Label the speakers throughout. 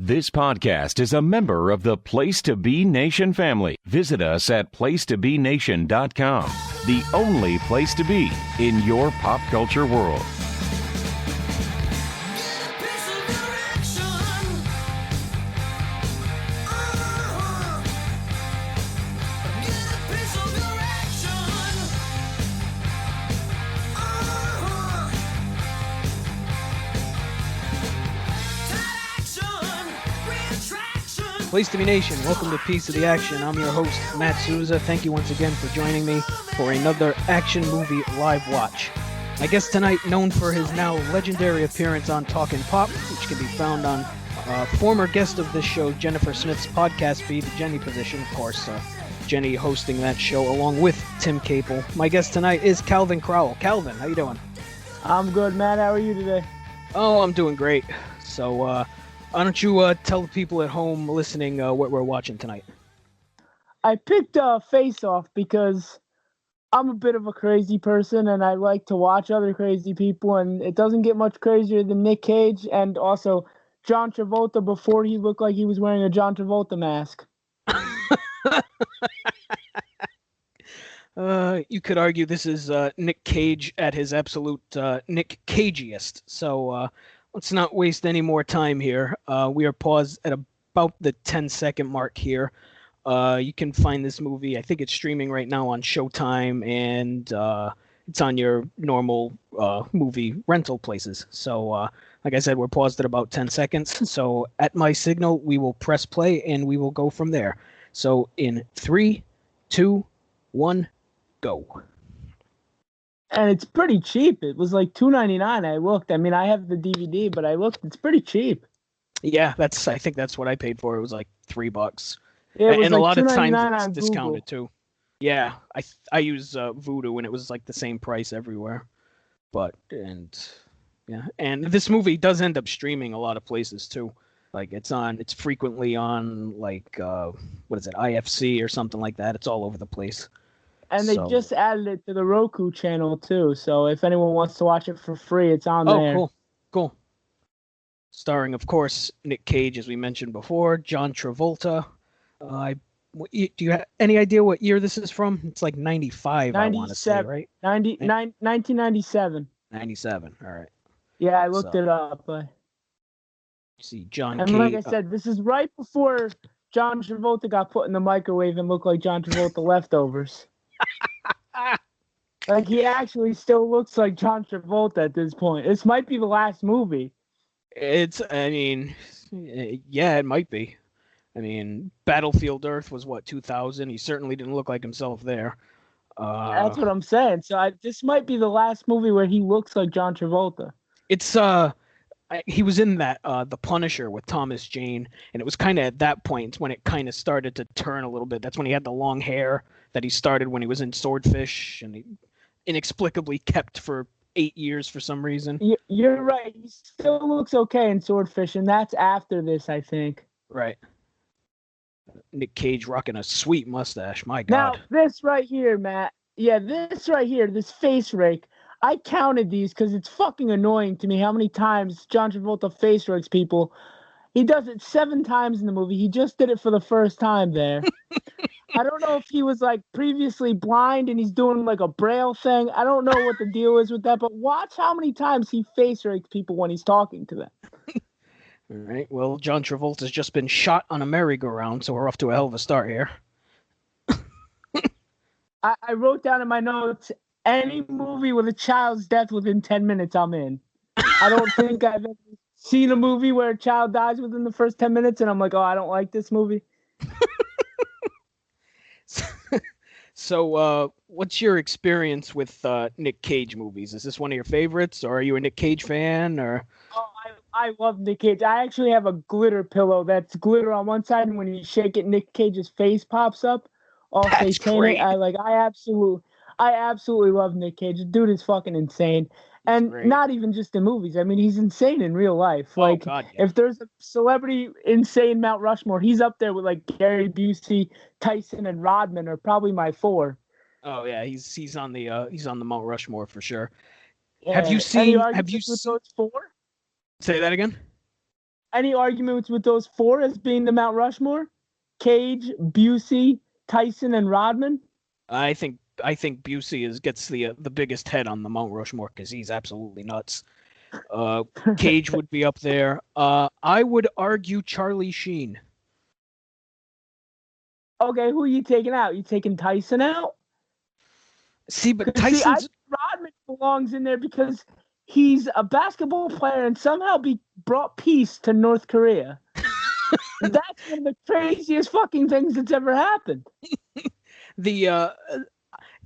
Speaker 1: This podcast is a member of the Place to Be Nation family. Visit us at placetobenation.com, the only place to be in your pop culture world.
Speaker 2: Place to Be Nation, welcome to Piece of the Action. I'm your host, Matt Souza. Thank you once again for joining me for another action movie live watch. My guest tonight, known for his now legendary appearance on Talkin' Pop, which can be found on former guest of this show, Jennifer Smith's podcast feed, The Jenny Position. Of course, Jenny hosting that show along with Tim Capel. My guest tonight is Calvin Crowell. Calvin, how you doing?
Speaker 3: I'm good, Matt. How are you today?
Speaker 2: Oh, I'm doing great. So, why don't you tell the people at home listening what we're watching tonight?
Speaker 3: I picked Face Off because I'm a bit of a crazy person and I like to watch other crazy people, and it doesn't get much crazier than Nic Cage and also John Travolta before he looked like he was wearing a John Travolta mask.
Speaker 2: You could argue this is Nic Cage at his absolute Nic Cageiest. So let's not waste any more time here. We are paused at about the 10-second mark here. You can find this movie, I think it's streaming right now on Showtime, and it's on your normal movie rental places. So, like I said, we're paused at about 10 seconds. So at my signal, we will press play, and we will go from there. So in 3, 2, 1, go.
Speaker 3: And it's pretty cheap. It was like $2.99. I looked. I mean, I have the DVD, but I looked. It's pretty cheap.
Speaker 2: Yeah, I think that's what I paid for. It was like $3.
Speaker 3: Yeah, it was
Speaker 2: and
Speaker 3: like
Speaker 2: a lot of times it's
Speaker 3: on
Speaker 2: discounted
Speaker 3: Google.
Speaker 2: too. Yeah, I use Vudu, and it was like the same price everywhere. And this movie does end up streaming a lot of places too. Like it's frequently on like what is it, IFC or something like that. It's all over the place.
Speaker 3: And they just added it to the Roku channel too. So if anyone wants to watch it for free, it's on there.
Speaker 2: Oh, cool. Starring, of course, Nic Cage, as we mentioned before, John Travolta. Do you have any idea what year this is from? It's like 95, I want to say, right?
Speaker 3: 1997.
Speaker 2: 97, all right.
Speaker 3: Yeah, I looked it up.
Speaker 2: See, John
Speaker 3: and
Speaker 2: Cage.
Speaker 3: Like I said, this is right before John Travolta got put in the microwave and looked like John Travolta leftovers. Like, he actually still looks like John Travolta at this point. This might be the last movie.
Speaker 2: Yeah, it might be. I mean, Battlefield Earth was, 2000? He certainly didn't look like himself there.
Speaker 3: That's what I'm saying. So this might be the last movie where he looks like John Travolta.
Speaker 2: It's, he was in that, The Punisher with Thomas Jane, and it was kind of at that point when it kind of started to turn a little bit. That's when he had the long hair that he started when he was in Swordfish, and he inexplicably kept for 8 years for some reason.
Speaker 3: You're right. He still looks okay in Swordfish, and that's after this, I think.
Speaker 2: Right. Nic Cage rocking a sweet mustache. My God.
Speaker 3: Now, this right here, Matt. Yeah, this right here, this face rake. I counted these because it's fucking annoying to me how many times John Travolta face rakes people. He does it 7 times in the movie. He just did it for the first time there. I don't know if he was like previously blind and he's doing like a braille thing. I don't know what the deal is with that, but watch how many times he face rakes people when he's talking to them.
Speaker 2: All right. Well, John Travolta's just been shot on a merry-go-round, so we're off to a hell of a start here.
Speaker 3: I wrote down in my notes, any movie with a child's death within 10 minutes, I'm in. I don't think I've ever seen a movie where a child dies within the first 10 minutes, and I'm like, oh, I don't like this movie.
Speaker 2: So, what's your experience with Nic Cage movies? Is this one of your favorites, or are you a Nic Cage fan? Or
Speaker 3: I love Nic Cage. I actually have a glitter pillow that's glitter on one side, and when you shake it, Nic Cage's face pops up. All
Speaker 2: That's great.
Speaker 3: I absolutely love Nic Cage. The dude is fucking insane. And not even just in movies. I mean, he's insane in real life. Like,
Speaker 2: God, yeah.
Speaker 3: If there's a celebrity insane Mount Rushmore, he's up there with like Gary Busey, Tyson, and Rodman are probably my 4.
Speaker 2: Oh yeah, he's on the Mount Rushmore for sure.
Speaker 3: Yeah.
Speaker 2: Have you seen?
Speaker 3: With those 4?
Speaker 2: Say that again.
Speaker 3: any arguments with those four as being the Mount Rushmore? Cage, Busey, Tyson, and Rodman?
Speaker 2: I think Busey gets the biggest head on the Mount Rushmore because he's absolutely nuts. Cage would be up there. I would argue Charlie Sheen.
Speaker 3: Okay, who are you taking out? You taking Tyson out?
Speaker 2: See, but
Speaker 3: I
Speaker 2: Tyson's
Speaker 3: think Rodman belongs in there because he's a basketball player and somehow brought peace to North Korea. That's one of the craziest fucking things that's ever happened.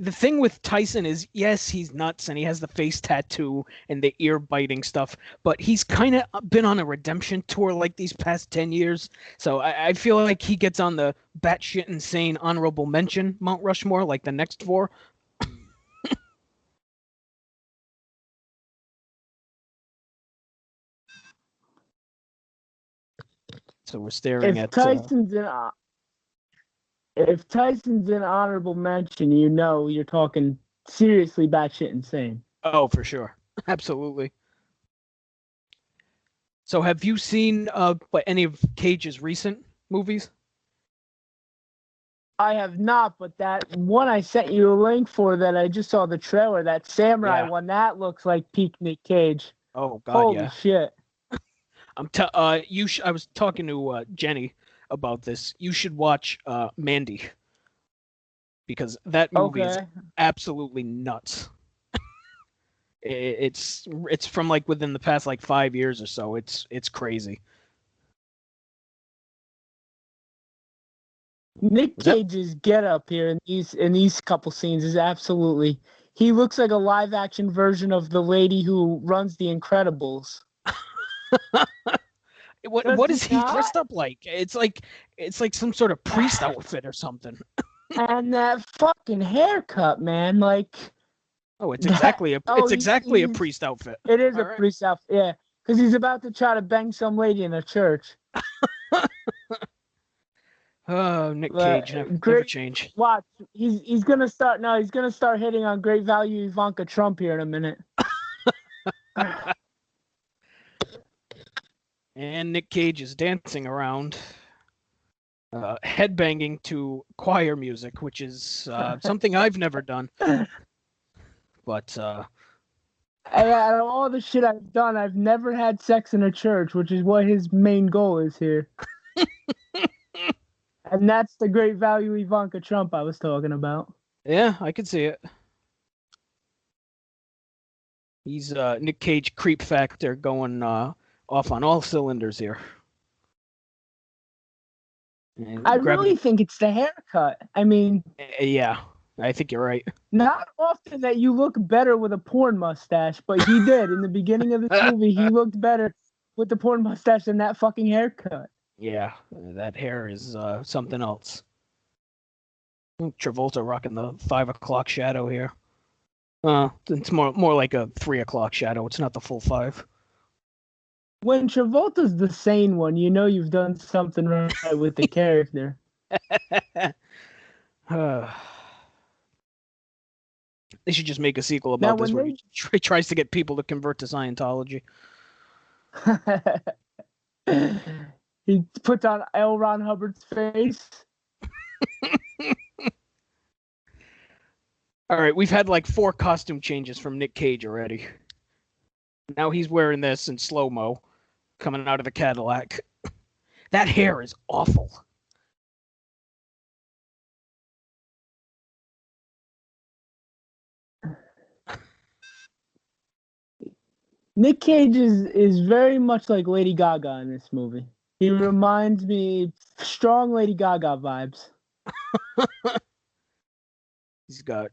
Speaker 2: The thing with Tyson is, yes, he's nuts and he has the face tattoo and the ear biting stuff, but he's kind of been on a redemption tour like these past 10 years. So I feel like he gets on the batshit insane honorable mention Mount Rushmore like the next four. So we're staring at.
Speaker 3: If Tyson's in honorable mention, you know you're talking seriously batshit insane.
Speaker 2: Oh, for sure. Absolutely. So have you seen any of Cage's recent movies?
Speaker 3: I have not, but that one I sent you a link for that I just saw the trailer, that samurai one, that looks like peak Nic Cage.
Speaker 2: Oh, God,
Speaker 3: Holy shit.
Speaker 2: I was talking to Jenny about this. You should watch Mandy because that movie is absolutely nuts. It's from like within the past like 5 years or so. It's crazy.
Speaker 3: Nic Cage's get up here in these couple scenes is absolutely. He looks like a live action version of the lady who runs The Incredibles.
Speaker 2: What is he dressed up like? It's like some sort of priest outfit or something.
Speaker 3: And that fucking haircut, man, like.
Speaker 2: Oh, it's exactly a priest outfit.
Speaker 3: It is a priest outfit, yeah, because he's about to try to bang some lady in a church.
Speaker 2: Oh, Nic Cage never change.
Speaker 3: Watch, he's gonna start now. He's gonna start hitting on great value Ivanka Trump here in a minute.
Speaker 2: And Nic Cage is dancing around, headbanging to choir music, which is something I've never done. But out
Speaker 3: of all the shit I've done, I've never had sex in a church, which is what his main goal is here. And that's the great value Ivanka Trump I was talking about.
Speaker 2: Yeah, I can see it. He's Nic Cage creep factor going off on all cylinders here.
Speaker 3: I really think it's the haircut. I mean...
Speaker 2: Yeah, I think you're right.
Speaker 3: Not often that you look better with a porn mustache, but he did. In the beginning of this movie, he looked better with the porn mustache than that fucking haircut.
Speaker 2: Yeah, that hair is something else. Travolta rocking the 5 o'clock shadow here. It's more like a 3 o'clock shadow. It's not the full 5.
Speaker 3: When Travolta's the sane one, you know you've done something right with the character.
Speaker 2: They should just make a sequel about this where he tries to get people to convert to Scientology.
Speaker 3: He puts on L. Ron Hubbard's face.
Speaker 2: All right, we've had like 4 costume changes from Nic Cage already. Now he's wearing this in slow-mo, coming out of the Cadillac. That hair is awful.
Speaker 3: Nic Cage is very much like Lady Gaga in this movie. He reminds me strong Lady Gaga vibes.
Speaker 2: He's got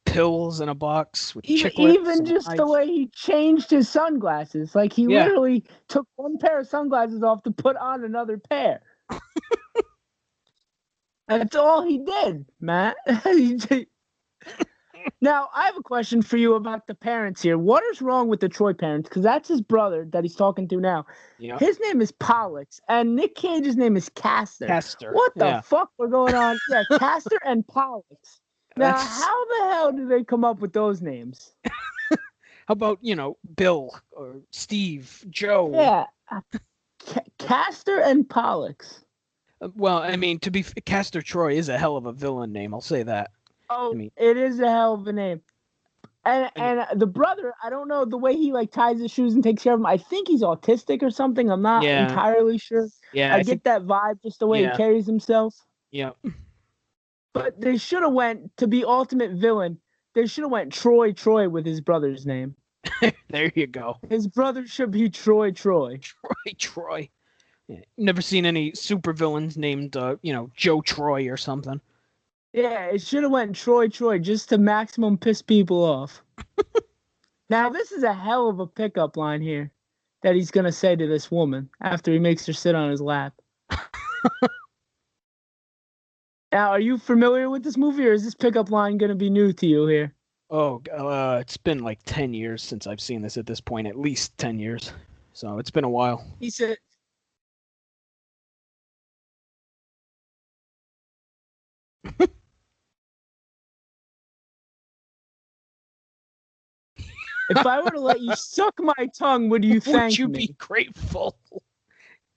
Speaker 2: pills in a box with chiclets.
Speaker 3: Even just the way he changed his sunglasses. Like he literally took one pair of sunglasses off to put on another pair. That's all he did, Matt. Now, I have a question for you about the parents here. What is wrong with the Troy parents? Because that's his brother that he's talking to now. Yep. His name is Pollux, and Nic Cage's name is Castor. What the fuck are going on? Yeah, Castor and Pollux. Now, how the hell do they come up with those names?
Speaker 2: How about, Bill or Steve, Joe?
Speaker 3: Yeah. Castor and Pollux.
Speaker 2: Well, I mean, Castor Troy is a hell of a villain name. I'll say that.
Speaker 3: Oh,
Speaker 2: I mean,
Speaker 3: it is a hell of a name. And the brother, I don't know the way he like ties his shoes and takes care of him. I think he's autistic or something. I'm not entirely sure.
Speaker 2: Yeah,
Speaker 3: I get that vibe just the way he carries himself.
Speaker 2: Yeah.
Speaker 3: But they should have went to be ultimate villain. They should have went Troy with his brother's name.
Speaker 2: There you go.
Speaker 3: His brother should be Troy.
Speaker 2: Troy. Yeah. Never seen any super villains named Joe Troy or something.
Speaker 3: Yeah, it should have went Troy just to maximum piss people off. Now, this is a hell of a pickup line here that he's going to say to this woman after he makes her sit on his lap. Now, are you familiar with this movie, or is this pickup line going to be new to you here?
Speaker 2: Oh, it's been like 10 years since I've seen this at this point, at least 10 years. So it's been a while.
Speaker 3: He said... If I were to let you suck my tongue, would you thank me?
Speaker 2: Would you be grateful?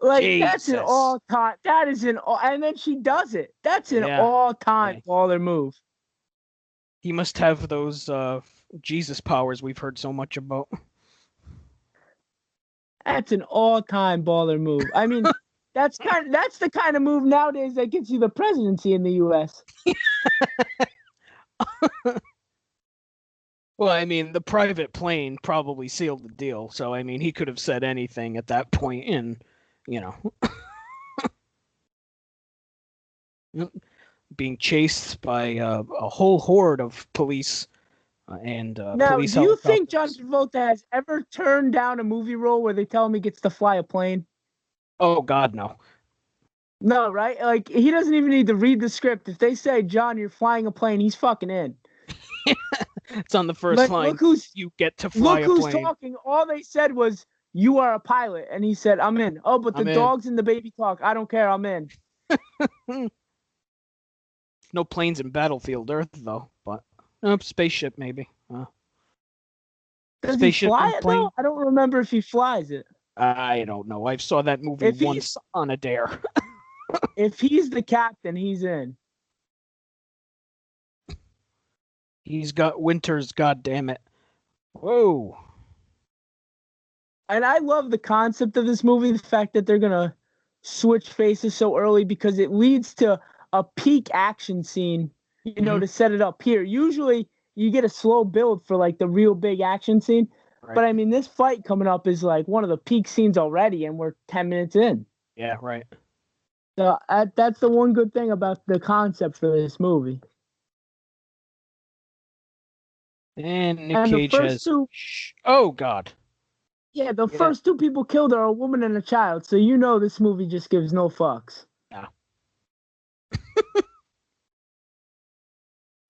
Speaker 3: Like,
Speaker 2: Jesus.
Speaker 3: That's an all-time... That is an all... And then she does it. That's an all-time baller move.
Speaker 2: He must have those Jesus powers we've heard so much about.
Speaker 3: That's an all-time baller move. I mean, that's the kind of move nowadays that gets you the presidency in the U.S.
Speaker 2: Well, I mean, the private plane probably sealed the deal. So, I mean, he could have said anything at that point and, being chased by a whole horde of police and
Speaker 3: now,
Speaker 2: police
Speaker 3: do you
Speaker 2: helicopters.
Speaker 3: think John Travolta has ever turned down a movie role where they tell him he gets to fly a plane?
Speaker 2: Oh, God, no.
Speaker 3: No, right? Like, he doesn't even need to read the script. If they say, John, you're flying a plane, he's fucking in.
Speaker 2: It's on the first line. You get to fly a plane.
Speaker 3: Look who's talking. All they said was, you are a pilot. And he said, I'm in. Oh, but the dogs and the baby talk. I don't care. I'm in.
Speaker 2: No planes in Battlefield Earth, though. But spaceship, maybe.
Speaker 3: Does he fly it, though? I don't remember if he flies it.
Speaker 2: I don't know. I saw that movie once on a dare.
Speaker 3: If he's the captain, he's in.
Speaker 2: He's got Winters, goddammit. Whoa.
Speaker 3: And I love the concept of this movie, the fact that they're going to switch faces so early because it leads to a peak action scene, to set it up here. Usually you get a slow build for like the real big action scene. Right. But I mean, this fight coming up is like one of the peak scenes already, and we're 10 minutes in.
Speaker 2: Yeah, right.
Speaker 3: So that's the one good thing about the concept for this movie.
Speaker 2: And Nic Cage has... Oh, God.
Speaker 3: Yeah, the first two people killed are a woman and a child, so this movie just gives no fucks.
Speaker 2: Yeah.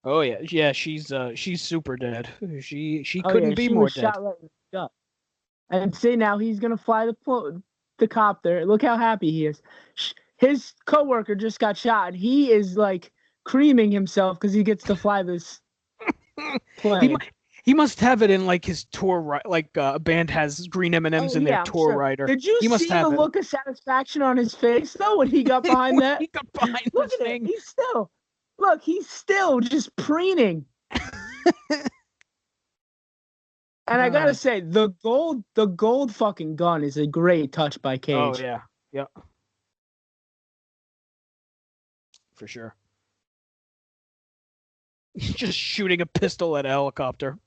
Speaker 2: Oh, yeah. Yeah, she's super dead. She couldn't be more dead. Shot right in the gut.
Speaker 3: And see, now he's going to fly the copter. Look how happy he is. His coworker just got shot, and he is, like, creaming himself because he gets to fly this plane.
Speaker 2: He must have it in like his tour, like a band has green M&Ms in their tour rider.
Speaker 3: Did you see the look of satisfaction on his face though when he got behind that?
Speaker 2: He got behind
Speaker 3: look
Speaker 2: the
Speaker 3: at
Speaker 2: thing.
Speaker 3: It. He's still just preening. And I gotta say, the gold fucking gun is a great touch by Cage.
Speaker 2: Oh yeah. For sure. Just shooting a pistol at a helicopter.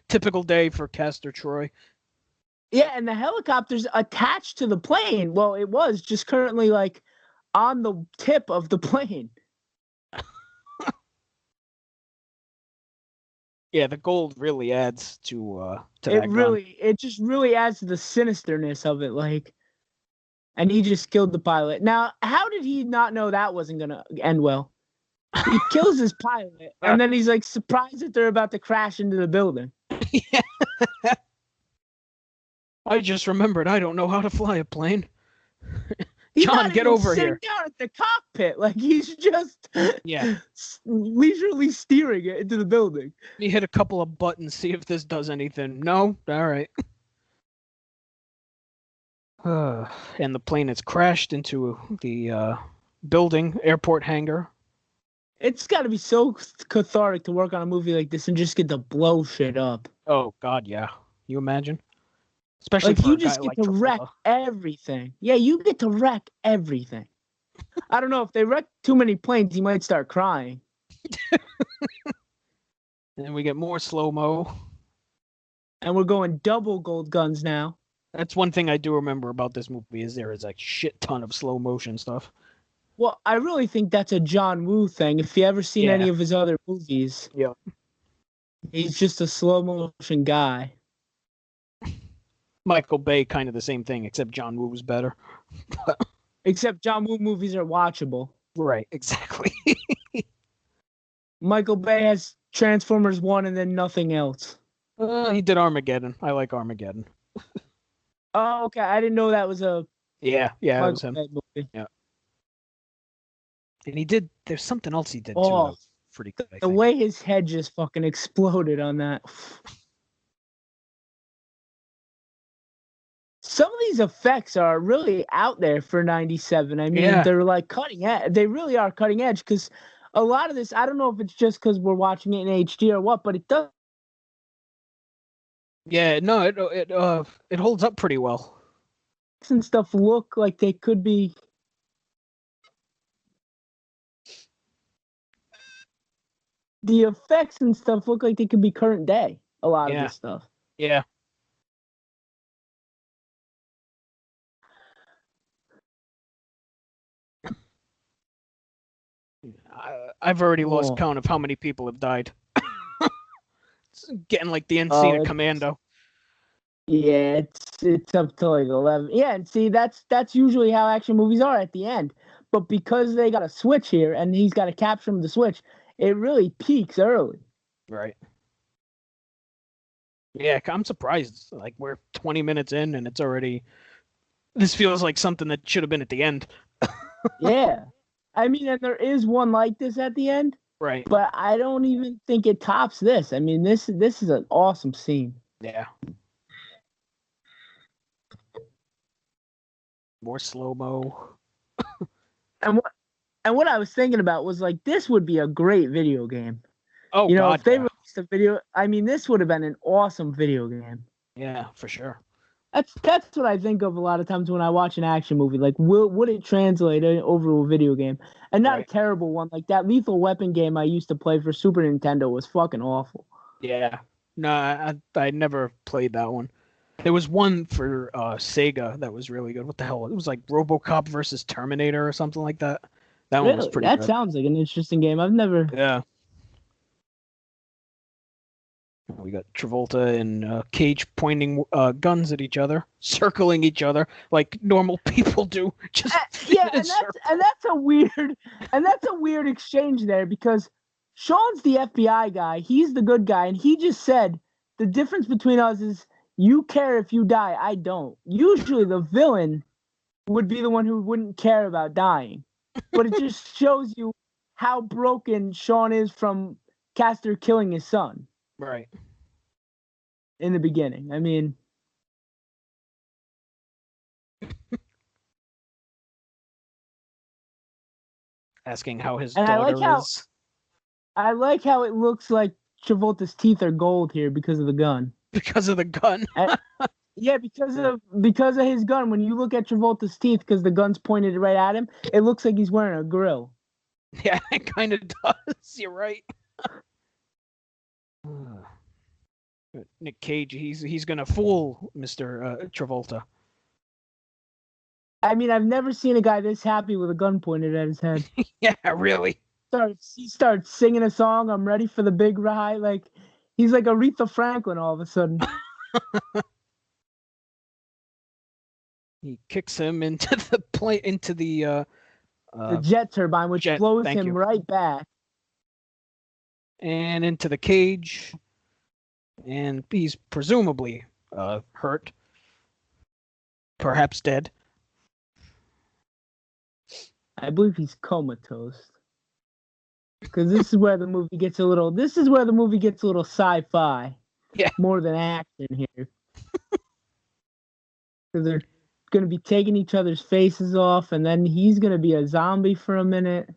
Speaker 2: Typical day for Castor Troy.
Speaker 3: Yeah, and the helicopter's attached to the plane. Well, it was just currently like on the tip of the plane.
Speaker 2: Yeah, the gold really adds to that gun.
Speaker 3: It just really adds to the sinisterness of it, like. And he just killed the pilot. Now, how did he not know that wasn't gonna end well? He kills his pilot, and then he's like surprised that they're about to crash into the building.
Speaker 2: Yeah. I just remembered I don't know how to fly a plane. John, get over here.
Speaker 3: He's down at the cockpit, like he's just leisurely steering it into the building.
Speaker 2: He hit a couple of buttons, see if this does anything. No, all right. And the plane has crashed into the airport hangar.
Speaker 3: It's got to be so cathartic to work on a movie like this and just get to blow shit up.
Speaker 2: Oh God, yeah. You imagine? Especially
Speaker 3: Like
Speaker 2: for
Speaker 3: you
Speaker 2: a guy
Speaker 3: just get
Speaker 2: like
Speaker 3: to wreck
Speaker 2: Travolta.
Speaker 3: everything. Yeah, you get to wreck everything. I don't know if they wreck too many planes, he might start crying.
Speaker 2: And we get more slow-mo.
Speaker 3: And we're going double gold guns now.
Speaker 2: That's one thing I do remember about this movie is there is a shit ton of slow motion stuff.
Speaker 3: Well, I really think that's a John Woo thing. If you ever seen any of his other movies,
Speaker 2: Yeah.
Speaker 3: he's just a slow motion guy.
Speaker 2: Michael Bay, kind of the same thing, except John Woo was better.
Speaker 3: Except John Woo movies are watchable.
Speaker 2: Right, exactly.
Speaker 3: Michael Bay has Transformers 1 and then nothing else.
Speaker 2: He did Armageddon. I like Armageddon.
Speaker 3: Oh, okay. I didn't know that was a
Speaker 2: Yeah, it was
Speaker 3: Michael
Speaker 2: him.
Speaker 3: Bay movie.
Speaker 2: Yeah. And he did, there's something else he did too.
Speaker 3: Oh,
Speaker 2: that was pretty good.
Speaker 3: the way his head just fucking exploded on that. Some of these effects are really out there for 97. I mean, they're like cutting edge. They really are cutting edge because a lot of this, I don't know if it's just because we're watching it in HD or what, but it does.
Speaker 2: Yeah, no, it holds up pretty well.
Speaker 3: And stuff look like they could be. The effects and stuff look like they could be current day. A lot of this stuff.
Speaker 2: Yeah. I've already lost count of how many people have died. It's getting like the end scene of Commando.
Speaker 3: Yeah, it's up to like 11. Yeah, and see, that's usually how action movies are at the end. But because they got a switch here and he's got to capture him with the switch, it really peaks early.
Speaker 2: Right. Yeah, I'm surprised. Like we're 20 minutes in and it's already. This feels like something that should have been at the end.
Speaker 3: Yeah. I mean, and there is one like this at the end.
Speaker 2: Right.
Speaker 3: But I don't even think it tops this. I mean, this is an awesome scene.
Speaker 2: Yeah. More slow-mo.
Speaker 3: And what I was thinking about was like this would be a great video game.
Speaker 2: Oh,
Speaker 3: you know,
Speaker 2: God,
Speaker 3: if they released a video, I mean, this would have been an awesome video game.
Speaker 2: Yeah, for sure.
Speaker 3: That's what I think of a lot of times when I watch an action movie. Like, would it translate over to a video game? And not a terrible one. Like that Lethal Weapon game I used to play for Super Nintendo was fucking awful.
Speaker 2: Yeah. No, I never played that one. There was one for Sega that was really good. What the hell? It was like RoboCop versus Terminator or something like that. That one was pretty good.
Speaker 3: That sounds like an interesting game. I've never...
Speaker 2: Yeah. We got Travolta and Cage pointing guns at each other, circling each other like normal people do. Just
Speaker 3: and that's a weird exchange there because Sean's the FBI guy, he's the good guy, and he just said the difference between us is you care if you die, I don't. Usually the villain would be the one who wouldn't care about dying, but it just shows you how broken Sean is from Castor killing his son.
Speaker 2: Right.
Speaker 3: In the beginning. I mean...
Speaker 2: Asking how his daughter is.
Speaker 3: I like how it looks like Travolta's teeth are gold here because of the gun.
Speaker 2: Because of the gun?
Speaker 3: Yeah, because of his gun. When you look at Travolta's teeth, because the gun's pointed right at him, it looks like he's wearing a grill.
Speaker 2: Yeah, it kind of does. You're right. Nic Cage, he's gonna fool Mr. Travolta.
Speaker 3: I mean, I've never seen a guy this happy with a gun pointed at his head.
Speaker 2: Yeah, really.
Speaker 3: He starts singing a song. I'm ready for the big ride. Like he's like Aretha Franklin all of a sudden.
Speaker 2: He kicks him into the
Speaker 3: jet turbine, which blows him right back,
Speaker 2: and into the cage. And he's presumably hurt, perhaps dead.
Speaker 3: I believe he's comatose. Because this is where the movie gets a little. This is where the movie gets a little sci-fi.
Speaker 2: Yeah.
Speaker 3: More than action here. Because going to be taking each other's faces off, and then he's going to be a zombie for a minute.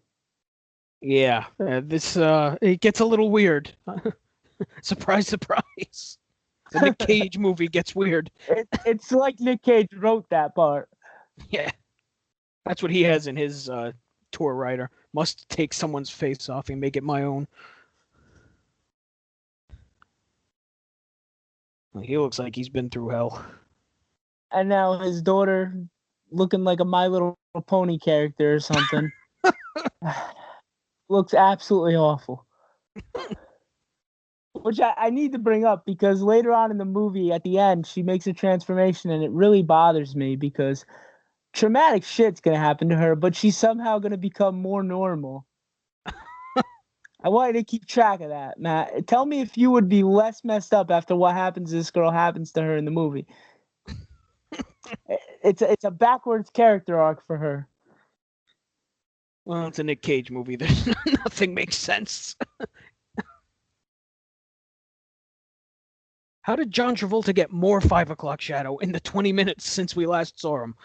Speaker 2: Yeah, this it gets a little weird. Surprise, surprise. The Nic Cage movie gets weird.
Speaker 3: It's like Nic Cage wrote that part.
Speaker 2: Yeah. That's what he has in his tour writer. Must take someone's face off and make it my own. He looks like he's been through hell.
Speaker 3: And now his daughter looking like a My Little Pony character or something. Looks absolutely awful. Which I need to bring up because later on in the movie, at the end, she makes a transformation and it really bothers me because traumatic shit's going to happen to her, but she's somehow going to become more normal. I want you to keep track of that, Matt. Tell me if you would be less messed up after what happens to this girl happens to her in the movie. It's a backwards character arc for her.
Speaker 2: Well, it's a Nic Cage movie. There's nothing makes sense. How did John Travolta get more 5 o'clock shadow in the 20 minutes since we last saw him?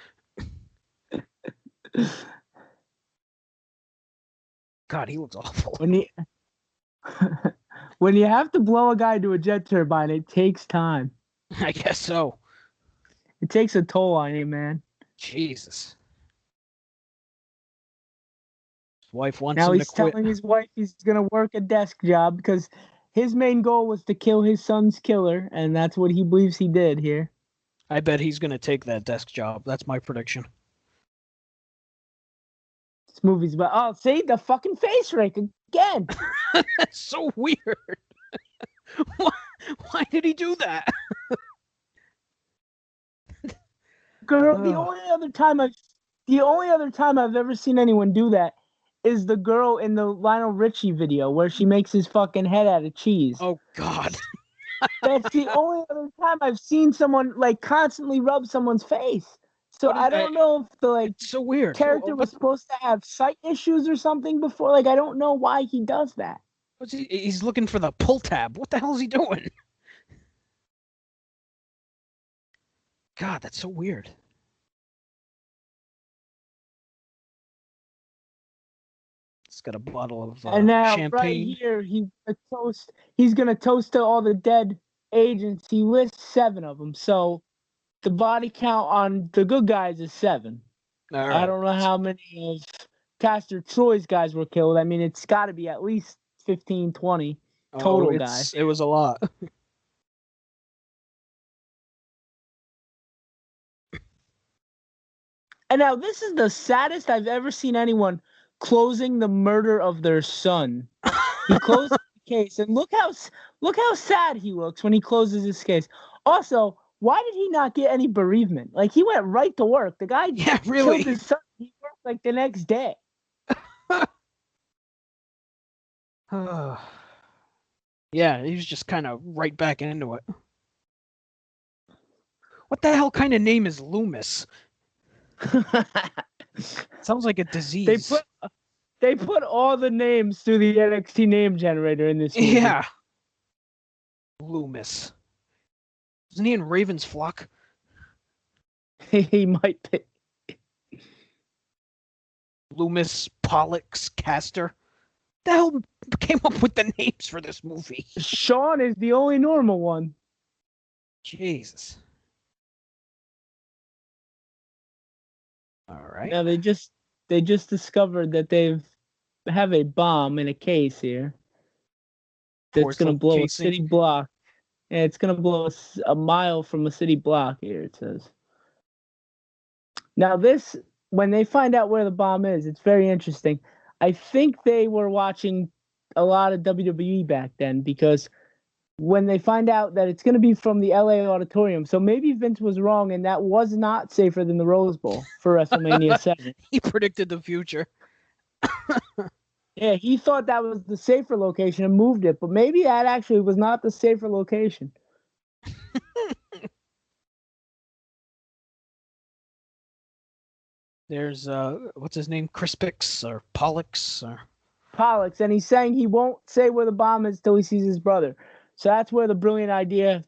Speaker 2: God, he looks awful.
Speaker 3: When you have to blow a guy to a jet turbine, it takes time.
Speaker 2: I guess so.
Speaker 3: It takes a toll on you, man.
Speaker 2: Jesus. His wife wants
Speaker 3: Now
Speaker 2: him
Speaker 3: he's
Speaker 2: to quit.
Speaker 3: telling his wife he's going to work a desk job because his main goal was to kill his son's killer, and that's what he believes he did here.
Speaker 2: I bet he's going to take that desk job. That's my prediction.
Speaker 3: This movie's about, oh, see, the fucking face rake again.
Speaker 2: That's so weird. Why did he do that?
Speaker 3: Girl, the only other time I've ever seen anyone do that is the girl in the Lionel Richie video where she makes his fucking head out of cheese.
Speaker 2: Oh, God.
Speaker 3: That's the only other time I've seen someone like constantly rub someone's face. So I don't know if the
Speaker 2: It's so weird.
Speaker 3: character was supposed to have sight issues or something before. Like I don't know why he does that.
Speaker 2: He's looking for the pull tab. What the hell is he doing? God, that's so weird. He's got a bottle of
Speaker 3: and now,
Speaker 2: champagne.
Speaker 3: Right here, he's gonna toast to all the dead agents. He lists 7 of them. So the body count on the good guys is 7.
Speaker 2: All right.
Speaker 3: I don't know how many of Pastor Troy's guys were killed. I mean, it's got to be at least 15, 20 total guys.
Speaker 2: It was a lot.
Speaker 3: And now this is the saddest I've ever seen anyone closing the murder of their son. He closes the case, and look how sad he looks when he closes his case. Also, why did he not get any bereavement? Like he went right to work. The guy
Speaker 2: really
Speaker 3: killed his son. He worked like the next day.
Speaker 2: Yeah, he was just kind of right back into it. What the hell kind of name is Loomis? Sounds like a disease.
Speaker 3: They put all the names through the NXT name generator in this movie.
Speaker 2: Yeah. Loomis. Isn't he in Raven's Flock?
Speaker 3: He might be.
Speaker 2: Loomis, Pollux, Castor. The hell came up with the names for this movie?
Speaker 3: Sean is the only normal one.
Speaker 2: Jesus. All right.
Speaker 3: Now they just discovered that have a bomb in a case here. That's going to blow a city block. Yeah, it's going to blow a mile from a city block here, it says. Now this, when they find out where the bomb is, it's very interesting. I think they were watching a lot of WWE back then because when they find out that it's going to be from the LA Auditorium, so maybe Vince was wrong and that was not safer than the Rose Bowl for WrestleMania 7.
Speaker 2: He predicted the future.
Speaker 3: Yeah, he thought that was the safer location and moved it, but maybe that actually was not the safer location.
Speaker 2: There's what's his name? Crispix or Pollux or
Speaker 3: Pollux, and he's saying he won't say where the bomb is till he sees his brother. So that's where the brilliant idea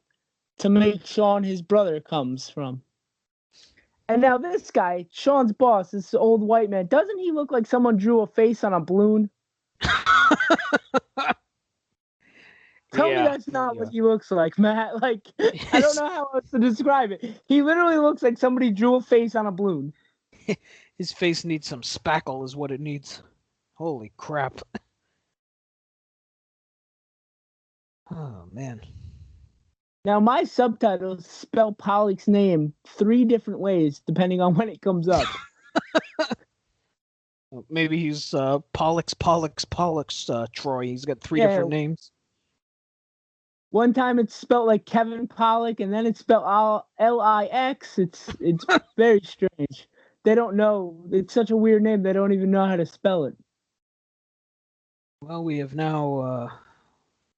Speaker 3: to make Sean his brother comes from. And now this guy, Sean's boss, this old white man, doesn't he look like someone drew a face on a balloon? Tell me that's not what he looks like, Matt. Like, I don't know how else to describe it. He literally looks like somebody drew a face on a balloon.
Speaker 2: His face needs some spackle is what it needs. Holy crap. Oh, man.
Speaker 3: Now, my subtitles spell Pollock's name 3 different ways, depending on when it comes up.
Speaker 2: Maybe he's Pollux, Troy. He's got 3 different names.
Speaker 3: One time it's spelled like Kevin Pollock, and then it's spelled Lix. It's very strange. They don't know. It's such a weird name. They don't even know how to spell it.
Speaker 2: Well, we have now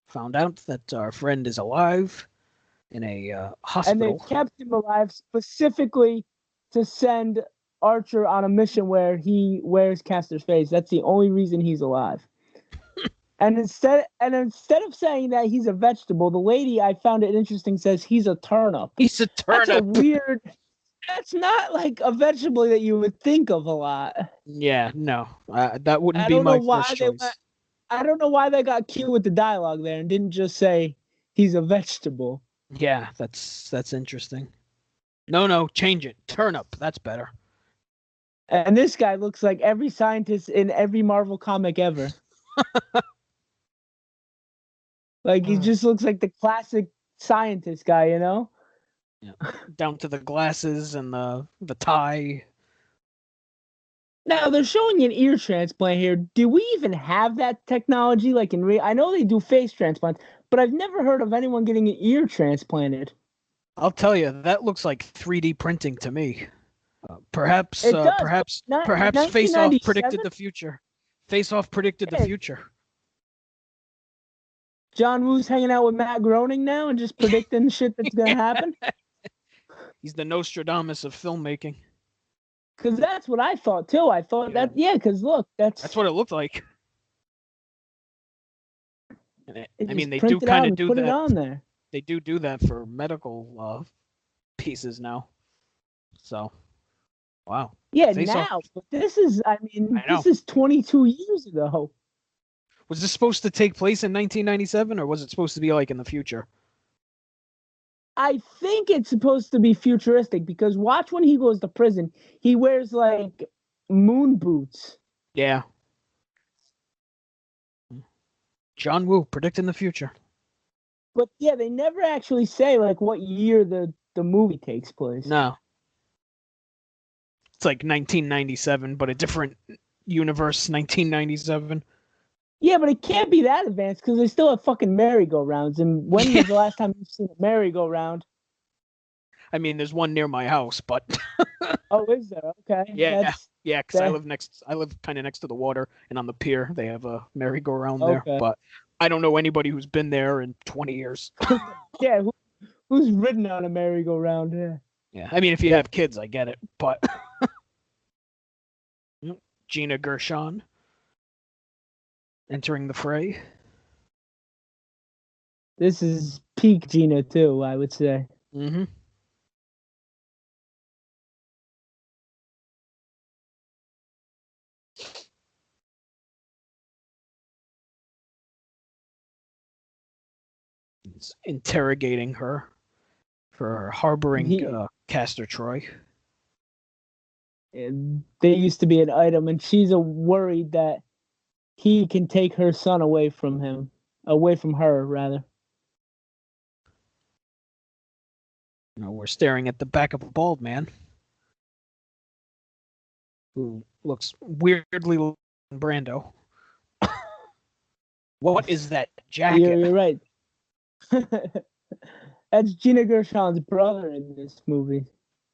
Speaker 2: found out that our friend is alive in a hospital.
Speaker 3: And they kept him alive specifically to send Archer on a mission where he wears Castor's face. That's the only reason he's alive. And instead of saying that he's a vegetable, the lady, I found it interesting, says he's a turnip.
Speaker 2: He's a turnip.
Speaker 3: That's a weird. That's not like a vegetable that you would think of a lot.
Speaker 2: Yeah, no, that wouldn't be my first choice.
Speaker 3: I don't know why they got cute with the dialogue there and didn't just say he's a vegetable.
Speaker 2: Yeah, that's interesting. No, change it. Turnip. That's better.
Speaker 3: And this guy looks like every scientist in every Marvel comic ever. Like, he just looks like the classic scientist guy, you know?
Speaker 2: Yeah. Down to the glasses and the tie.
Speaker 3: Now, they're showing an ear transplant here. Do we even have that technology? Like, I know they do face transplants, but I've never heard of anyone getting an ear transplanted.
Speaker 2: I'll tell you, that looks like 3D printing to me. Perhaps Face Off predicted the future. Face Off predicted the future.
Speaker 3: John Woo's hanging out with Matt Groening now and just predicting shit that's gonna happen.
Speaker 2: He's the Nostradamus of filmmaking.
Speaker 3: Because that's what I thought too. I thought that because look, that's
Speaker 2: what it looked like. And I mean, they
Speaker 3: print
Speaker 2: do
Speaker 3: it
Speaker 2: kind
Speaker 3: out
Speaker 2: of
Speaker 3: and
Speaker 2: do
Speaker 3: put
Speaker 2: that.
Speaker 3: it on there.
Speaker 2: They do that for medical pieces now. So, wow.
Speaker 3: Yeah,
Speaker 2: Face
Speaker 3: now,
Speaker 2: Off.
Speaker 3: but this is, this is 22 years ago.
Speaker 2: Was this supposed to take place in 1997, or was it supposed to be like in the future?
Speaker 3: I think it's supposed to be futuristic because watch when he goes to prison, he wears like moon boots.
Speaker 2: Yeah. John Woo predicting the future.
Speaker 3: But yeah, they never actually say like what year the movie takes place.
Speaker 2: No. It's like 1997, but a different universe, 1997.
Speaker 3: Yeah, but it can't be that advanced because they still have fucking merry-go-rounds. And when was the last time you've seen a merry-go-round?
Speaker 2: I mean, there's one near my house, but
Speaker 3: oh, is there? Okay.
Speaker 2: Yeah, because I live kind of next to the water, and on the pier they have a merry-go-round there. But I don't know anybody who's been there in 20 years.
Speaker 3: Yeah, who's ridden on a merry-go-round?
Speaker 2: Yeah, I mean, if you have kids, I get it, but Gina Gershon entering the fray.
Speaker 3: This is peak Gina too, I would say.
Speaker 2: Mm-hmm. He's interrogating her for harboring Castor Troy.
Speaker 3: They used to be an item, and she's worried that he can take her son away from her, rather.
Speaker 2: We're staring at the back of a bald man who looks weirdly like Brando. What is that jacket?
Speaker 3: You're right. That's Gina Gershon's brother in this movie,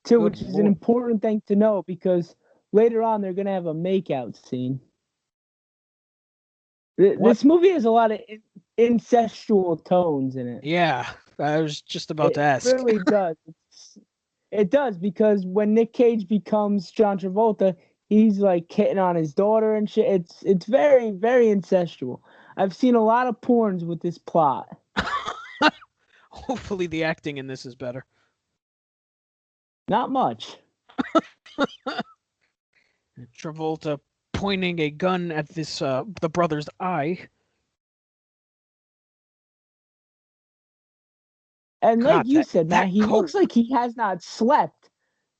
Speaker 3: too, which is an important thing to know because later on they're going to have a makeout scene. This movie has a lot of incestual tones in it.
Speaker 2: Yeah, I was just about to ask.
Speaker 3: It really does. It does, because when Nic Cage becomes John Travolta, he's like hitting on his daughter and shit. It's very, very incestual. I've seen a lot of porns with this plot.
Speaker 2: Hopefully the acting in this is better.
Speaker 3: Not much.
Speaker 2: Travolta pointing a gun at this the brother's eye.
Speaker 3: And like
Speaker 2: God,
Speaker 3: you said,
Speaker 2: that
Speaker 3: Matt, he
Speaker 2: coat.
Speaker 3: looks like he has not slept.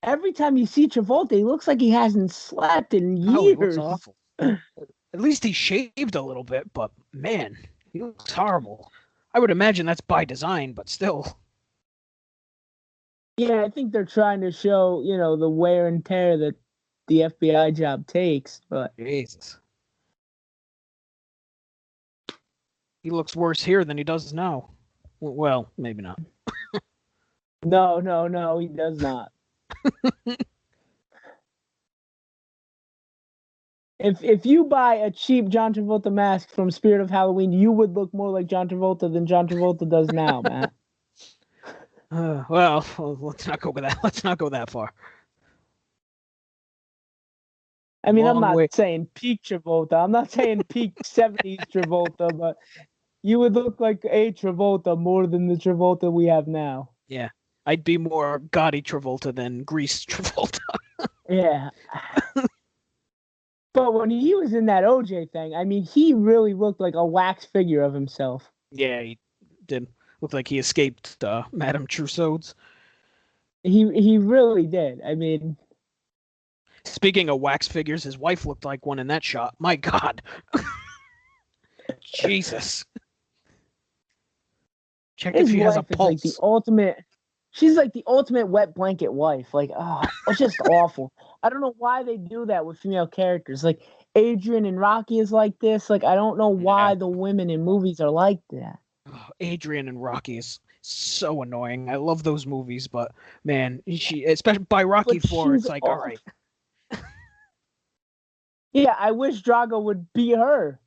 Speaker 3: Every time you see Travolta, he looks like he hasn't slept in
Speaker 2: Oh, he looks
Speaker 3: years.
Speaker 2: awful. At least he shaved a little bit, but man, he looks horrible. I would imagine that's by design, but still.
Speaker 3: Yeah, I think they're trying to show, the wear and tear that the FBI job takes, but
Speaker 2: Jesus. He looks worse here than he does now. Well, maybe not.
Speaker 3: no, he does not. If you buy a cheap John Travolta mask from Spirit of Halloween, you would look more like John Travolta than John Travolta does now, Matt.
Speaker 2: Well, let's not go with that. Let's not go that far.
Speaker 3: I mean, I'm
Speaker 2: Long
Speaker 3: not
Speaker 2: way.
Speaker 3: saying peak Travolta. I'm not saying peak 70s Travolta, but you would look like a Travolta more than the Travolta we have now.
Speaker 2: Yeah, I'd be more gaudy Travolta than Grease Travolta.
Speaker 3: Yeah. But when he was in that OJ thing, I mean, he really looked like a wax figure of himself.
Speaker 2: Yeah, he did look like he escaped Madame Tussauds.
Speaker 3: He really did. I mean,
Speaker 2: speaking of wax figures, his wife looked like one in that shot. My God. Jesus. Check if
Speaker 3: his
Speaker 2: she
Speaker 3: wife
Speaker 2: has a
Speaker 3: is
Speaker 2: pulse.
Speaker 3: like the ultimate. She's like the ultimate wet blanket wife. Like, oh, it's just awful. I don't know why they do that with female characters. Like Adrian and Rocky is like this. Like, I don't know why the women in movies are like that.
Speaker 2: Oh, Adrian and Rocky is so annoying. I love those movies, but man, she, especially by Rocky
Speaker 3: But
Speaker 2: 4, it's
Speaker 3: she's
Speaker 2: like,
Speaker 3: awful.
Speaker 2: all right.
Speaker 3: Yeah, I wish Drago would be her.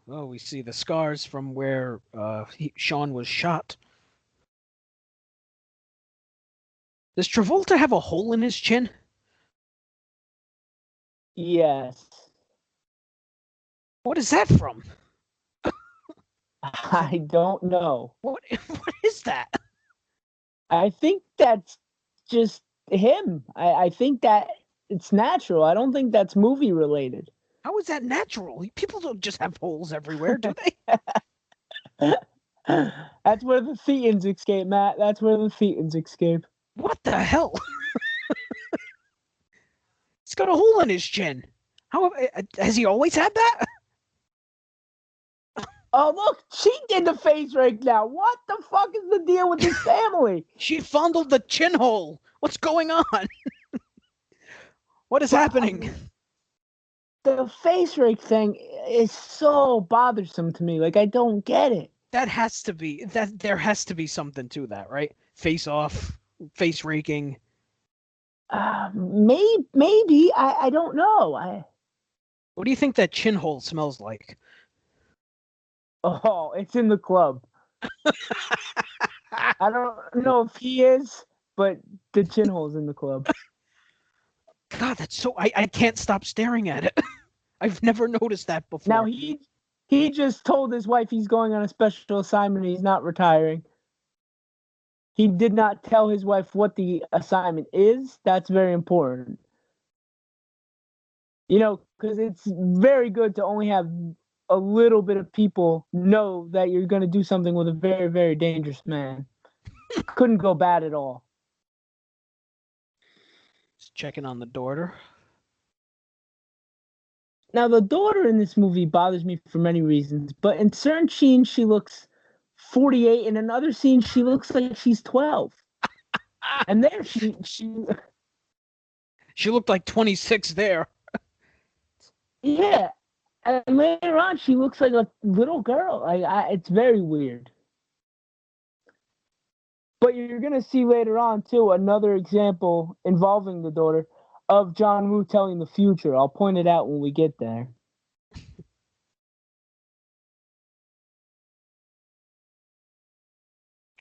Speaker 2: Oh, we see the scars from where Sean was shot. Does Travolta have a hole in his chin?
Speaker 3: Yes.
Speaker 2: What is that from?
Speaker 3: I don't know.
Speaker 2: What is that?
Speaker 3: I think that's just him. I think that it's natural. I don't think that's movie related.
Speaker 2: How is that natural? People don't just have holes everywhere, do they?
Speaker 3: That's where the Thetans escape, Matt. That's where the Thetans escape.
Speaker 2: What the hell? He's got a hole in his chin. How has he always had that?
Speaker 3: Oh, look, she did the face rake now. What the fuck is the deal with this family?
Speaker 2: She fondled the chin hole. What's going on? What is happening?
Speaker 3: The face rake thing is so bothersome to me. Like, I don't get it.
Speaker 2: There has to be something to that, right? Face off, face raking.
Speaker 3: Maybe. I don't know.
Speaker 2: What do you think that chin hole smells like?
Speaker 3: Oh, it's in the club. I don't know if he is, but the chin hole's in the club.
Speaker 2: God, that's so... I can't stop staring at it. I've never noticed that before.
Speaker 3: Now, he just told his wife he's going on a special assignment. He's not retiring. He did not tell his wife what the assignment is. That's very important. Because it's very good to only have a little bit of people know that you're going to do something with a very, very dangerous man. Couldn't go bad at all.
Speaker 2: Just checking on the daughter.
Speaker 3: Now, the daughter in this movie bothers me for many reasons, but in certain scenes, she looks 48. In another scene, she looks like she's 12. And there, she
Speaker 2: looked like 26 there.
Speaker 3: Yeah. And later on, she looks like a little girl. It's very weird. But you're going to see later on, too, another example involving the daughter of John Woo telling the future. I'll point it out when we get there.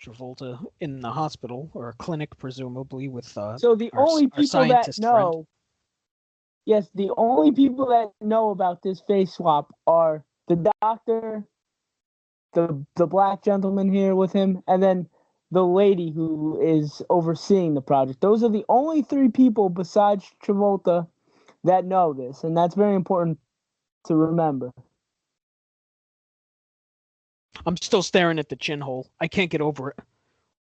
Speaker 2: Travolta in the hospital or a clinic, presumably, with
Speaker 3: so the only people that know,
Speaker 2: friend.
Speaker 3: Yes, the only people that know about this face swap are the doctor, the black gentleman here with him, and then the lady who is overseeing the project. Those are the only three people besides Travolta that know this, and that's very important to remember.
Speaker 2: I'm still staring at the chin hole. I can't get over it.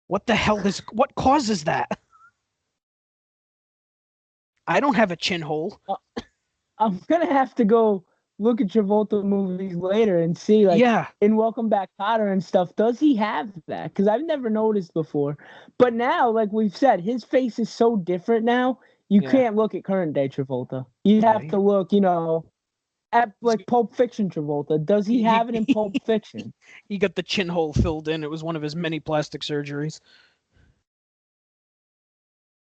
Speaker 2: What the hell what causes that? I don't have a chin hole.
Speaker 3: I'm gonna have to go look at Travolta movies later and see, like,
Speaker 2: Yeah.
Speaker 3: in Welcome Back, Kotter and stuff, does he have that? Because I've never noticed before. But now, like we've said, his face is so different now. You can't look at current day Travolta. You have to look, at like Pulp Fiction Travolta. Does he have it in Pulp Fiction?
Speaker 2: He got the chin hole filled in. It was one of his many plastic surgeries.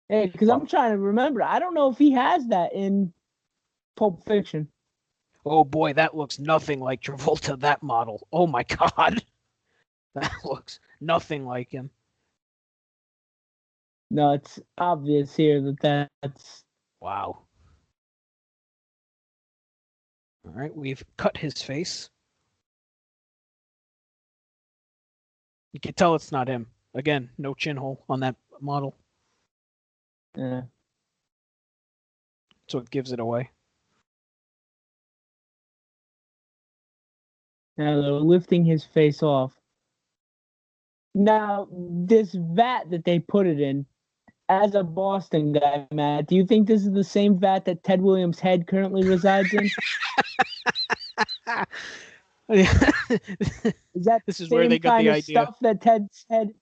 Speaker 3: Hey, because I'm trying to remember. I don't know if he has that in Pulp Fiction.
Speaker 2: Oh boy, that looks nothing like Travolta, that model. Oh my God. That looks nothing like him.
Speaker 3: No, it's obvious here that's...
Speaker 2: Wow. All right, we've cut his face. You can tell it's not him. Again, no chin hole on that model.
Speaker 3: Yeah.
Speaker 2: So it gives it away.
Speaker 3: Now they're lifting his face off. Now, this vat that they put it in, as a Boston guy, Matt, do you think this is the same vat that Ted Williams' head currently resides in? Is that
Speaker 2: this is where they got the idea?
Speaker 3: Stuff that Ted's head?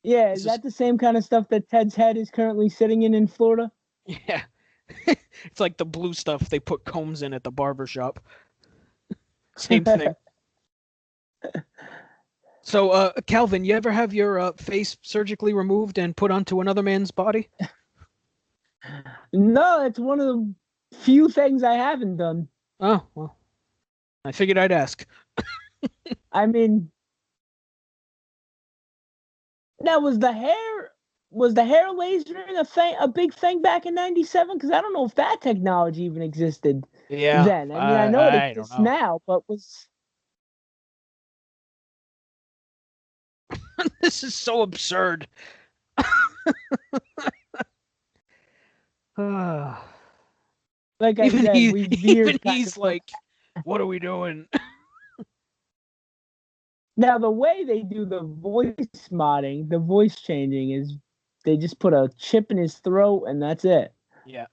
Speaker 3: Yeah, is that the same kind of stuff that Ted's head is currently sitting in Florida?
Speaker 2: Yeah. It's like the blue stuff they put combs in at the barbershop. Same thing. So, Calvin, you ever have your face surgically removed and put onto another man's body?
Speaker 3: No, it's one of the few things I haven't done.
Speaker 2: Oh, well, I figured I'd ask.
Speaker 3: I mean, now was the hair lasering a big thing back in '97? Because I don't know if that technology even existed then. I mean, I know it exists now, but was...
Speaker 2: This is so absurd.
Speaker 3: Like I said,
Speaker 2: even he's like, what are we doing?
Speaker 3: Now, the way they do the voice modding, the voice changing, is they just put a chip in his throat and that's it.
Speaker 2: Yeah.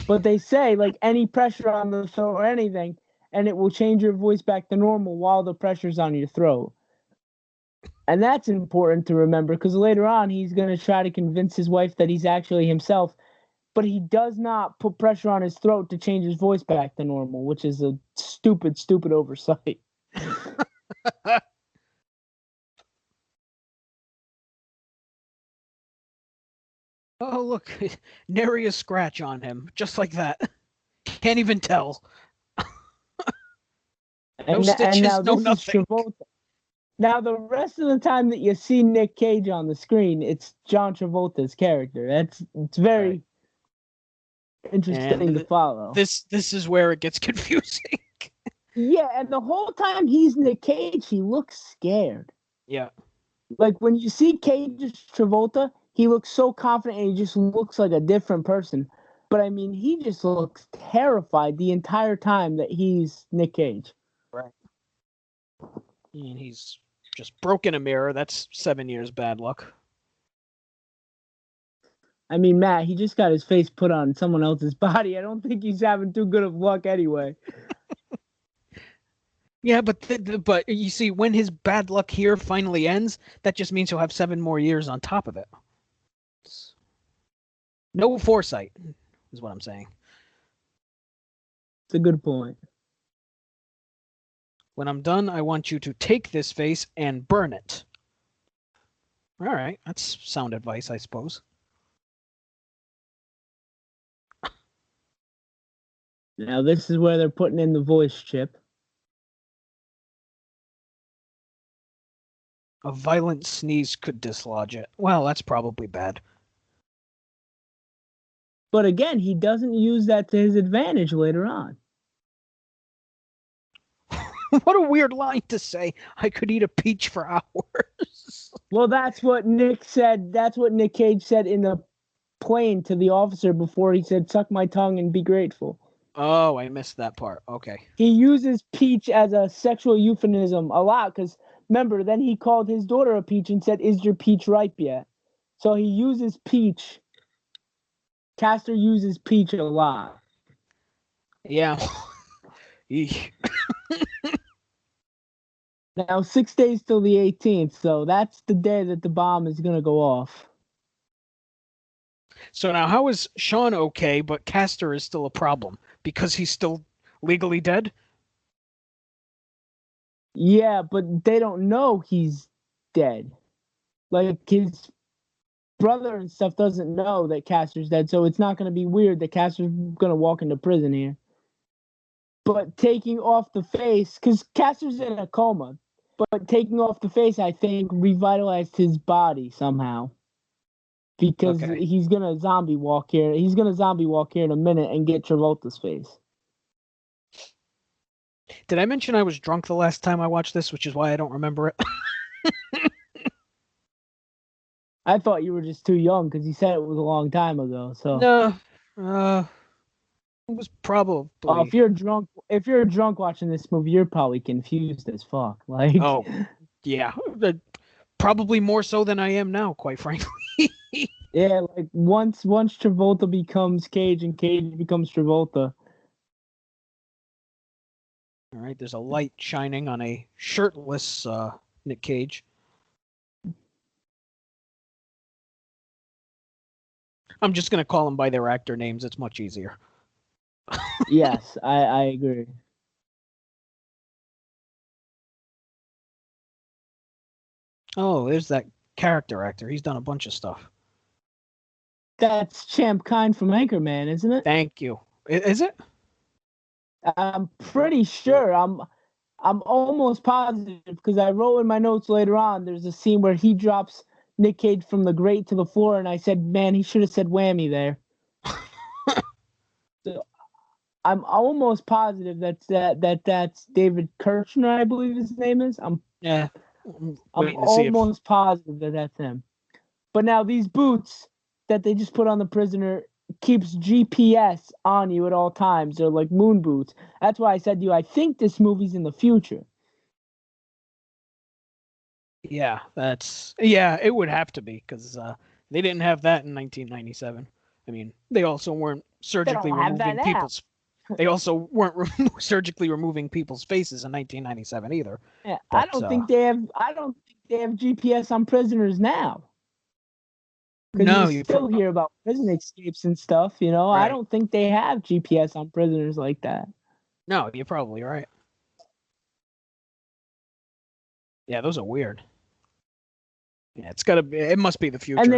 Speaker 3: But they say, like, any pressure on the throat or anything, and it will change your voice back to normal while the pressure's on your throat. And that's important to remember, because later on, he's going to try to convince his wife that he's actually himself, but he does not put pressure on his throat to change his voice back to normal, which is a stupid, stupid oversight.
Speaker 2: Oh, look, nary a scratch on him, just like that. Can't even tell. No stitches,
Speaker 3: now
Speaker 2: no
Speaker 3: this
Speaker 2: nothing.
Speaker 3: Is Travolta. Now, the rest of the time that you see Nic Cage on the screen, it's John Travolta's character. It's very interesting to follow.
Speaker 2: This is where it gets confusing.
Speaker 3: Yeah, and the whole time he's Nic Cage, he looks scared.
Speaker 2: Yeah.
Speaker 3: Like, when you see Cage's Travolta, he looks so confident and he just looks like a different person. But, I mean, he just looks terrified the entire time that he's Nic Cage.
Speaker 2: Right. And he's just broken a mirror. That's 7 years bad luck.
Speaker 3: I mean, Matt, he just got his face put on someone else's body. I don't think he's having too good of luck anyway.
Speaker 2: Yeah, but you see, when his bad luck here finally ends, that just means he'll have 7 more years on top of it. No foresight, is what I'm saying.
Speaker 3: It's a good point.
Speaker 2: When I'm done, I want you to take this face and burn it. All right, that's sound advice, I suppose.
Speaker 3: Now, this is where they're putting in the voice chip.
Speaker 2: A violent sneeze could dislodge it. Well, that's probably bad.
Speaker 3: But again, he doesn't use that to his advantage later on.
Speaker 2: What a weird line to say. I could eat a peach for hours.
Speaker 3: Well, that's what Nick said. That's what Nic Cage said in the plane to the officer before he said, "Suck my tongue and be grateful."
Speaker 2: Oh, I missed that part. Okay.
Speaker 3: He uses peach as a sexual euphemism a lot because remember, then he called his daughter a peach and said, "Is your peach ripe yet?" So he uses peach. Castor uses peach a lot.
Speaker 2: Yeah. Eesh.
Speaker 3: Now, 6 days till the 18th, so that's the day that the bomb is going to go off.
Speaker 2: So now, how is Sean okay, but Castor is still a problem? Because he's still legally dead?
Speaker 3: Yeah, but they don't know he's dead. Like, his brother and stuff doesn't know that Castor's dead, so it's not going to be weird that Castor's going to walk into prison here. But taking off the face, because Castor's in a coma, but taking off the face, I think, revitalized his body somehow. Because
Speaker 2: Okay.
Speaker 3: he's gonna zombie walk here. He's gonna zombie walk here in a minute and get Travolta's face.
Speaker 2: Did I mention I was drunk the last time I watched this, which is why I don't remember it?
Speaker 3: I thought you were just too young because you said it was a long time ago. So
Speaker 2: No. It was
Speaker 3: oh,
Speaker 2: probably.
Speaker 3: if you're drunk watching this movie, you're probably confused as fuck. Like,
Speaker 2: Oh, yeah. Probably more so than I am now, quite frankly.
Speaker 3: yeah, like once Travolta becomes Cage and Cage becomes Travolta.
Speaker 2: All right, there's a light shining on a shirtless Nic Cage. I'm just going to call them by their actor names. It's much easier.
Speaker 3: Yes, I agree.
Speaker 2: Oh, there's that character actor. He's done a bunch of stuff.
Speaker 3: That's Champ Kind from Anchorman, isn't it?
Speaker 2: Thank you. Is it?
Speaker 3: I'm pretty sure. I'm almost positive because I wrote in my notes later on. There's a scene where he drops Nic Cage from the grate to the floor, and I said, "Man, he should have said whammy there." So I'm almost positive that's David Kirchner, I believe his name is.
Speaker 2: Yeah.
Speaker 3: I'm
Speaker 2: Waiting to see if.
Speaker 3: almost positive that that's him. But now these boots that they just put on the prisoner keeps GPS on you at all times. They're like moon boots. That's why I said to you, I think this movie's in the future.
Speaker 2: Yeah, it would have to be because they didn't have that in 1997. I mean, they also weren't surgically
Speaker 3: don't have that
Speaker 2: removing
Speaker 3: now.
Speaker 2: people's. They also weren't surgically removing people's faces in 1997 either.
Speaker 3: Yeah,
Speaker 2: But
Speaker 3: I don't think they have GPS on prisoners now. Because
Speaker 2: no,
Speaker 3: you still hear about prison escapes and stuff, I
Speaker 2: right.
Speaker 3: don't think they have GPS on prisoners like that.
Speaker 2: No, you're probably right. Yeah, those are weird. Yeah, it must be the future.
Speaker 3: And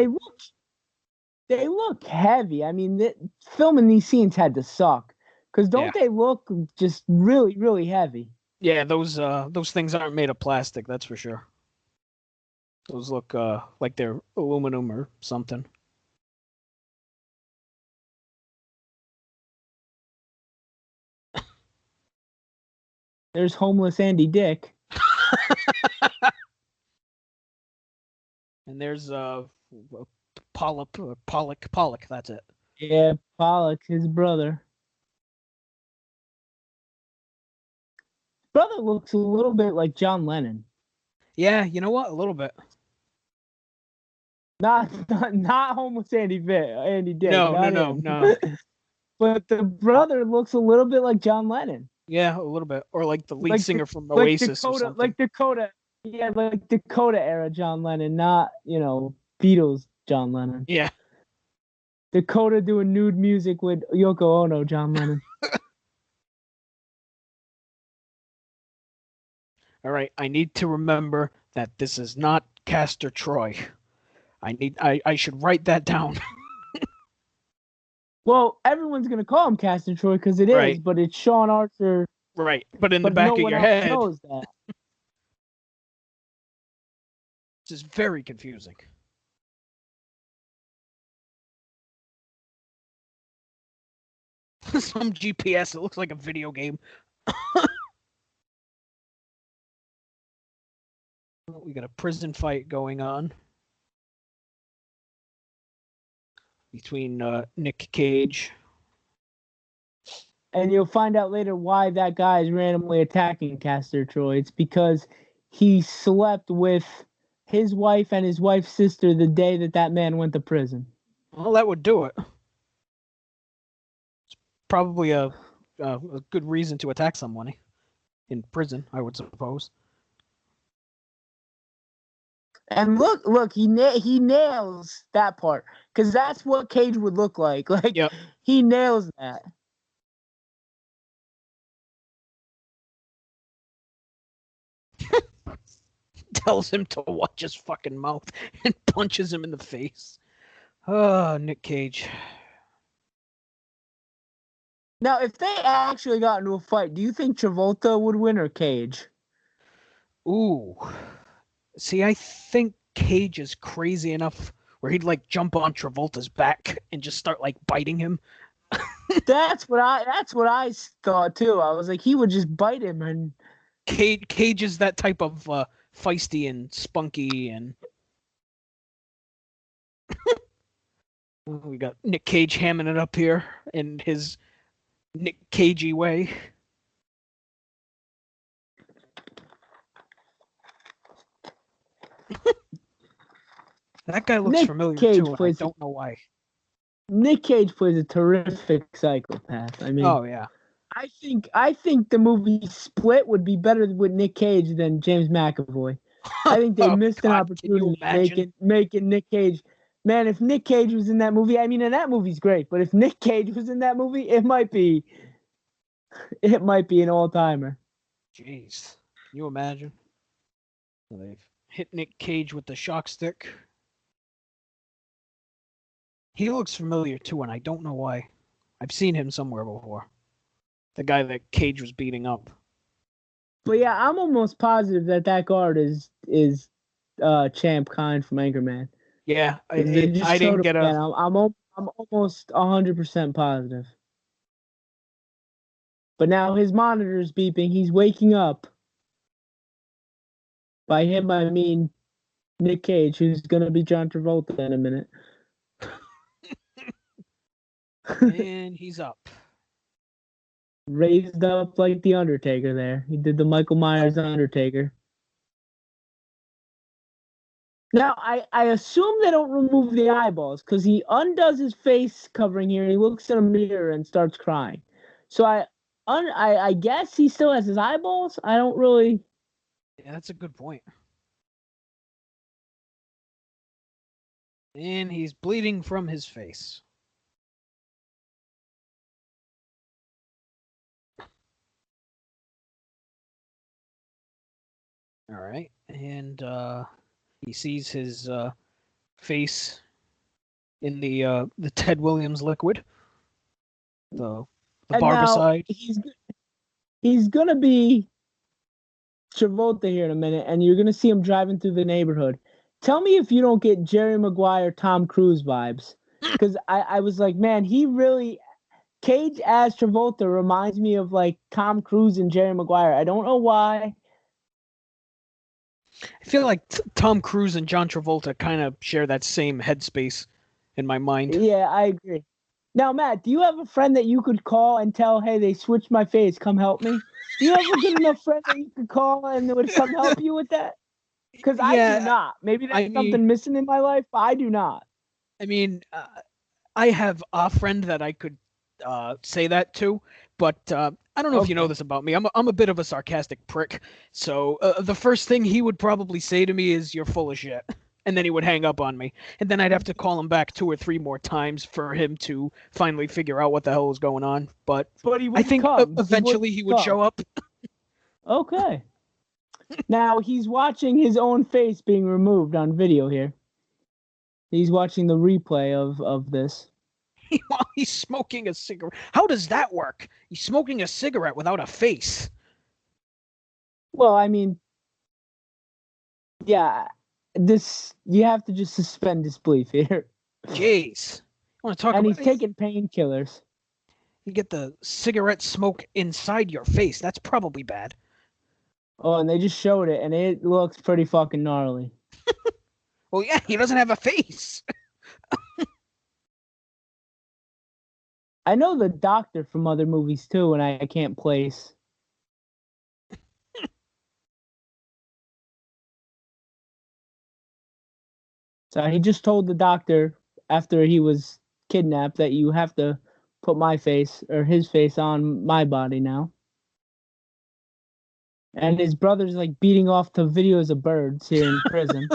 Speaker 3: they look heavy. I mean, filming these scenes had to suck. Because don't they look just really, really heavy?
Speaker 2: Yeah, those things aren't made of plastic, that's for sure. Those look like they're aluminum or something.
Speaker 3: There's homeless Andy Dick.
Speaker 2: And there's Pollock, that's it.
Speaker 3: Yeah, Pollock, his brother. Brother looks a little bit like John Lennon.
Speaker 2: Yeah, you know what? A little bit.
Speaker 3: Not homeless Andy Dick.
Speaker 2: No.
Speaker 3: But the brother looks a little bit like John Lennon.
Speaker 2: Yeah, a little bit. Or like the lead singer from Oasis or something.
Speaker 3: Like Dakota. Yeah, like Dakota era John Lennon, not, Beatles John Lennon.
Speaker 2: Yeah.
Speaker 3: Dakota doing nude music with Yoko Ono John Lennon.
Speaker 2: All right, I need to remember that this is not Castor Troy. I should write that down.
Speaker 3: Well, everyone's gonna call him Castor Troy because it is, but it's Sean Archer.
Speaker 2: Right, but in the back of your head,
Speaker 3: knows that.
Speaker 2: This is very confusing. Some GPS. It looks like a video game. We got a prison fight going on between Nic Cage.
Speaker 3: And you'll find out later why that guy is randomly attacking Castor Troy. It's because he slept with his wife and his wife's sister the day that man went to prison.
Speaker 2: Well, that would do it. It's probably a good reason to attack someone in prison, I would suppose.
Speaker 3: And look, he nails that part because that's what Cage would look like. Like,
Speaker 2: yep.
Speaker 3: He nails that.
Speaker 2: Tells him to watch his fucking mouth and punches him in the face. Oh, Nic Cage.
Speaker 3: Now, if they actually got into a fight, do you think Travolta would win or Cage?
Speaker 2: Ooh. See, I think Cage is crazy enough where he'd like jump on Travolta's back and just start like biting him.
Speaker 3: That's what I thought too. I was like, he would just bite him, and
Speaker 2: Cage is that type of feisty and spunky, and we got Nic Cage hamming it up here in his Nic Cagey way. That guy looks
Speaker 3: Nic
Speaker 2: familiar
Speaker 3: Cage
Speaker 2: too, and I don't know why.
Speaker 3: Nic Cage plays a terrific psychopath. I mean,
Speaker 2: oh yeah,
Speaker 3: I think the movie Split would be better with Nic Cage than James McAvoy. I think they missed an opportunity making Nic Cage. Man, if Nic Cage was in that movie, I mean, and that movie's great, but if Nic Cage was in that movie, it might be an all-timer.
Speaker 2: Jeez, can you imagine? They've hit Nic Cage with the shock stick. He looks familiar too, and I don't know why. I've seen him somewhere before. The guy that Cage was beating up.
Speaker 3: But yeah, I'm almost positive that guard is Champ Kind from Anchorman.
Speaker 2: Yeah, I didn't get
Speaker 3: I'm almost 100% positive. But now his monitor's beeping. He's waking up. By him, I mean Nic Cage, who's gonna be John Travolta in a minute.
Speaker 2: And he's up.
Speaker 3: Raised up like the Undertaker there. He did the Michael Myers Undertaker. Now, I assume they don't remove the eyeballs because he undoes his face covering here and he looks in a mirror and starts crying. So I guess he still has his eyeballs. I don't really.
Speaker 2: Yeah, that's a good point. And he's bleeding from his face. All right, and he sees his face in the Ted Williams liquid, the barbicide.
Speaker 3: He's gonna be Travolta here in a minute, and you're gonna see him driving through the neighborhood. Tell me if you don't get Jerry Maguire, Tom Cruise vibes, because I was like, man, Cage as Travolta reminds me of like Tom Cruise and Jerry Maguire. I don't know why.
Speaker 2: I feel like Tom Cruise and John Travolta kind of share that same headspace in my mind.
Speaker 3: Yeah, I agree. Now, Matt, do you have a friend that you could call and tell, hey, they switched my face, come help me? Do you have a good enough friend that you could call and they would come help you with that? Because I do not. Maybe there's something missing in my life, but I do not.
Speaker 2: I mean, I have a friend that I could say that to, but I don't know if you know this about me. I'm a bit of a sarcastic prick. So the first thing he would probably say to me is, "You're full of shit," and then he would hang up on me, and then I'd have to call him back 2 or 3 more times for him to finally figure out what the hell was going on. But I think eventually he would show up.
Speaker 3: Okay. Now he's watching his own face being removed on video here. He's watching the replay of this.
Speaker 2: While he's smoking a cigarette. How does that work? He's smoking a cigarette without a face.
Speaker 3: Well, I mean, yeah, you have to just suspend disbelief here.
Speaker 2: Jeez. I want to talk
Speaker 3: and he's taking painkillers.
Speaker 2: You get the cigarette smoke inside your face. That's probably bad.
Speaker 3: Oh, and they just showed it, and it looks pretty fucking gnarly.
Speaker 2: Well, yeah, he doesn't have a face.
Speaker 3: I know the Doctor from other movies too, and I can't place. So he just told the Doctor after he was kidnapped that you have to put my face or his face on my body now. And his brother's like beating off to videos of birds here in prison.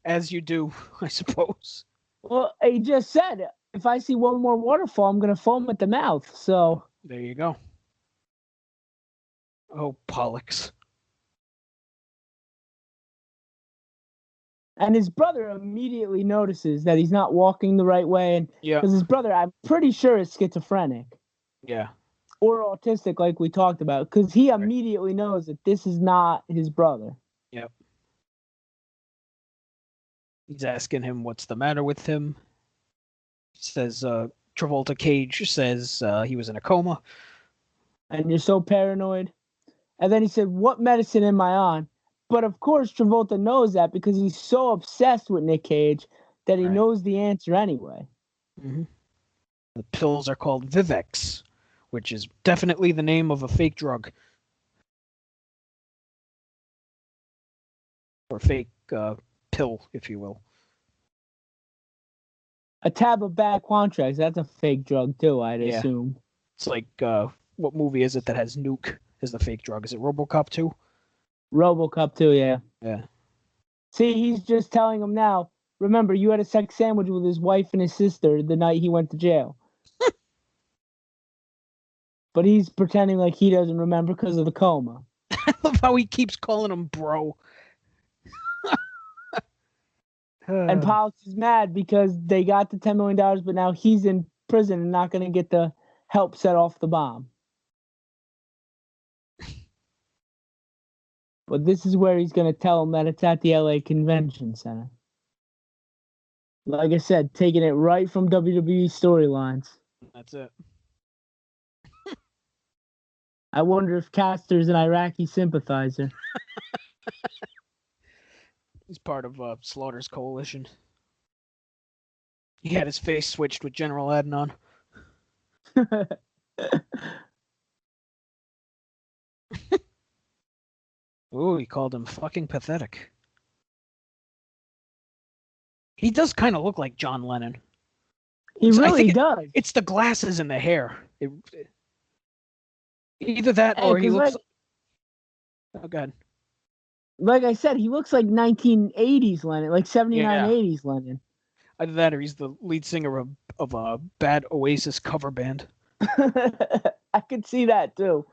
Speaker 2: As you do, I suppose.
Speaker 3: Well, he just said, if I see one more waterfall, I'm going to foam at the mouth. So
Speaker 2: There you go. Oh, Pollux.
Speaker 3: And his brother immediately notices that he's not walking the right way. And
Speaker 2: Yeah.
Speaker 3: because his brother, I'm pretty sure, is schizophrenic
Speaker 2: Yeah.
Speaker 3: or autistic, like we talked about, because he immediately knows that this is not his brother.
Speaker 2: Yep. He's asking him what's the matter with him. He says, Travolta Cage says he was in a coma.
Speaker 3: And you're so paranoid. And then he said, what medicine am I on? But of course, Travolta knows that because he's so obsessed with Nic Cage that he knows the answer anyway.
Speaker 2: Mm-hmm. The pills are called Vivex, which is definitely the name of a fake drug. Or fake pill, if you will.
Speaker 3: A tab of bad Quantrax, that's a fake drug too, I'd assume.
Speaker 2: It's like, what movie is it that has Nuke as the fake drug? Is it RoboCop 2?
Speaker 3: RoboCop 2, yeah.
Speaker 2: Yeah.
Speaker 3: See, he's just telling him now, remember, you had a sex sandwich with his wife and his sister the night he went to jail. But he's pretending like he doesn't remember because of the coma.
Speaker 2: I love how he keeps calling him bro.
Speaker 3: And Pollux is mad because they got the $10 million, but now he's in prison and not going to get to help set off the bomb. But this is where he's going to tell him that it's at the LA Convention Center. Like I said, taking it right from WWE storylines.
Speaker 2: That's it.
Speaker 3: I wonder if Caster's an Iraqi sympathizer.
Speaker 2: He's part of Slaughter's coalition. He had his face switched with General Adnan. Ooh, he called him fucking pathetic. He does kind of look like John Lennon.
Speaker 3: He really does.
Speaker 2: It's the glasses and the hair. Either that or he looks... Oh, God.
Speaker 3: Like I said, he looks like 1980s Lennon, like 79, 80s Lennon.
Speaker 2: Either that or he's the lead singer of a bad Oasis cover band.
Speaker 3: I could see that, too.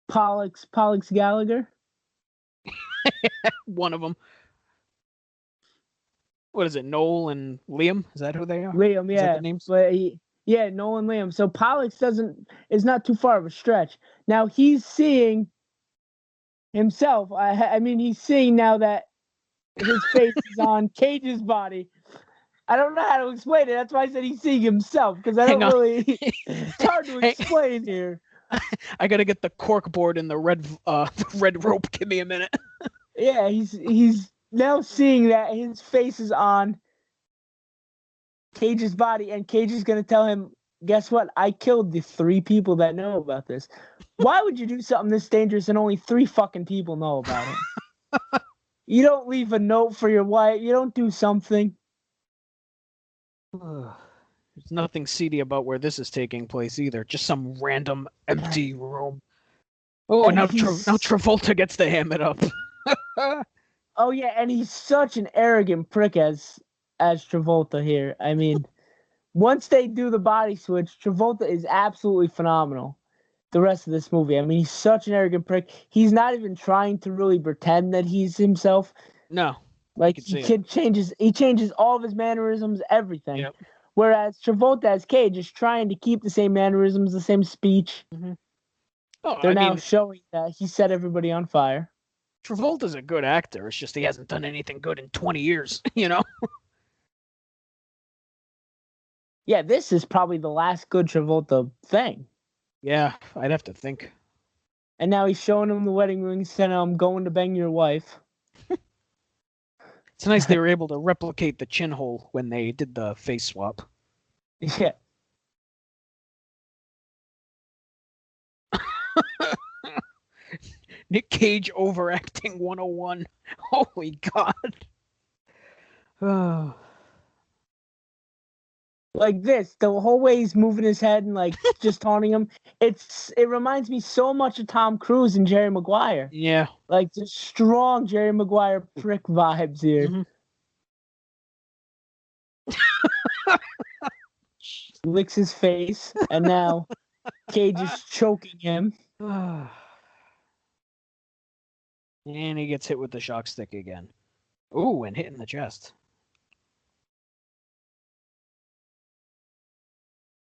Speaker 3: Pollux Gallagher?
Speaker 2: One of them. What is it, Noel and Liam? Is that who they are?
Speaker 3: Liam, yeah.
Speaker 2: Is that the names?
Speaker 3: But Noel and Liam. So Pollux is not too far of a stretch. Now he's seeing himself. I mean, he's seeing now that his face is on Cage's body. I don't know how to explain it. That's why I said he's seeing himself, because I don't really... It's hard to explain here.
Speaker 2: I gotta get the cork board and the red rope. Give me a minute.
Speaker 3: Yeah, he's now seeing that his face is on Cage's body, and Cage is gonna tell him, guess what? I killed the 3 people that know about this. Why would you do something this dangerous and only 3 fucking people know about it? You don't leave a note for your wife. You don't do something.
Speaker 2: There's nothing seedy about where this is taking place either. Just some random empty room. Oh, and now Travolta gets to ham it up.
Speaker 3: Oh yeah, and he's such an arrogant prick as Travolta here. I mean, once they do the body switch, Travolta is absolutely phenomenal. The rest of this movie, I mean, he's such an arrogant prick. He's not even trying to really pretend that he's himself.
Speaker 2: No,
Speaker 3: like he changes all of his mannerisms, everything.
Speaker 2: Yep.
Speaker 3: Whereas Travolta as Cage is trying to keep the same mannerisms, the same speech.
Speaker 2: Mm-hmm. Oh,
Speaker 3: They're now showing that he set everybody on fire.
Speaker 2: Travolta's a good actor. It's just he hasn't done anything good in 20 years, you know?
Speaker 3: Yeah, this is probably the last good Travolta thing.
Speaker 2: Yeah, I'd have to think.
Speaker 3: And now he's showing him the wedding ring, saying, "I'm going to bang your wife."
Speaker 2: It's nice they were able to replicate the chin hole when they did the face swap.
Speaker 3: Yeah.
Speaker 2: Nic Cage overacting 101. Holy God. Oh.
Speaker 3: Like this, the whole way he's moving his head and like just taunting him. It reminds me so much of Tom Cruise and Jerry Maguire.
Speaker 2: Yeah.
Speaker 3: Like just strong Jerry Maguire prick vibes here.
Speaker 2: Mm-hmm.
Speaker 3: Licks his face, and now Cage is choking him.
Speaker 2: And he gets hit with the shock stick again. Ooh, and hit in the chest.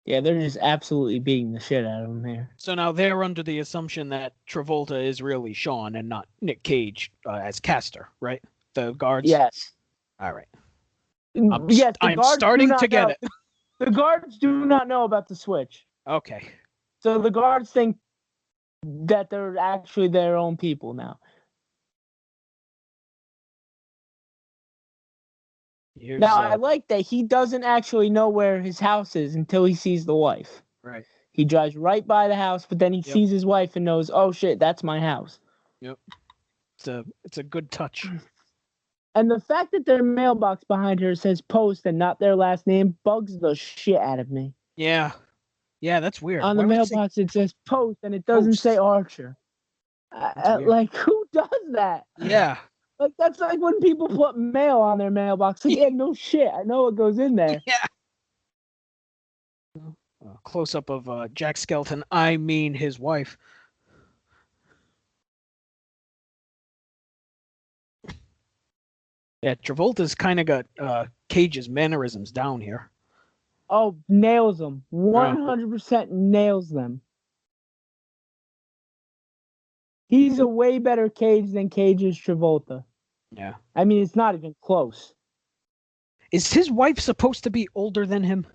Speaker 3: Yeah, they're just absolutely beating the shit out of him here.
Speaker 2: So now they're under the assumption that Travolta is really Sean and not Nic Cage as Castor, right? The guards?
Speaker 3: Yes.
Speaker 2: All right.
Speaker 3: Yes,
Speaker 2: I'm starting to get it.
Speaker 3: The guards do not know about the switch.
Speaker 2: Okay.
Speaker 3: So the guards think that they're actually their own people now. I like that he doesn't actually know where his house is until he sees the wife.
Speaker 2: Right.
Speaker 3: He drives right by the house, but then he sees his wife and knows, oh shit, that's my house.
Speaker 2: Yep. It's a good touch.
Speaker 3: And the fact that their mailbox behind her says post and not their last name bugs the shit out of me.
Speaker 2: Yeah. Yeah, that's weird.
Speaker 3: On the mailbox it says post and it doesn't say Archer. Like, who does that?
Speaker 2: Yeah.
Speaker 3: Like, that's like when people put mail on their mailbox. Like, yeah, no shit. I know what goes in there.
Speaker 2: Yeah. Close up of Jack Skeleton. I mean his wife. Yeah, Travolta's kind of got Cage's mannerisms down here.
Speaker 3: Oh, nails them. 100% nails them. He's a way better Cage than Cage is Travolta.
Speaker 2: Yeah.
Speaker 3: I mean, it's not even close.
Speaker 2: Is his wife supposed to be older than him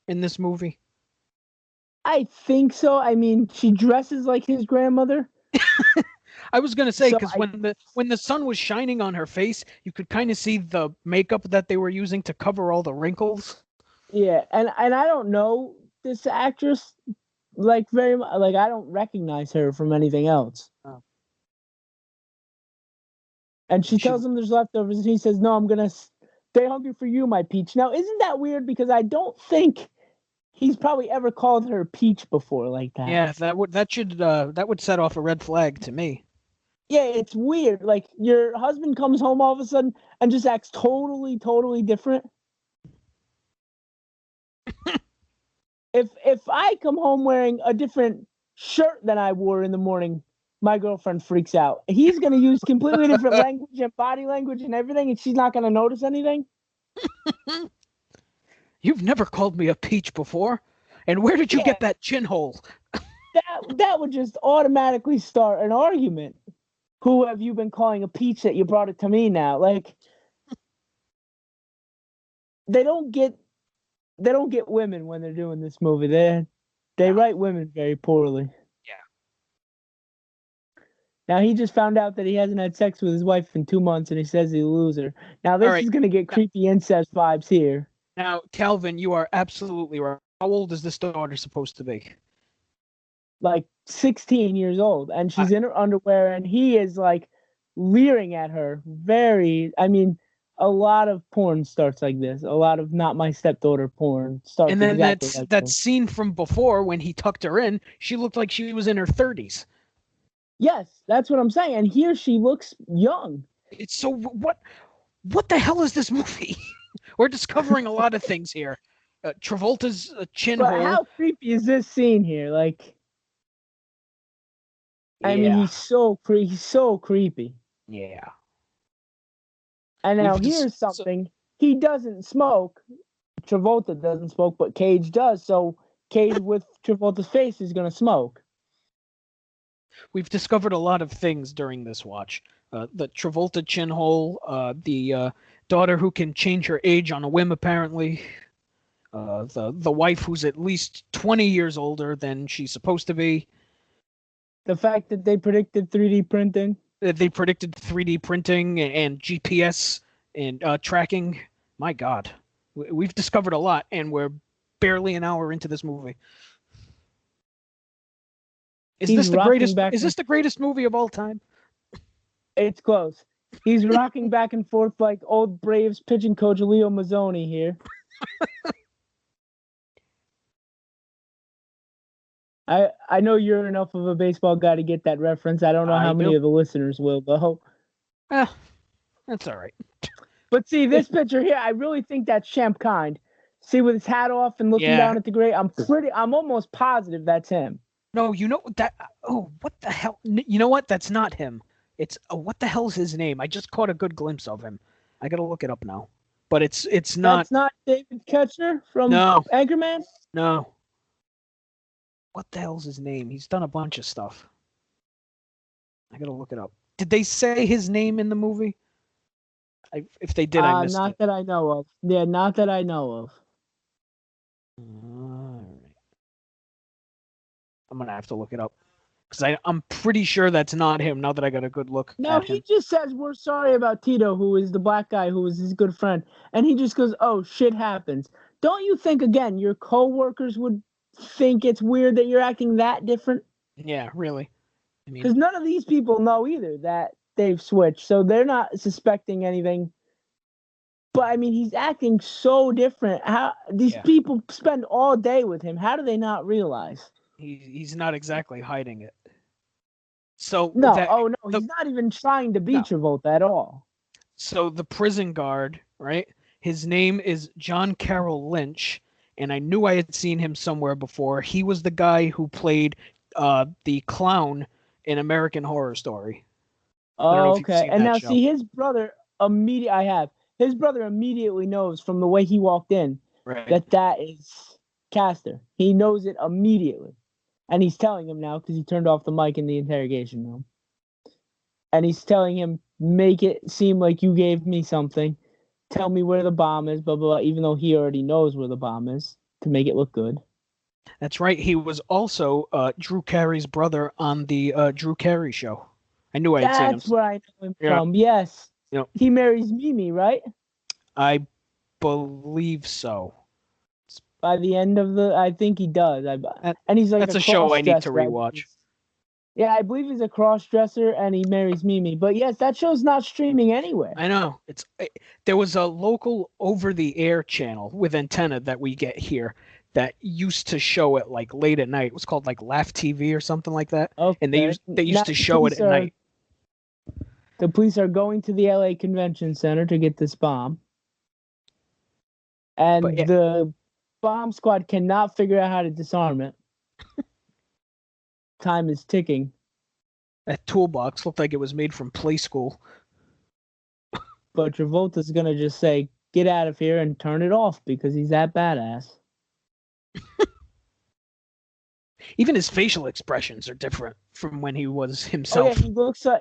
Speaker 2: in this movie?
Speaker 3: I think so. I mean, she dresses like his grandmother.
Speaker 2: I was gonna say, because when the sun was shining on her face, you could kind of see the makeup that they were using to cover all the wrinkles.
Speaker 3: Yeah, and I don't know this actress like very much. Like, I don't recognize her from anything else.
Speaker 2: Oh.
Speaker 3: And she tells him there's leftovers, and he says, "No, I'm gonna stay hungry for you, my peach." Now, isn't that weird? Because I don't think he's probably ever called her peach before like that.
Speaker 2: Yeah, that would set off a red flag to me.
Speaker 3: Yeah, it's weird. Like, your husband comes home all of a sudden and just acts totally, totally different. If I come home wearing a different shirt than I wore in the morning, my girlfriend freaks out. He's going to use completely different language and body language and everything, and she's not going to notice anything.
Speaker 2: You've never called me a peach before. And where did you get that chin hole?
Speaker 3: That would just automatically start an argument. Who have you been calling a peach that you brought it to me now? Like, they don't get women when they're doing this movie. They write women very poorly.
Speaker 2: Yeah.
Speaker 3: Now, he just found out that he hasn't had sex with his wife in 2 months, and he says he's a loser. Now, this is going to get creepy incest vibes here.
Speaker 2: Now, Calvin, you are absolutely right. How old is this daughter supposed to be?
Speaker 3: Like 16 years old, and she's in her underwear, and he is like leering at her. A lot of porn starts like this. A lot of not my stepdaughter porn starts.
Speaker 2: And then
Speaker 3: exactly
Speaker 2: that scene from before when he tucked her in, she looked like she was in her 30s.
Speaker 3: Yes, that's what I'm saying. And here she looks young.
Speaker 2: It's so what the hell is this movie? We're discovering a lot of things here. Travolta's chin hole.
Speaker 3: How creepy is this scene here? Like, I mean, he's so creepy.
Speaker 2: Yeah.
Speaker 3: And now here's something. He doesn't smoke. Travolta doesn't smoke, but Cage does. So Cage with Travolta's face is going to smoke.
Speaker 2: We've discovered a lot of things during this watch. The Travolta chin hole, the daughter who can change her age on a whim, apparently. The wife who's at least 20 years older than she's supposed to be.
Speaker 3: The fact that they predicted 3D printing.
Speaker 2: They predicted 3D printing and GPS and tracking. My God, we've discovered a lot, and we're barely an hour into this movie. Is this the greatest? Is this the greatest movie of all time?
Speaker 3: It's close. He's rocking back and forth like old Braves pitching coach Leo Mazzoni here. I know you're enough of a baseball guy to get that reference. I don't know how many of the listeners will, though.
Speaker 2: That's all right.
Speaker 3: But see, this picture here, I really think that's Champ Kind. See, with his hat off and looking down at the grave, I'm almost positive that's him.
Speaker 2: No, you know that. Oh, what the hell? You know what? That's not him. It's what the hell's his name? I just caught a good glimpse of him. I gotta look it up now. But it's not.
Speaker 3: That's not David Ketchner from Anchorman?
Speaker 2: No. What the hell's his name? He's done a bunch of stuff. I gotta look it up. Did they say his name in the movie? If they did, I missed it.
Speaker 3: Not that I know of. Yeah, not that I know of.
Speaker 2: All right. I'm gonna have to look it up because I'm pretty sure that's not him. Now that I got a good look.
Speaker 3: No, he just says we're sorry about Tito, who is the black guy who was his good friend, and he just goes, "Oh, shit happens." Don't you think again your coworkers would think it's weird that you're acting that different?
Speaker 2: Yeah, really. I mean,
Speaker 3: because none of these people know either that they've switched, so they're not suspecting anything. But I mean, he's acting so different. How these people spend all day with him? How do they not realize?
Speaker 2: He's not exactly hiding it. So
Speaker 3: no, he's not even trying to be Travolta at all.
Speaker 2: So the prison guard, right? His name is John Carroll Lynch, and I knew I had seen him somewhere before. He was the guy who played the clown in American Horror Story.
Speaker 3: Oh, okay. And now see his brother His brother immediately knows from the way he walked in that is Castor. He knows it immediately. And he's telling him now because he turned off the mic in the interrogation room. And he's telling him, make it seem like you gave me something. Tell me where the bomb is, blah, blah, blah, even though he already knows where the bomb is to make it look good.
Speaker 2: That's right. He was also Drew Carey's brother on the Drew Carey show. I knew I had seen him.
Speaker 3: That's where I know him from, yes.
Speaker 2: Yep.
Speaker 3: He marries Mimi, right?
Speaker 2: I believe so.
Speaker 3: By the end of I think he does. And he's like
Speaker 2: that's a show I need to rewatch.
Speaker 3: Yeah, I believe he's a cross-dresser and he marries Mimi. But yes, that show's not streaming anywhere.
Speaker 2: I know. There was a local over-the-air channel with antenna that we get here that used to show it like late at night. It was called like Laugh TV or something like that. Okay. And they used to show it at night.
Speaker 3: The police are going to the LA Convention Center to get this bomb. And the bomb squad cannot figure out how to disarm it. Time is ticking.
Speaker 2: That toolbox looked like it was made from Play School.
Speaker 3: But Travolta's going to just say, get out of here and turn it off because he's that badass.
Speaker 2: Even his facial expressions are different from when he was himself.
Speaker 3: Oh, yeah,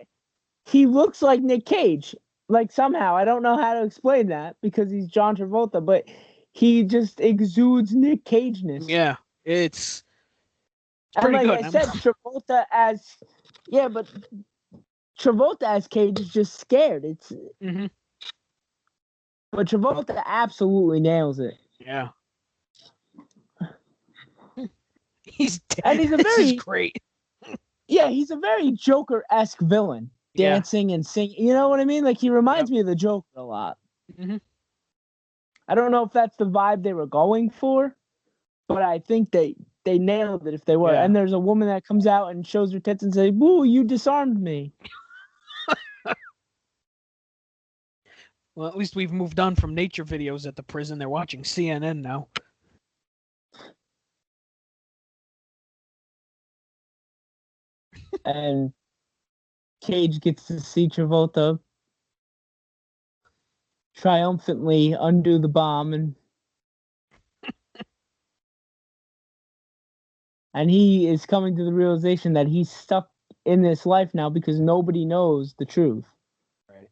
Speaker 3: he looks like Nic Cage. Like somehow, I don't know how to explain that because he's John Travolta, but he just exudes Nic Cage-ness.
Speaker 2: Yeah, it's pretty
Speaker 3: good.
Speaker 2: Like
Speaker 3: I said, Travolta as Cage is just scared. It's but Travolta absolutely nails it.
Speaker 2: Yeah. He's dead.
Speaker 3: And he's
Speaker 2: is great.
Speaker 3: Yeah, he's a very Joker-esque villain. Dancing and singing. You know what I mean? Like, he reminds me of the Joker a lot.
Speaker 2: Mm-hmm.
Speaker 3: I don't know if that's the vibe they were going for, but I think they nailed it if they were. Yeah. And there's a woman that comes out and shows her tits and says, "Woo, you disarmed me."
Speaker 2: Well, at least we've moved on from nature videos at the prison. They're watching CNN now.
Speaker 3: And Cage gets to see Travolta triumphantly undo the bomb, and he is coming to the realization that he's stuck in this life now because nobody knows the truth.
Speaker 2: Right.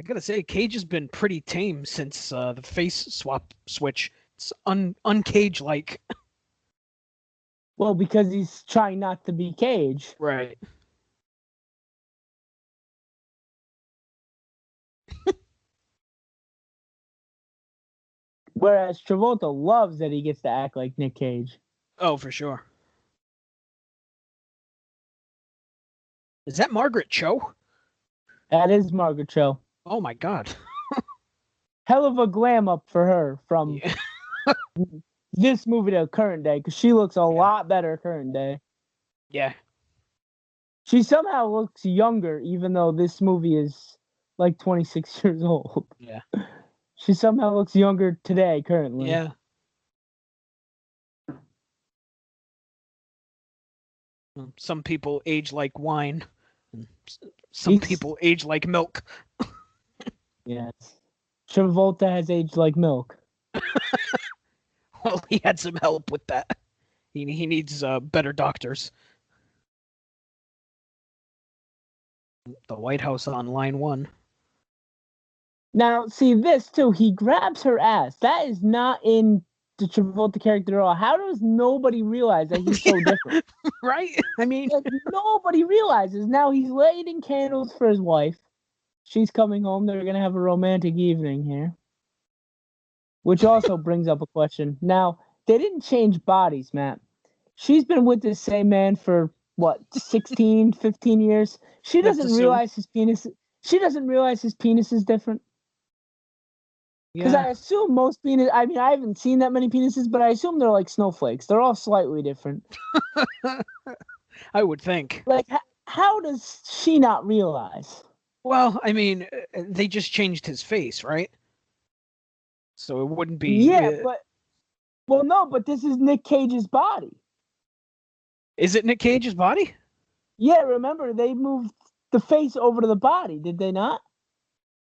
Speaker 2: I gotta say, Cage has been pretty tame since the face swap switch. It's uncage like.
Speaker 3: Well, because he's trying not to be Cage.
Speaker 2: Right.
Speaker 3: Whereas Travolta loves that he gets to act like Nic Cage.
Speaker 2: Oh, for sure. Is that Margaret Cho?
Speaker 3: That is Margaret Cho.
Speaker 2: Oh my God.
Speaker 3: Hell of a glam up for her from
Speaker 2: Yeah.
Speaker 3: this movie to current day, because she looks a lot better current day.
Speaker 2: Yeah.
Speaker 3: She somehow looks younger, even though this movie is like 26 years old.
Speaker 2: Yeah.
Speaker 3: She somehow looks younger today, currently.
Speaker 2: Yeah. Some people age like wine. And some people age like milk.
Speaker 3: Yes. Travolta has aged like milk.
Speaker 2: Well, he had some help with that. He needs better doctors. The White House on line 1.
Speaker 3: Now, see this too. He grabs her ass. That is not in the Travolta character at all. How does nobody realize that he's so different?
Speaker 2: Right? I mean,
Speaker 3: Like, nobody realizes. Now he's lighting candles for his wife. She's coming home. They're gonna have a romantic evening here. Which also brings up a question. Now, they didn't change bodies, Matt. She's been with this same man for what, 16, 15 years? She
Speaker 2: Let's
Speaker 3: doesn't
Speaker 2: assume.
Speaker 3: realize his penis. She doesn't realize his penis is different. Because
Speaker 2: yeah.
Speaker 3: I assume most penis. I mean, I haven't seen that many penises, but I assume they're like snowflakes. They're all slightly different.
Speaker 2: I would think.
Speaker 3: Like, how does she not realize?
Speaker 2: Well, I mean, they just changed his face, right? So it wouldn't be.
Speaker 3: Yeah, but well, no, but this is Nic Cage's body.
Speaker 2: Is it Nic Cage's body?
Speaker 3: Yeah, remember they moved the face over to the body, did they not?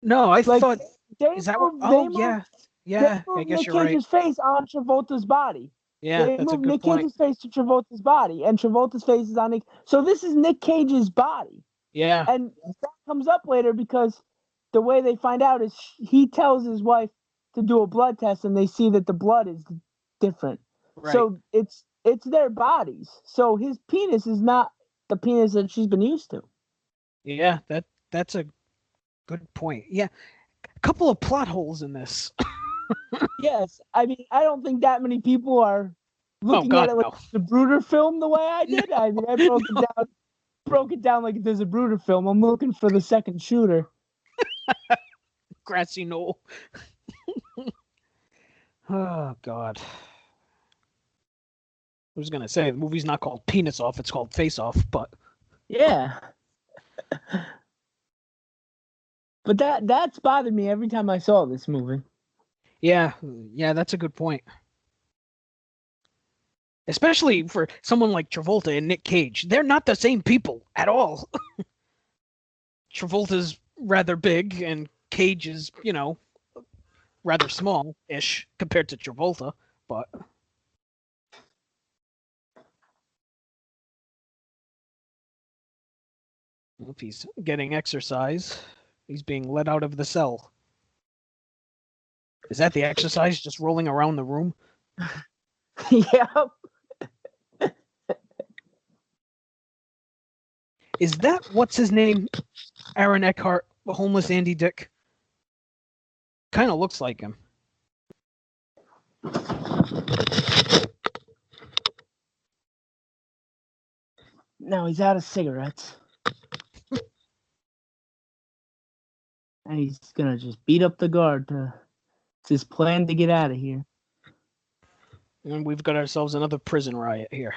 Speaker 2: No, I
Speaker 3: Like,
Speaker 2: thought.
Speaker 3: they
Speaker 2: Is that what?
Speaker 3: moved,
Speaker 2: Oh, yeah. Yeah,
Speaker 3: they
Speaker 2: I
Speaker 3: moved
Speaker 2: guess
Speaker 3: Nic
Speaker 2: you're right.
Speaker 3: Cage's face on Travolta's body.
Speaker 2: Yeah,
Speaker 3: They
Speaker 2: that's a
Speaker 3: moved
Speaker 2: good
Speaker 3: Nic
Speaker 2: point.
Speaker 3: Cage's face to Travolta's body, and Travolta's face is on Nick. So this is Nic Cage's body.
Speaker 2: Yeah.
Speaker 3: And that comes up later because the way they find out is he tells his wife to do a blood test, and they see that the blood is different.
Speaker 2: Right.
Speaker 3: So it's their bodies. So his penis is not the penis that she's been used to.
Speaker 2: Yeah, that's a good point. Yeah. A couple of plot holes in this.
Speaker 3: Yes, I mean I don't think that many people are looking
Speaker 2: God,
Speaker 3: at it like
Speaker 2: no.
Speaker 3: the Bruder film the way I did. I mean I broke it down like if there's a Bruder film. I'm looking for the second shooter.
Speaker 2: Grassy knoll. Oh God. I was gonna say the movie's not called Penis Off, it's called Face Off, but
Speaker 3: Yeah. But that's bothered me every time I saw this movie.
Speaker 2: yeah, that's a good point. Especially for someone like Travolta and Nic Cage. They're not the same people at all. Travolta's rather big and Cage is, rather small-ish compared to Travolta, but if he's getting exercise, he's being let out of the cell. Is that the exercise just rolling around the room?
Speaker 3: Yep.
Speaker 2: Is that what's his name? Aaron Eckhart, the homeless Andy Dick? Kind of looks like him.
Speaker 3: No, he's out of cigarettes. And he's gonna just beat up the guard. It's his plan to get out of here.
Speaker 2: And we've got ourselves another prison riot here.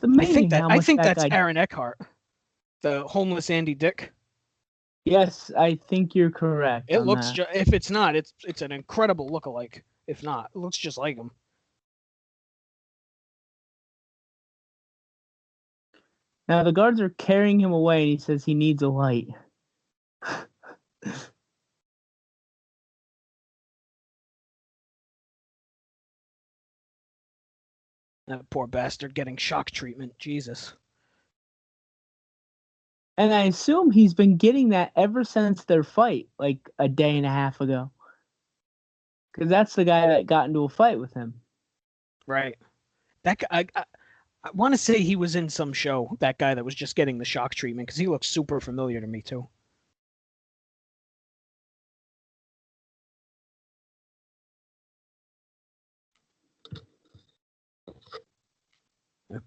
Speaker 2: I think that's Aaron Eckhart, the homeless Andy Dick.
Speaker 3: Yes, I think you're correct.
Speaker 2: It looks if it's not, it's an incredible lookalike. If not, it looks just like him.
Speaker 3: Now the guards are carrying him away, and he says he needs a light.
Speaker 2: That poor bastard getting shock treatment. Jesus.
Speaker 3: And I assume he's been getting that ever since their fight, like a day and a half ago. Because that's the guy that got into a fight with him.
Speaker 2: Right. That guy, I want to say he was in some show, that guy that was just getting the shock treatment, because he looks super familiar to me, too.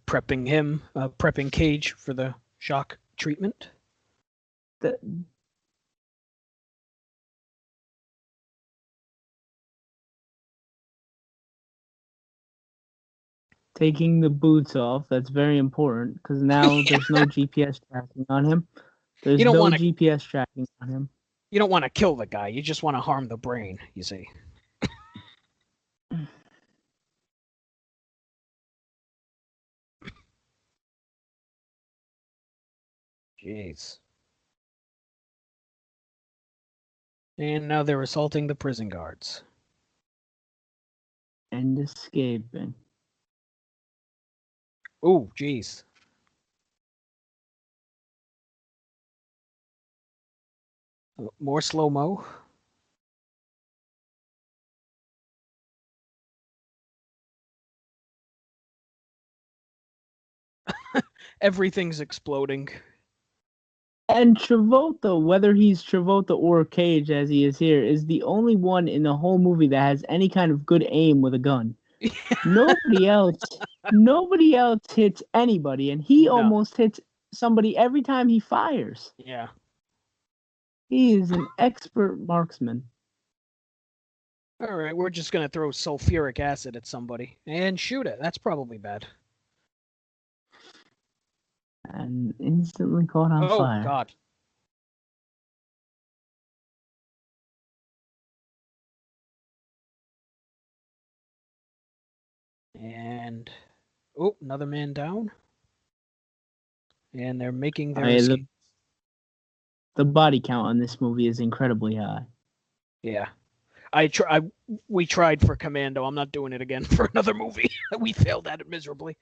Speaker 2: Prepping Cage for the shock treatment.
Speaker 3: Taking the boots off, that's very important, because now there's no GPS tracking on him. There's no GPS tracking on him.
Speaker 2: You don't want to kill the guy. You just want to harm the brain, you see. Jeez. And now they're assaulting the prison guards.
Speaker 3: And escaping.
Speaker 2: Oh, jeez. More slow-mo. Everything's exploding.
Speaker 3: And Travolta, whether he's Travolta or Cage as he is here, is the only one in the whole movie that has any kind of good aim with a gun. Nobody else hits anybody, and he almost hits somebody every time he fires.
Speaker 2: Yeah.
Speaker 3: He is an expert marksman.
Speaker 2: All right, we're just going to throw sulfuric acid at somebody and shoot it. That's probably bad.
Speaker 3: And instantly caught on fire.
Speaker 2: Oh, God. And, oh, another man down. And they're making their escape.
Speaker 3: The body count on this movie is incredibly high.
Speaker 2: Yeah. We tried for Commando. I'm not doing it again for another movie. We failed at it miserably.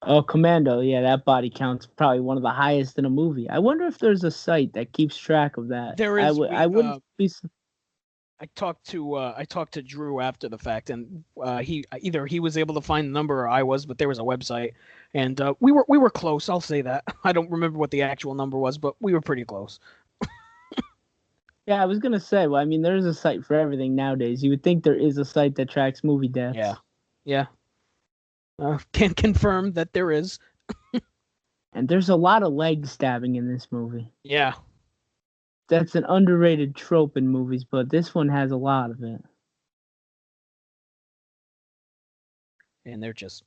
Speaker 3: Oh, Commando, yeah, that body count's probably one of the highest in a movie. I wonder if there's a site that keeps track of that.
Speaker 2: There is.
Speaker 3: I wouldn't be.
Speaker 2: I talked to Drew after the fact, and he was able to find the number or I was, but there was a website, and we were close. I'll say that. I don't remember what the actual number was, but we were pretty close.
Speaker 3: Yeah, I was gonna say. Well, I mean, there's a site for everything nowadays. You would think there is a site that tracks movie deaths.
Speaker 2: Yeah. Can confirm that there is.
Speaker 3: And there's a lot of leg stabbing in this movie.
Speaker 2: Yeah.
Speaker 3: That's an underrated trope in movies, but this one has a lot of it.
Speaker 2: And they're just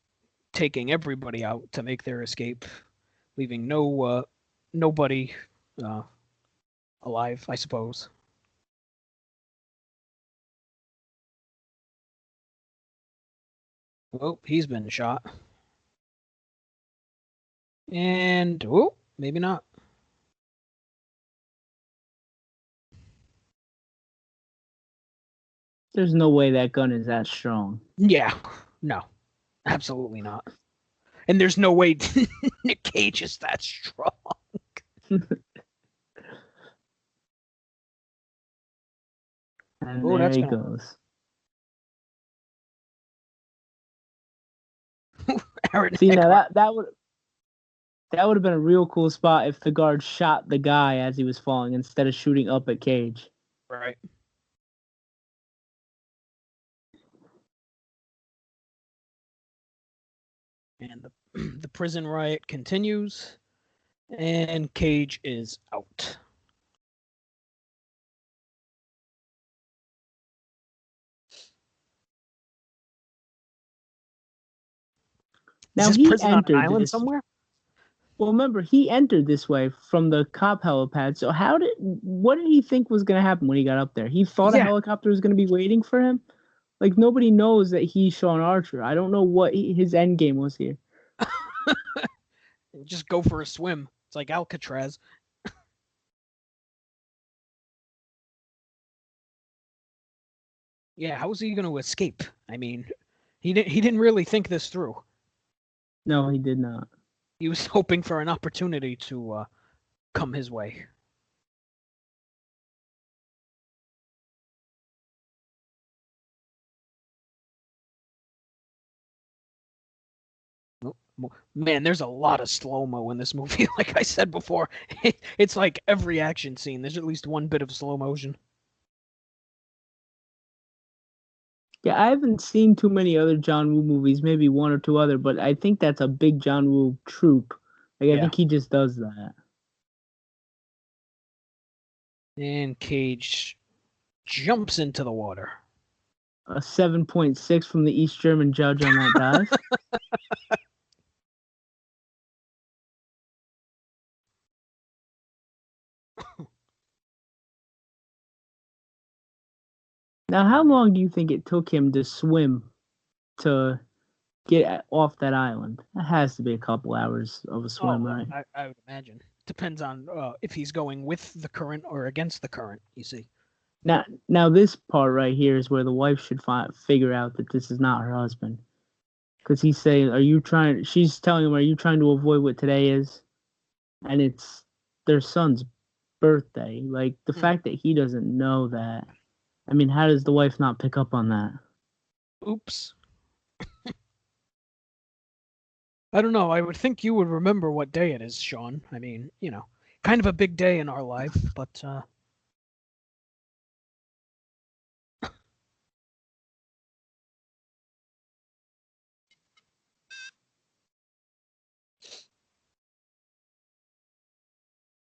Speaker 2: taking everybody out to make their escape, leaving nobody alive, I suppose. Oh, he's been shot. And, oh, maybe not.
Speaker 3: There's no way that gun is that strong.
Speaker 2: Yeah, no, absolutely not. And there's no way Nic Cage is that strong.
Speaker 3: And there he goes. See, now that would have been a real cool spot if the guard shot the guy as he was falling instead of shooting up at Cage.
Speaker 2: Right. And the prison riot continues, and Cage is out.
Speaker 3: Now
Speaker 2: is this prison on an island somewhere?
Speaker 3: Well, remember, he entered this way from the cop helipad. So what did he think was going to happen when he got up there? He thought a helicopter was going to be waiting for him? Like, nobody knows that he's Sean Archer. I don't know what his end game was here.
Speaker 2: Just go for a swim. It's like Alcatraz. Yeah, how is he going to escape? I mean, he didn't really think this through.
Speaker 3: No, he did not.
Speaker 2: He was hoping for an opportunity to come his way. Man, there's a lot of slow-mo in this movie. Like I said before, it's like every action scene. There's at least one bit of slow motion.
Speaker 3: Yeah, I haven't seen too many other John Woo movies, maybe one or two other, but I think that's a big John Woo trope. Like, I think he just does that.
Speaker 2: And Cage jumps into the water.
Speaker 3: A 7.6 from the East German judge on that dive. Now, how long do you think it took him to swim to get off that island? That has to be a couple hours of a swim, right?
Speaker 2: I would imagine. Depends on if he's going with the current or against the current, you see.
Speaker 3: Now this part right here is where the wife should figure out that this is not her husband. Because he's saying, she's telling him, are you trying to avoid what today is? And it's their son's birthday. Like, the fact that he doesn't know that. I mean, how does the wife not pick up on that?
Speaker 2: Oops. I don't know. I would think you would remember what day it is, Sean. I mean, kind of a big day in our life, but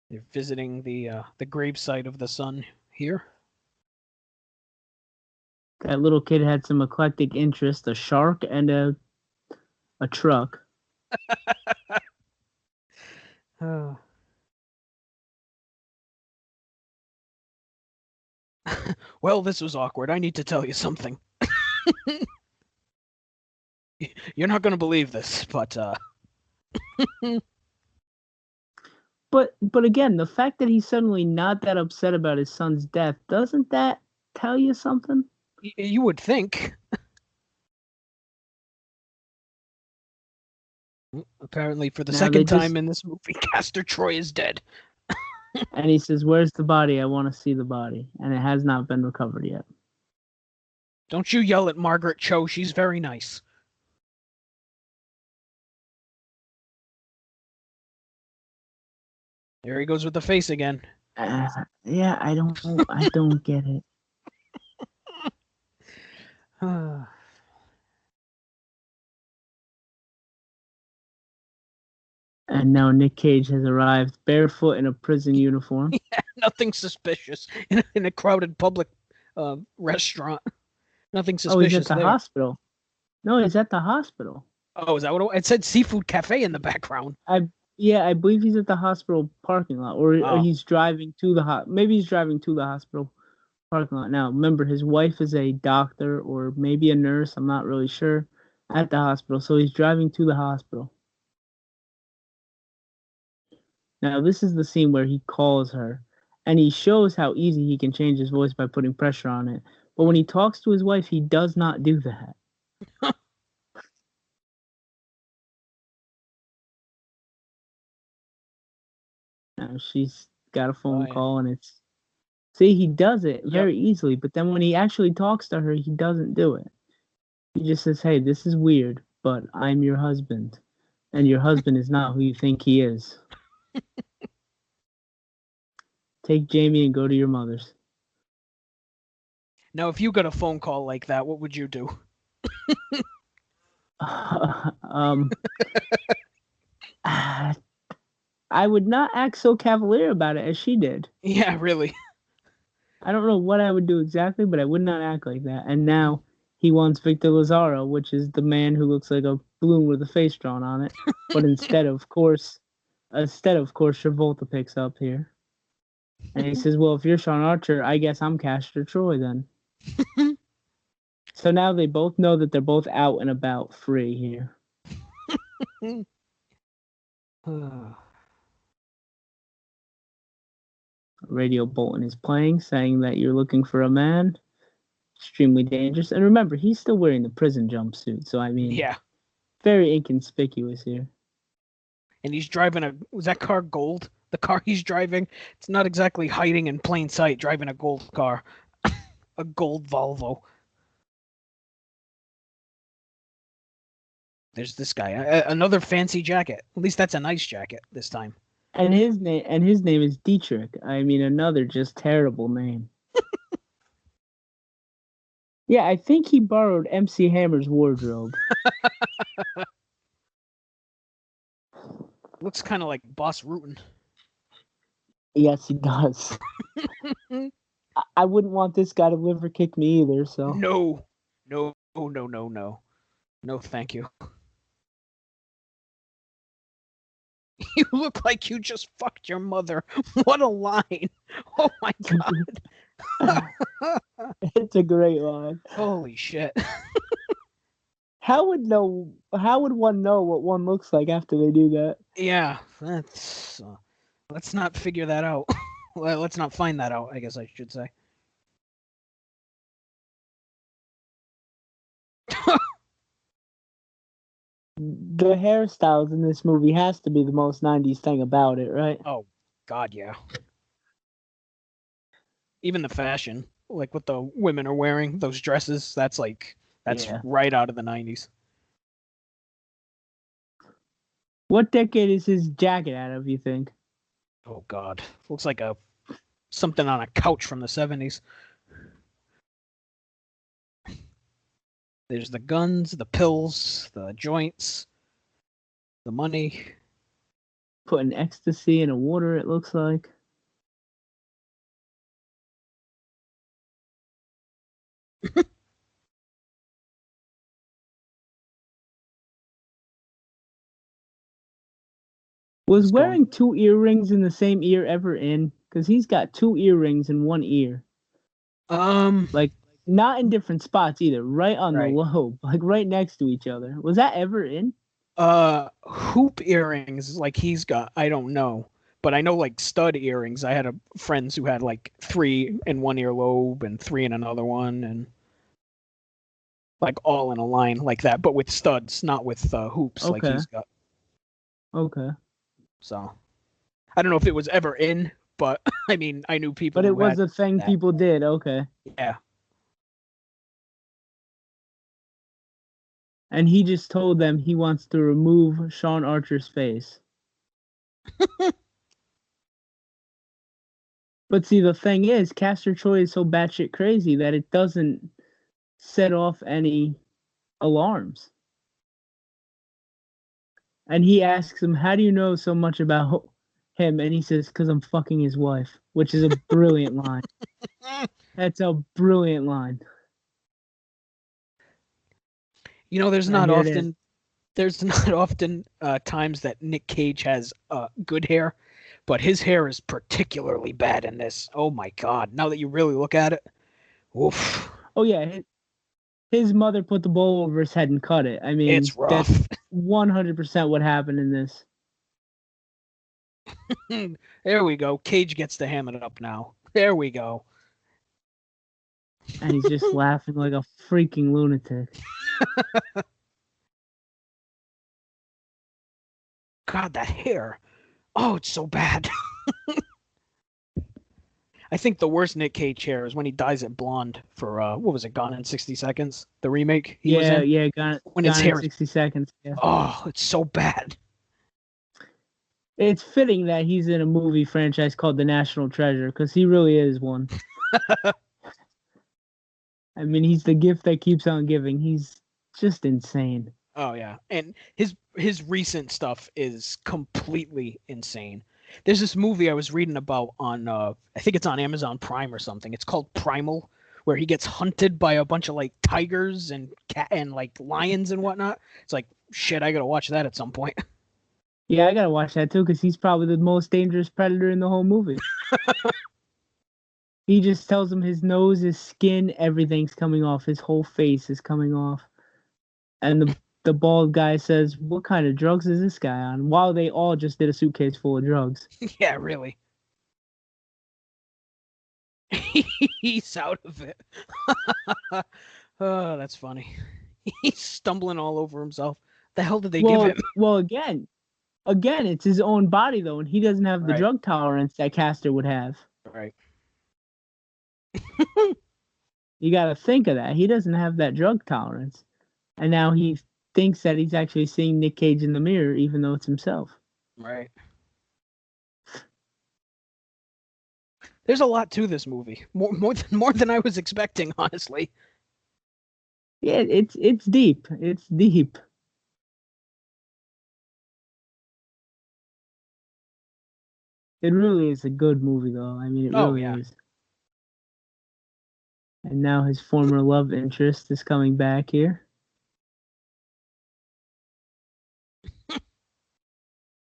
Speaker 2: they're visiting the gravesite of the son here.
Speaker 3: That little kid had some eclectic interest, a shark and a truck.
Speaker 2: Well, this was awkward. I need to tell you something. You're not going to believe this, but
Speaker 3: But again, the fact that he's suddenly not that upset about his son's death, doesn't that tell you something?
Speaker 2: You would think. Apparently, for the second time in this movie, Castor Troy is dead.
Speaker 3: And he says, where's the body? I want to see the body. And it has not been recovered yet.
Speaker 2: Don't you yell at Margaret Cho. She's very nice. There he goes with the face again.
Speaker 3: Yeah, I don't get it. And now Nic Cage has arrived barefoot in a prison uniform.
Speaker 2: Yeah, nothing suspicious in a crowded public restaurant. Nothing suspicious.
Speaker 3: Oh, he's at the hospital. No, he's at the hospital.
Speaker 2: Oh, is that what it said? Seafood Cafe in the background.
Speaker 3: I believe he's at the hospital parking lot, or he's driving to the maybe he's driving to the hospital parking lot. Now, remember, his wife is a doctor or maybe a nurse. I'm not really sure at the hospital, so he's driving to the hospital. Now, this is the scene where he calls her, and he shows how easy he can change his voice by putting pressure on it. But when he talks to his wife, he does not do that. Now, she's got a phone call, and it's... See, he does it very easily, but then when he actually talks to her, he doesn't do it. He just says, hey, this is weird, but I'm your husband, and your husband is not who you think he is. Take Jamie and go to your mother's.
Speaker 2: Now, if you got a phone call like that, what would you do?
Speaker 3: I would not act so cavalier about it as she did.
Speaker 2: Yeah, really.
Speaker 3: I don't know what I would do exactly, but I would not act like that. And now he wants Victor Lazaro, which is the man who looks like a balloon with a face drawn on it. But instead, of course, Travolta picks up here. And he says, well, if you're Sean Archer, I guess I'm Castor Troy then. So now they both know that they're both out and about free here. Radio bulletin is playing, saying that you're looking for a man. extremely dangerous. And remember, he's still wearing the prison jumpsuit, so I mean,
Speaker 2: Yeah.
Speaker 3: very inconspicuous here.
Speaker 2: And he's driving was that car gold? The car he's driving, it's not exactly hiding in plain sight driving a gold car. A gold Volvo. There's this guy, another fancy jacket. At least that's a nice jacket this time.
Speaker 3: And his name is Dietrich. I mean, another just terrible name. Yeah, I think he borrowed MC Hammer's wardrobe.
Speaker 2: Looks kind of like Boss Rutan.
Speaker 3: Yes, he does. I wouldn't want this guy to liver kick me either, so.
Speaker 2: No, thank you. You look like you just fucked your mother. What a line. Oh my God.
Speaker 3: It's a great line.
Speaker 2: Holy shit.
Speaker 3: How would one know what one looks like after they do that?
Speaker 2: Yeah, that's let's not figure that out. Well, let's not find that out, I guess I should say.
Speaker 3: The hairstyles in this movie has to be the most 90s thing about it, right?
Speaker 2: Oh, God, yeah. Even the fashion, like what the women are wearing, those dresses, that's right out of the 90s.
Speaker 3: What decade is his jacket out of, you think?
Speaker 2: Oh, God. Looks like something on a couch from the 70s. There's the guns, the pills, the joints, the money.
Speaker 3: Putting ecstasy in a water, it looks like. Was wearing two earrings in the same ear ever in? Because he's got two earrings in one ear. Like, not in different spots either. Right on the lobe. Like, right next to each other. Was that ever in?
Speaker 2: Hoop earrings like he's got, I don't know. But I know, like, stud earrings. I had friends who had, like, 3 in one earlobe and 3 in another one. And, like, all in a line like that. But with studs, not with hoops like he's got.
Speaker 3: Okay.
Speaker 2: So, I don't know if it was ever in, but I mean, I knew people.
Speaker 3: But it was a thing people did. Okay.
Speaker 2: Yeah.
Speaker 3: And he just told them he wants to remove Sean Archer's face. But see, the thing is, Castor Troy is so batshit crazy that it doesn't set off any alarms. And he asks him, how do you know so much about him? And he says, because I'm fucking his wife, which is a brilliant line. That's a brilliant line.
Speaker 2: You know, there's not often times that Nic Cage has good hair, but his hair is particularly bad in this. Oh my God. Now that you really look at it. Oof.
Speaker 3: Oh yeah. His mother put the bowl over his head and cut it. I mean,
Speaker 2: it's rough.
Speaker 3: That's 100% what happened in this.
Speaker 2: There we go. Cage gets to ham it up now. There we go.
Speaker 3: And he's just laughing like a freaking lunatic.
Speaker 2: God, that hair. Oh, it's so bad. I think the worst Nic Cage hair is when he dyes it blonde for what was it, Gone in 60 Seconds? The remake he was in?
Speaker 3: Yeah, Gone in 60 Seconds. Yeah.
Speaker 2: Oh, it's so bad.
Speaker 3: It's fitting that he's in a movie franchise called The National Treasure, because he really is one. I mean, he's the gift that keeps on giving. He's just insane.
Speaker 2: Oh yeah, and his recent stuff is completely insane. There's this movie I was reading about on I think it's on Amazon Prime or something. It's called Primal, where he gets hunted by a bunch of like tigers and like lions and whatnot. It's like, shit, I gotta watch that at some point.
Speaker 3: Yeah, I gotta watch that too, because he's probably the most dangerous predator in the whole movie. He just tells him his nose, his skin, everything's coming off. His whole face is coming off. And the bald guy says, what kind of drugs is this guy on? While they all just did a suitcase full of drugs.
Speaker 2: Yeah, really. He's out of it. Oh, that's funny. He's stumbling all over himself. The hell did they give him?
Speaker 3: Well, again, it's his own body though, and he doesn't have the
Speaker 2: Right.
Speaker 3: drug tolerance that Castor would have.
Speaker 2: Right.
Speaker 3: You got to think of that. He doesn't have that drug tolerance, and now he thinks that he's actually seeing Nic Cage in the mirror, even though it's himself.
Speaker 2: Right. There's a lot to this movie, more than I was expecting, honestly.
Speaker 3: Yeah, it's deep. It's deep. It really is a good movie, though. I mean, it really is. And now his former love interest is coming back here.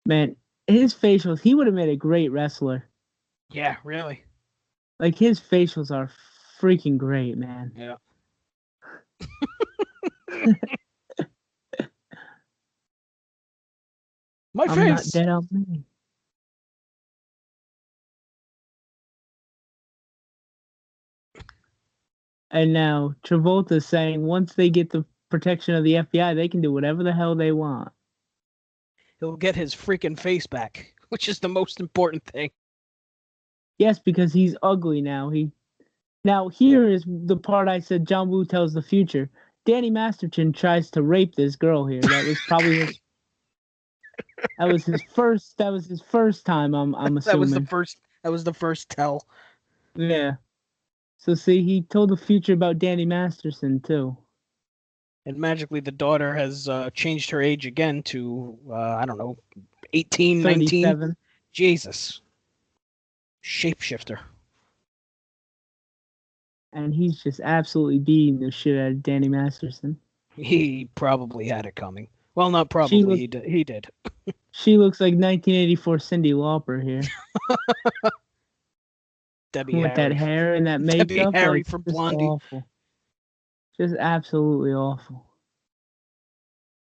Speaker 3: Man, his facials, he would have made a great wrestler.
Speaker 2: Yeah, really.
Speaker 3: Like, his facials are freaking great, man.
Speaker 2: Yeah. My
Speaker 3: I'm
Speaker 2: face.
Speaker 3: not dead on me. And now Travolta's saying once they get the protection of the FBI, they can do whatever the hell they want.
Speaker 2: He'll get his freaking face back, which is the most important thing.
Speaker 3: Yes, because he's ugly now. Now here is the part I said John Woo tells the future. Danny Masterson tries to rape this girl here. That was probably his that was his first time, I'm assuming.
Speaker 2: That was the first tell.
Speaker 3: Yeah. So see, he told the future about Danny Masterson too.
Speaker 2: And magically the daughter has changed her age again to I don't know, 18,
Speaker 3: 37.
Speaker 2: 19. Jesus. Shapeshifter.
Speaker 3: And he's just absolutely beating the shit out of Danny Masterson.
Speaker 2: He probably had it coming. Well, not probably. He did.
Speaker 3: She looks like 1984 Cyndi Lauper here.
Speaker 2: Debbie
Speaker 3: with
Speaker 2: Harry.
Speaker 3: That hair and that makeup.
Speaker 2: Debbie Harry
Speaker 3: like,
Speaker 2: from
Speaker 3: just
Speaker 2: Blondie.
Speaker 3: Awful. Just absolutely awful.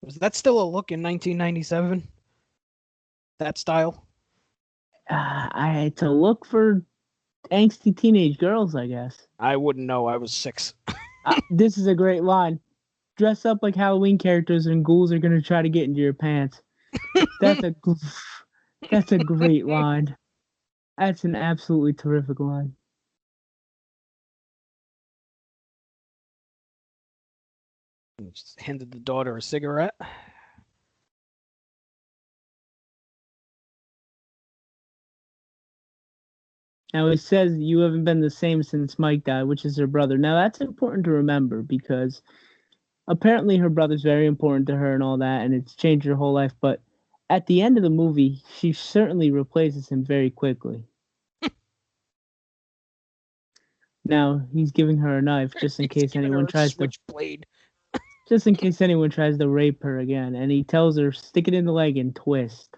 Speaker 2: Was that still a look in 1997? That style?
Speaker 3: It's a look for angsty teenage girls, I guess.
Speaker 2: I wouldn't know. I was 6.
Speaker 3: This is a great line. Dress up like Halloween characters and ghouls are going to try to get into your pants. That's a great line. That's an absolutely terrific line.
Speaker 2: Just handed the daughter a cigarette.
Speaker 3: Now he says you haven't been the same since Mike died, which is her brother. Now that's important to remember because apparently her brother's very important to her and all that, and it's changed her whole life. But at the end of the movie, she certainly replaces him very quickly. Now he's giving her a knife just in case anyone tries to
Speaker 2: switchblade.
Speaker 3: Just in case anyone tries to rape her again, and he tells her stick it in the leg and twist.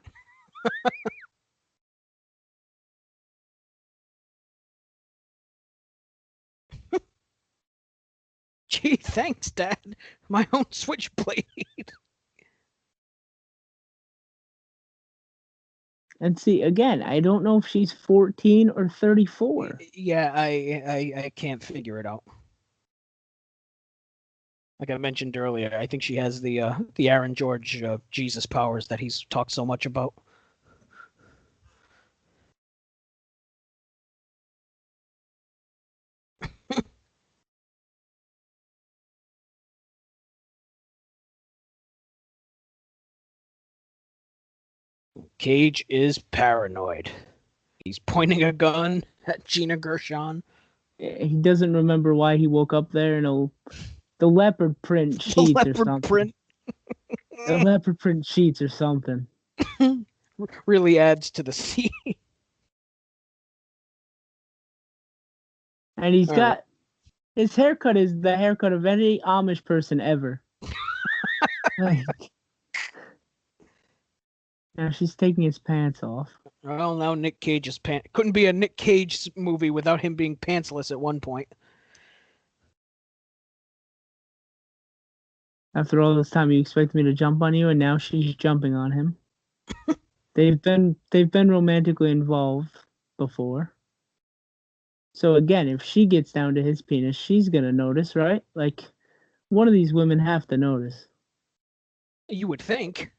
Speaker 2: Gee, thanks, Dad. My own switchblade.
Speaker 3: And see, again, I don't know if she's 14 or 34.
Speaker 2: Yeah, I can't figure it out. Like I mentioned earlier, I think she has the Aaron George Jesus powers that he's talked so much about. Cage is paranoid. He's pointing a gun at Gina Gershon.
Speaker 3: He doesn't remember why he woke up there in the leopard print sheets or something. The leopard print sheets or something.
Speaker 2: Really adds to the scene.
Speaker 3: And he's got his haircut is the haircut of any Amish person ever. Like, now she's taking his pants off.
Speaker 2: Well, now Nic Cage is couldn't be a Nic Cage movie without him being pantsless at one point.
Speaker 3: After all this time, you expect me to jump on you, and now she's jumping on him. They've been romantically involved before. So again, if she gets down to his penis, she's gonna notice, right? Like, one of these women have to notice.
Speaker 2: You would think.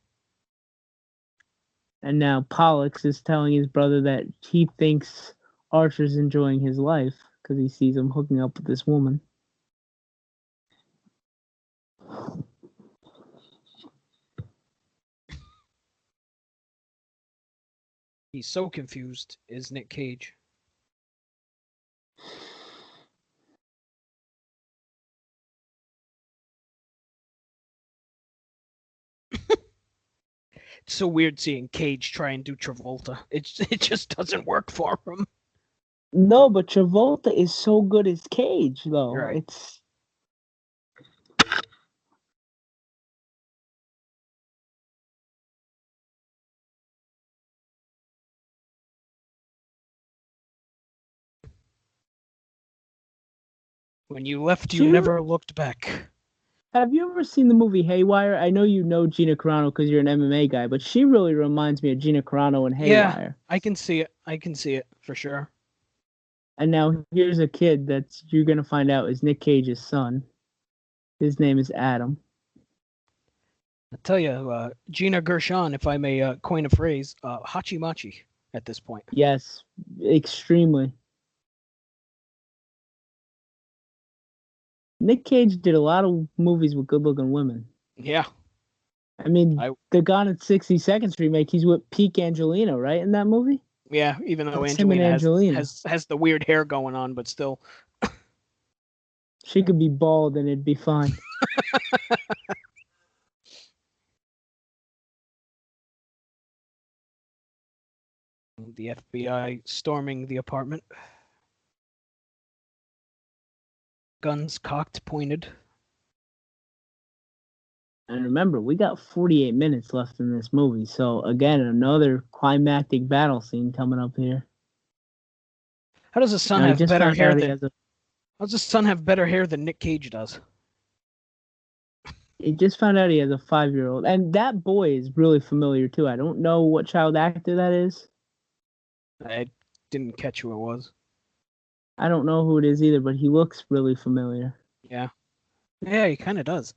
Speaker 3: And now Pollux is telling his brother that he thinks Archer's enjoying his life because he sees him hooking up with this woman.
Speaker 2: He's so confused, is Nic Cage. It's so weird seeing Cage try and do Travolta. It just doesn't work for him.
Speaker 3: No, but Travolta is so good as Cage, though.
Speaker 2: Right.
Speaker 3: It's
Speaker 2: When you left, you never looked back.
Speaker 3: Have you ever seen the movie Haywire? I know you know Gina Carano because you're an MMA guy, but she really reminds me of Gina Carano in Haywire.
Speaker 2: Yeah, I can see it. I can see it for sure.
Speaker 3: And now here's a kid that you're gonna find out is Nic Cage's son. His name is Adam.
Speaker 2: I tell you, Gina Gershon, if I may coin a phrase, hachi machi at this point.
Speaker 3: Yes, extremely. Nic Cage did a lot of movies with good-looking women.
Speaker 2: Yeah.
Speaker 3: I mean, the Gone in 60 Seconds remake, he's with Peak Angelina, right, in that movie?
Speaker 2: Yeah, even though
Speaker 3: That's
Speaker 2: Angelina has the weird hair going on, but still.
Speaker 3: She could be bald and it'd be fine.
Speaker 2: The FBI storming the apartment. Guns cocked, pointed.
Speaker 3: And remember, we got 48 minutes left in this movie. So, again, another climactic battle scene coming up here.
Speaker 2: How does the son have better hair than... How does the son have better hair than Nic Cage does?
Speaker 3: He just found out he has a 5-year-old. And that boy is really familiar, too. I don't know what child actor that is.
Speaker 2: I didn't catch who it was.
Speaker 3: I don't know who it is either, but he looks really familiar.
Speaker 2: Yeah. Yeah, he kind of does.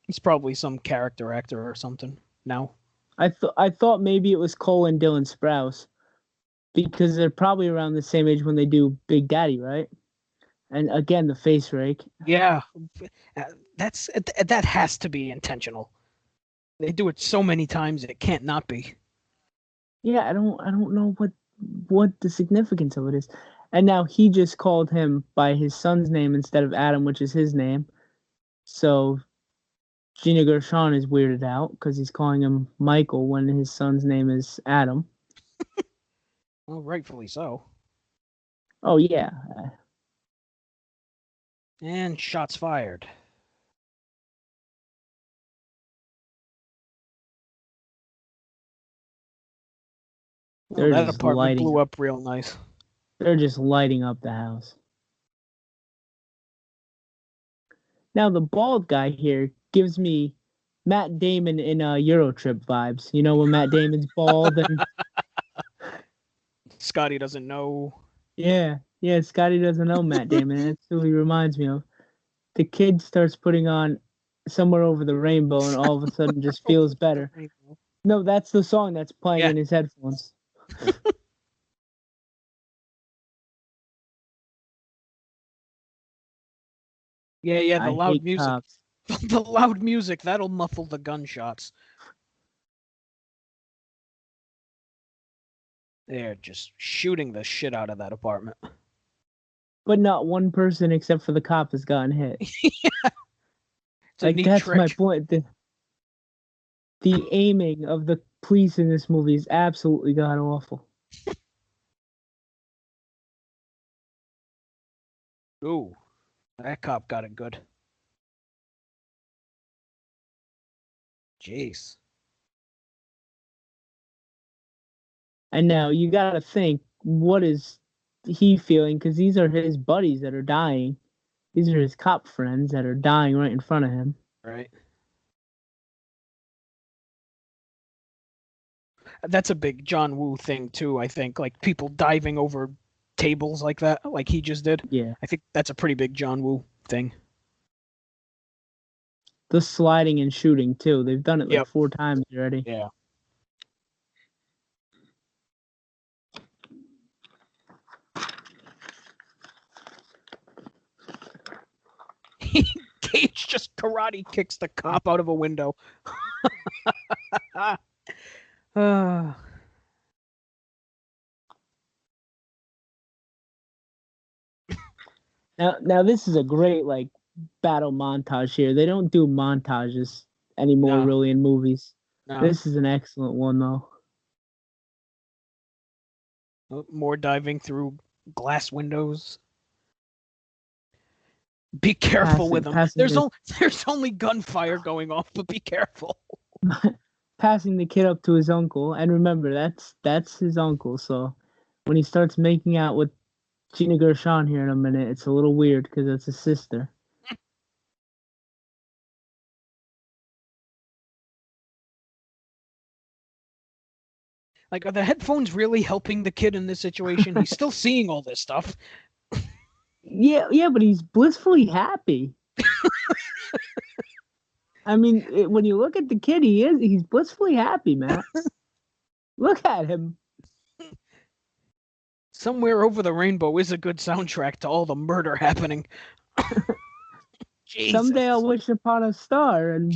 Speaker 2: He's probably some character actor or something now.
Speaker 3: I thought maybe it was Cole and Dylan Sprouse because they're probably around the same age when they do Big Daddy, right? And again, the face rake.
Speaker 2: Yeah, that has to be intentional. They do it so many times it can't not be.
Speaker 3: Yeah, I don't know what the significance of it is. And now he just called him by his son's name instead of Adam, which is his name. So Gina Gershon is weirded out because he's calling him Michael when his son's name is Adam.
Speaker 2: Well, rightfully so.
Speaker 3: Oh, yeah.
Speaker 2: And shots fired. Oh, that apartment blew up real nice.
Speaker 3: They're just lighting up the house. Now, the bald guy here gives me Matt Damon in Eurotrip vibes. You know, when Matt Damon's bald and...
Speaker 2: Scotty doesn't know.
Speaker 3: Yeah, Scotty doesn't know Matt Damon. That's who he reminds me of. The kid starts putting on Somewhere Over the Rainbow and all of a sudden just feels better. No, that's the song that's playing in his headphones.
Speaker 2: Yeah, the loud music. Cops. The loud music, that'll muffle the gunshots. They're just shooting the shit out of that apartment.
Speaker 3: But not one person except for the cop has gotten hit.
Speaker 2: Yeah.
Speaker 3: Like, that's trick. My point. The aiming of the police in this movie is absolutely god-awful.
Speaker 2: Ooh, that cop got it good. Jeez.
Speaker 3: And now you gotta think, what is he feeling? Because these are his buddies that are dying. These are his cop friends that are dying right in front of him.
Speaker 2: Right. That's a big John Woo thing too, I think. Like people diving over tables like that, like he just did.
Speaker 3: Yeah.
Speaker 2: I think that's a pretty big John Woo thing.
Speaker 3: The sliding and shooting too. They've done it like
Speaker 2: Yep.
Speaker 3: 4 times already.
Speaker 2: Yeah. Cage just karate kicks the cop out of a window.
Speaker 3: Now this is a great like battle montage here. They don't do montages anymore
Speaker 2: No.
Speaker 3: really in movies.
Speaker 2: No.
Speaker 3: This is an excellent one though.
Speaker 2: More diving through glass windows. Be careful with them. There's only gunfire going off, but be careful.
Speaker 3: Passing the kid up to his uncle, and remember that's his uncle. So when he starts making out with Gina Gershon here in a minute, it's a little weird because it's his sister.
Speaker 2: Like, are the headphones really helping the kid in this situation? He's still seeing all this stuff.
Speaker 3: Yeah, but he's blissfully happy. I mean, when you look at the kid, he's blissfully happy, man. Look at him.
Speaker 2: Somewhere Over the Rainbow is a good soundtrack to all the murder happening. Jesus.
Speaker 3: Someday I'll wish upon a star, and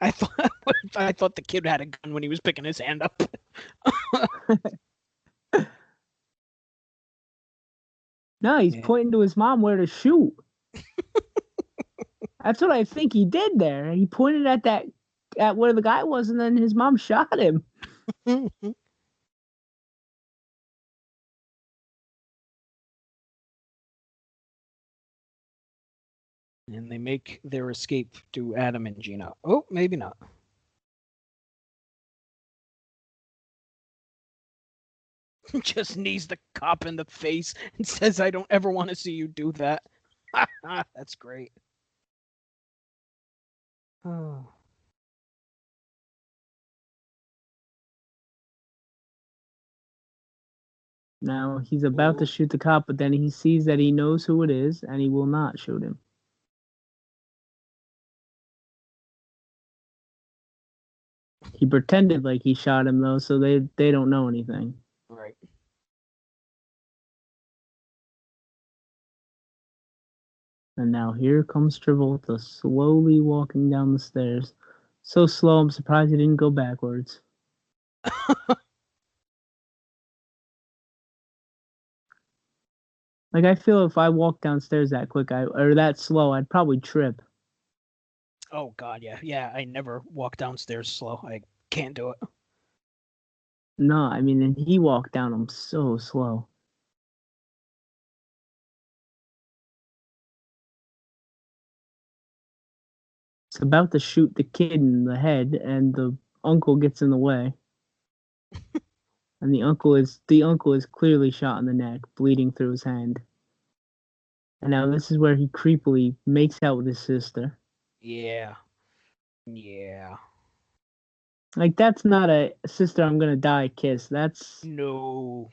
Speaker 2: I thought the kid had a gun when he was picking his hand up.
Speaker 3: no, he's pointing to his mom where to shoot. That's what I think he did there. He pointed at where the guy was, and then his mom shot him.
Speaker 2: And they make their escape to Adam and Gina. Oh, maybe not. Just knees the cop in the face and says, "I don't ever want to see you do that." That's great. Oh.
Speaker 3: Now he's about to shoot the cop, but then he sees that he knows who it is, and he will not shoot him. He pretended like he shot him, though, so they don't know anything.
Speaker 2: Right.
Speaker 3: And now here comes Travolta, slowly walking down the stairs. So slow, I'm surprised he didn't go backwards. Like, I feel if I walked downstairs that quick, or that slow, I'd probably trip.
Speaker 2: Oh, God, yeah. Yeah, I never walk downstairs slow. I can't do it.
Speaker 3: No, I mean, and he walked down them so slow. It's about to shoot the kid in the head, and the uncle gets in the way. And the uncle is clearly shot in the neck, bleeding through his hand. And now this is where he creepily makes out with his sister.
Speaker 2: Yeah. Yeah.
Speaker 3: Like, that's not a sister I'm gonna die kiss. That's
Speaker 2: No.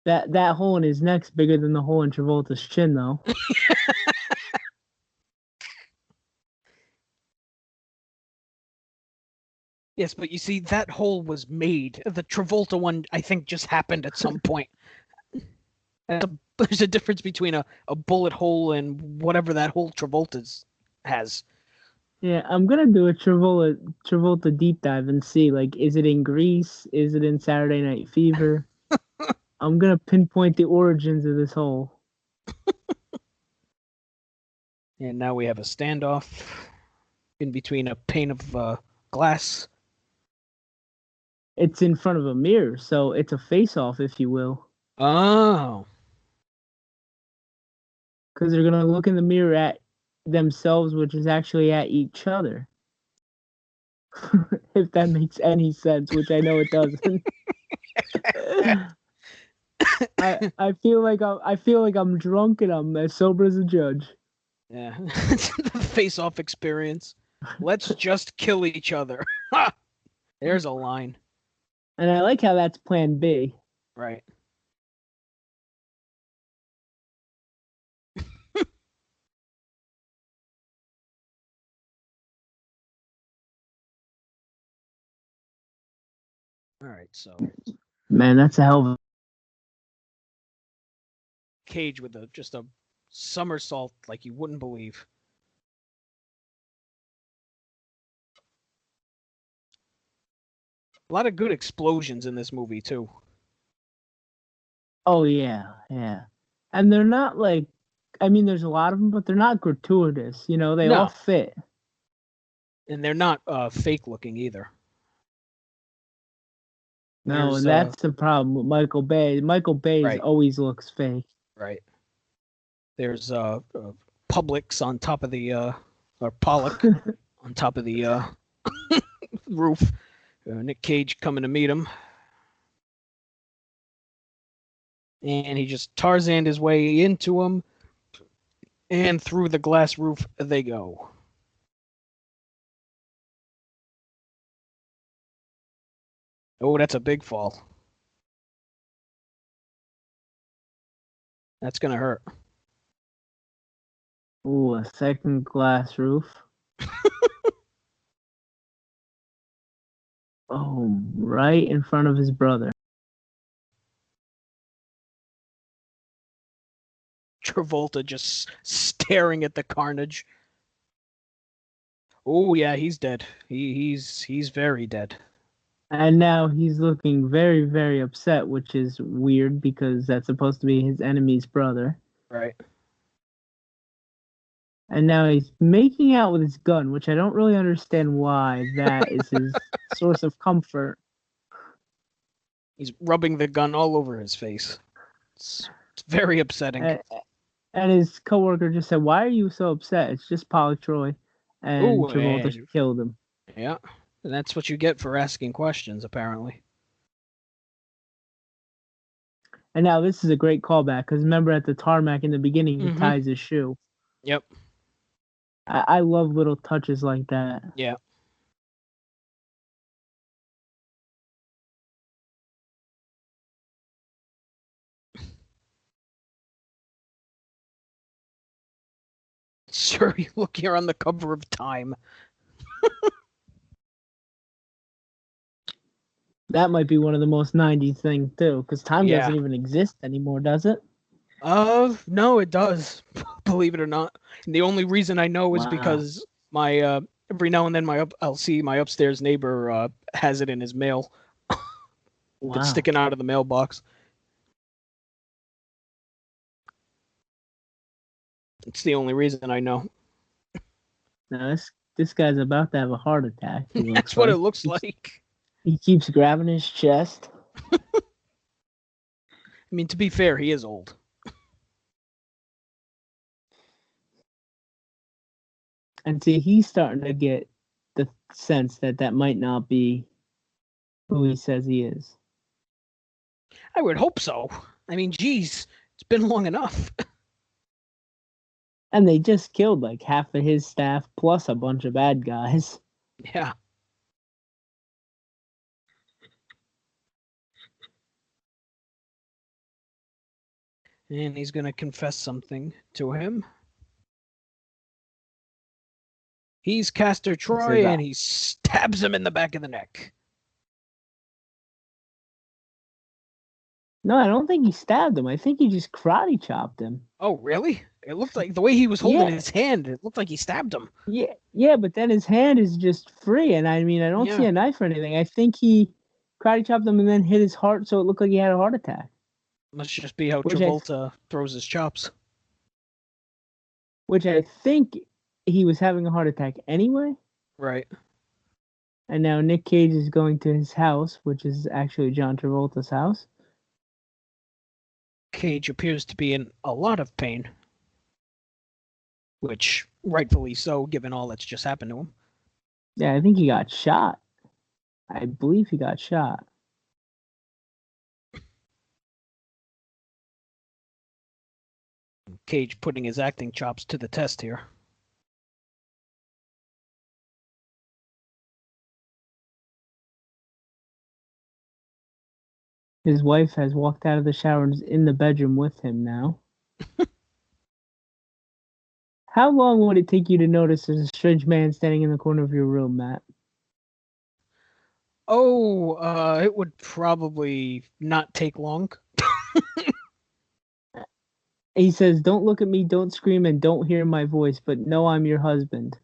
Speaker 3: that hole in his neck's bigger than the hole in Travolta's chin, though.
Speaker 2: Yes, but you see, that hole was made. The Travolta one, I think, just happened at some point. There's a difference between a bullet hole and whatever that hole Travolta's has.
Speaker 3: Yeah, I'm gonna do a Travolta deep dive and see, like, is it in Grease? Is it in Saturday Night Fever? I'm gonna pinpoint the origins of this hole.
Speaker 2: And now we have a standoff in between a pane of glass.
Speaker 3: It's in front of a mirror, so it's a face-off, if you will.
Speaker 2: Oh.
Speaker 3: Because they're gonna look in the mirror at themselves, which is actually at each other. If that makes any sense, which I know it doesn't. I feel like I'm drunk and I'm as sober as a judge.
Speaker 2: Yeah. The face-off experience. Let's just kill each other. There's a line.
Speaker 3: And I like how that's plan B.
Speaker 2: Right. All right, so
Speaker 3: Man, that's a hell of
Speaker 2: Cage with just a somersault like you wouldn't believe. A lot of good explosions in this movie too.
Speaker 3: Oh yeah, yeah. And they're not like, I mean, there's a lot of them, but they're not gratuitous. You know, they all
Speaker 2: No,
Speaker 3: fit.
Speaker 2: and they're not fake looking either.
Speaker 3: No,
Speaker 2: There's
Speaker 3: and that's the problem with Michael Bay. Michael Bay's
Speaker 2: right,
Speaker 3: always looks fake.
Speaker 2: right. There's Publix on top of the or Pollock on top of the roof. Nic Cage coming to meet him. And he just Tarzaned his way into him. And through the glass roof they go. Oh, that's a big fall. That's going to hurt.
Speaker 3: Ooh, a second glass roof. Oh, right in front of his brother.
Speaker 2: Travolta just staring at the carnage. Oh yeah, he's dead. He's very dead.
Speaker 3: And now he's looking very, very upset, which is weird because that's supposed to be his enemy's brother.
Speaker 2: Right.
Speaker 3: And now he's making out with his gun, which I don't really understand why that is his source of comfort.
Speaker 2: He's rubbing the gun all over his face. It's very upsetting.
Speaker 3: And his coworker just said, "Why are you so upset? It's just Polly Troy." And
Speaker 2: Ooh,
Speaker 3: Travolta killed him.
Speaker 2: Yeah. And that's what you get for asking questions, apparently.
Speaker 3: And now this is a great callback because remember at the tarmac in the beginning, he ties his shoe.
Speaker 2: Yep.
Speaker 3: I love little touches like that.
Speaker 2: Yeah. Sure, you look here on the cover of Time.
Speaker 3: That might be one of the most 90s things too, because Time
Speaker 2: Yeah.
Speaker 3: doesn't even exist anymore, does it?
Speaker 2: No, it does. Believe it or not. And the only reason I know is
Speaker 3: Wow.
Speaker 2: because my every now and then I'll see my upstairs neighbor has it in his mail.
Speaker 3: Wow.
Speaker 2: It's sticking out of the mailbox. It's the only reason I know.
Speaker 3: Now this guy's about to have a heart attack.
Speaker 2: That's what it looks like.
Speaker 3: He keeps grabbing his chest.
Speaker 2: I mean, to be fair, he is old.
Speaker 3: And see, he's starting to get the sense that might not be who he says he is.
Speaker 2: I would hope so. I mean, geez, it's been long enough.
Speaker 3: And they just killed like half of his staff plus a bunch of bad guys.
Speaker 2: Yeah. And he's going to confess something to him. He's Castor Troy, and he stabs him in the back of the neck.
Speaker 3: No, I don't think he stabbed him. I think he just karate chopped him.
Speaker 2: Oh, really? It looked like the way he was holding his hand, it looked like he stabbed him.
Speaker 3: Yeah, but then his hand is just free, and I mean, I don't see a knife or anything. I think he karate chopped him and then hit his heart, so it looked like he had a heart attack.
Speaker 2: Must just be how Travolta throws his chops.
Speaker 3: Which I think he was having a heart attack anyway.
Speaker 2: Right.
Speaker 3: And now Nic Cage is going to his house, which is actually John Travolta's house.
Speaker 2: Cage appears to be in a lot of pain. Which, rightfully so, given all that's just happened to him.
Speaker 3: Yeah, I think he got shot. I believe he got shot.
Speaker 2: Cage putting his acting chops to the test here.
Speaker 3: His wife has walked out of the shower and is in the bedroom with him now. How long would it take you to notice there's a strange man standing in the corner of your room, Matt?
Speaker 2: Oh, it would probably not take long.
Speaker 3: He says, "Don't look at me, don't scream, and don't hear my voice, but know I'm your husband."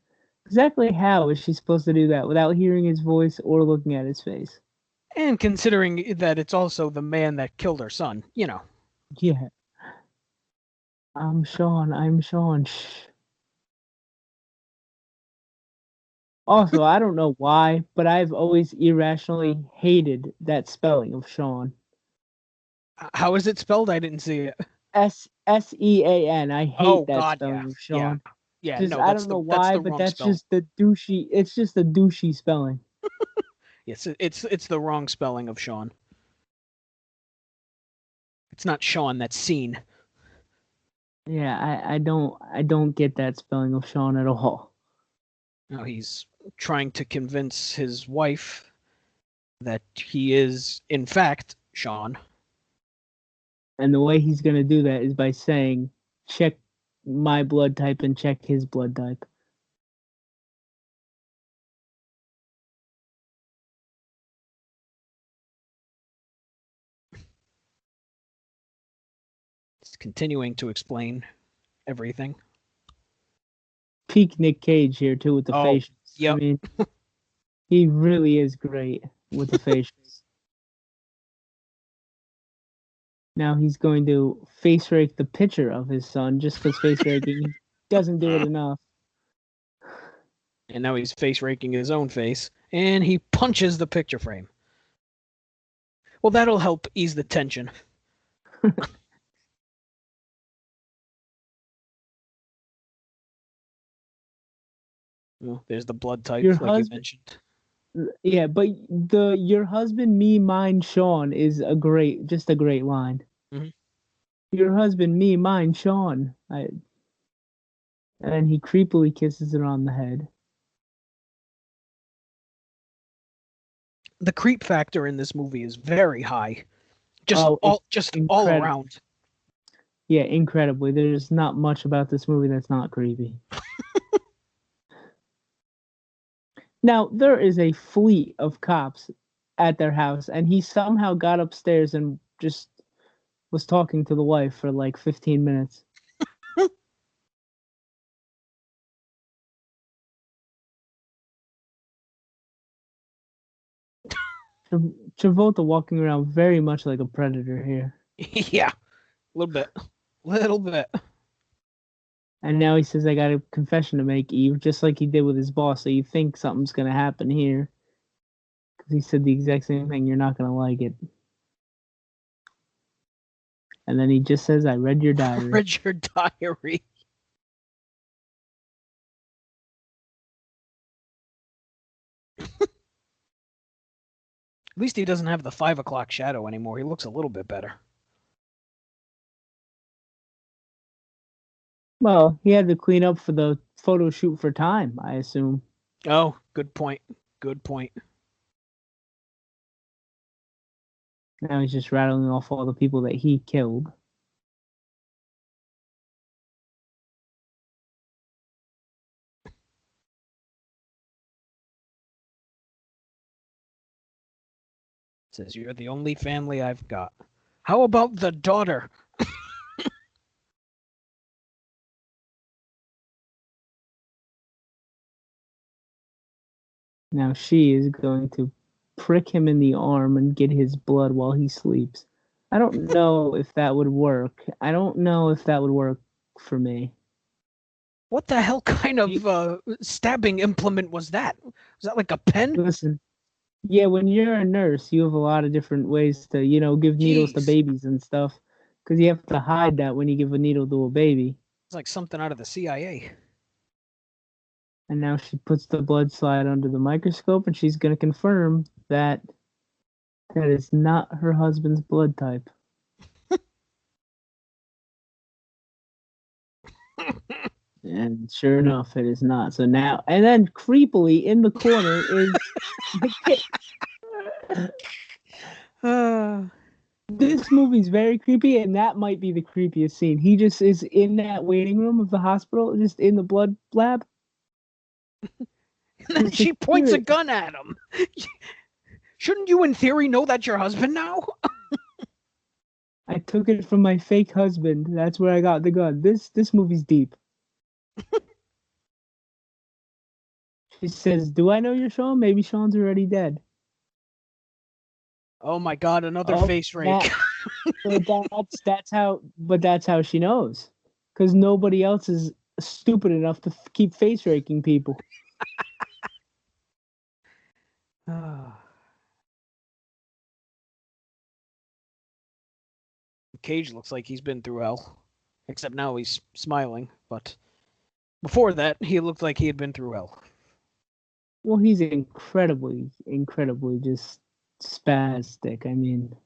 Speaker 3: Exactly how is she supposed to do that without hearing his voice or looking at his face?
Speaker 2: And considering that it's also the man that killed her son, you know.
Speaker 3: Yeah. I'm Sean. Shh. Also, I don't know why, but I've always irrationally hated that spelling of Sean.
Speaker 2: How is it spelled? I didn't see it.
Speaker 3: Sean. I hate
Speaker 2: Oh
Speaker 3: that
Speaker 2: God,
Speaker 3: spelling
Speaker 2: yeah,
Speaker 3: of
Speaker 2: yeah,
Speaker 3: Sean.
Speaker 2: yeah.
Speaker 3: Just
Speaker 2: No,
Speaker 3: I
Speaker 2: that's
Speaker 3: don't know
Speaker 2: that's
Speaker 3: why,
Speaker 2: the
Speaker 3: but
Speaker 2: wrong
Speaker 3: that's
Speaker 2: spelling.
Speaker 3: just the douchey. It's just a douchey spelling.
Speaker 2: It's the wrong spelling of Sean. It's not Sean. That's Scene.
Speaker 3: Yeah, I don't get that spelling of Sean at all.
Speaker 2: No, he's trying to convince his wife that he is, in fact, Sean.
Speaker 3: And the way he's gonna do that is by saying, "Check my blood type and check his blood type."
Speaker 2: He's continuing to explain everything.
Speaker 3: Peak Nic Cage here too with the
Speaker 2: Oh,
Speaker 3: facials. I
Speaker 2: yep.
Speaker 3: mean, he really is great with the facials. Now he's going to face rake the picture of his son just because face raking doesn't do it enough.
Speaker 2: And now he's face raking his own face, and he punches the picture frame. Well, that'll help ease the tension. Well, there's the blood type,
Speaker 3: Your
Speaker 2: like you
Speaker 3: husband,
Speaker 2: mentioned.
Speaker 3: yeah, but your husband, me, mine, Sean is just a great line.
Speaker 2: Mhm.
Speaker 3: Your husband, me, mine, Sean. And he creepily kisses her on the head.
Speaker 2: The creep factor in this movie is very high.
Speaker 3: It's
Speaker 2: Just all
Speaker 3: incredible.
Speaker 2: around.
Speaker 3: Yeah, incredibly. There's not much about this movie that's not creepy. Now, there is a fleet of cops at their house, and he somehow got upstairs and just was talking to the wife for like 15 minutes. Travolta walking around very much like a predator here.
Speaker 2: Yeah, a little bit.
Speaker 3: And now he says, "I got a confession to make, Eve," just like he did with his boss. So you think something's going to happen here. Because he said the exact same thing. You're not going to like it. And then he just says, "I read your diary."
Speaker 2: Read your diary. At least he doesn't have the 5 o'clock shadow anymore. He looks a little bit better.
Speaker 3: Well, he had to clean up for the photo shoot for Time, I assume.
Speaker 2: Oh, good point. Good point.
Speaker 3: Now he's just rattling off all the people that he killed.
Speaker 2: Says you're the only family I've got. How about the daughter?
Speaker 3: Now she is going to prick him in the arm and get his blood while he sleeps. I don't know if that would work. I don't know if that would work for me.
Speaker 2: What the hell kind of stabbing implement was that? Was that like a pen?
Speaker 3: Listen, yeah, when you're a nurse, you have a lot of different ways to, give needles to
Speaker 2: Jeez.
Speaker 3: babies and stuff. Because you have to hide that when you give a needle to a baby.
Speaker 2: It's like something out of the CIA.
Speaker 3: And now she puts the blood slide under the microscope and she's going to confirm that that is not her husband's blood type. And sure enough, it is not. So now, and then creepily in the corner is the kid.
Speaker 2: Uh,
Speaker 3: This movie's very creepy, and that might be the creepiest scene. He just is in that waiting room of the hospital, just in the blood lab.
Speaker 2: And then
Speaker 3: The
Speaker 2: she points a
Speaker 3: security-
Speaker 2: gun at him. Shouldn't you, in theory, know that's your husband now?
Speaker 3: I took it from my fake husband. That's where I got the gun. This movie's deep. She says, "Do I know you're Sean? Maybe Sean's already dead."
Speaker 2: Oh my God, another
Speaker 3: Oh,
Speaker 2: face rake.
Speaker 3: But that's how she knows, because nobody else is stupid enough to keep face raking people.
Speaker 2: Cage looks like he's been through hell. Except now he's smiling, but before that, he looked like he had been through hell.
Speaker 3: Well, he's incredibly just spastic. I mean,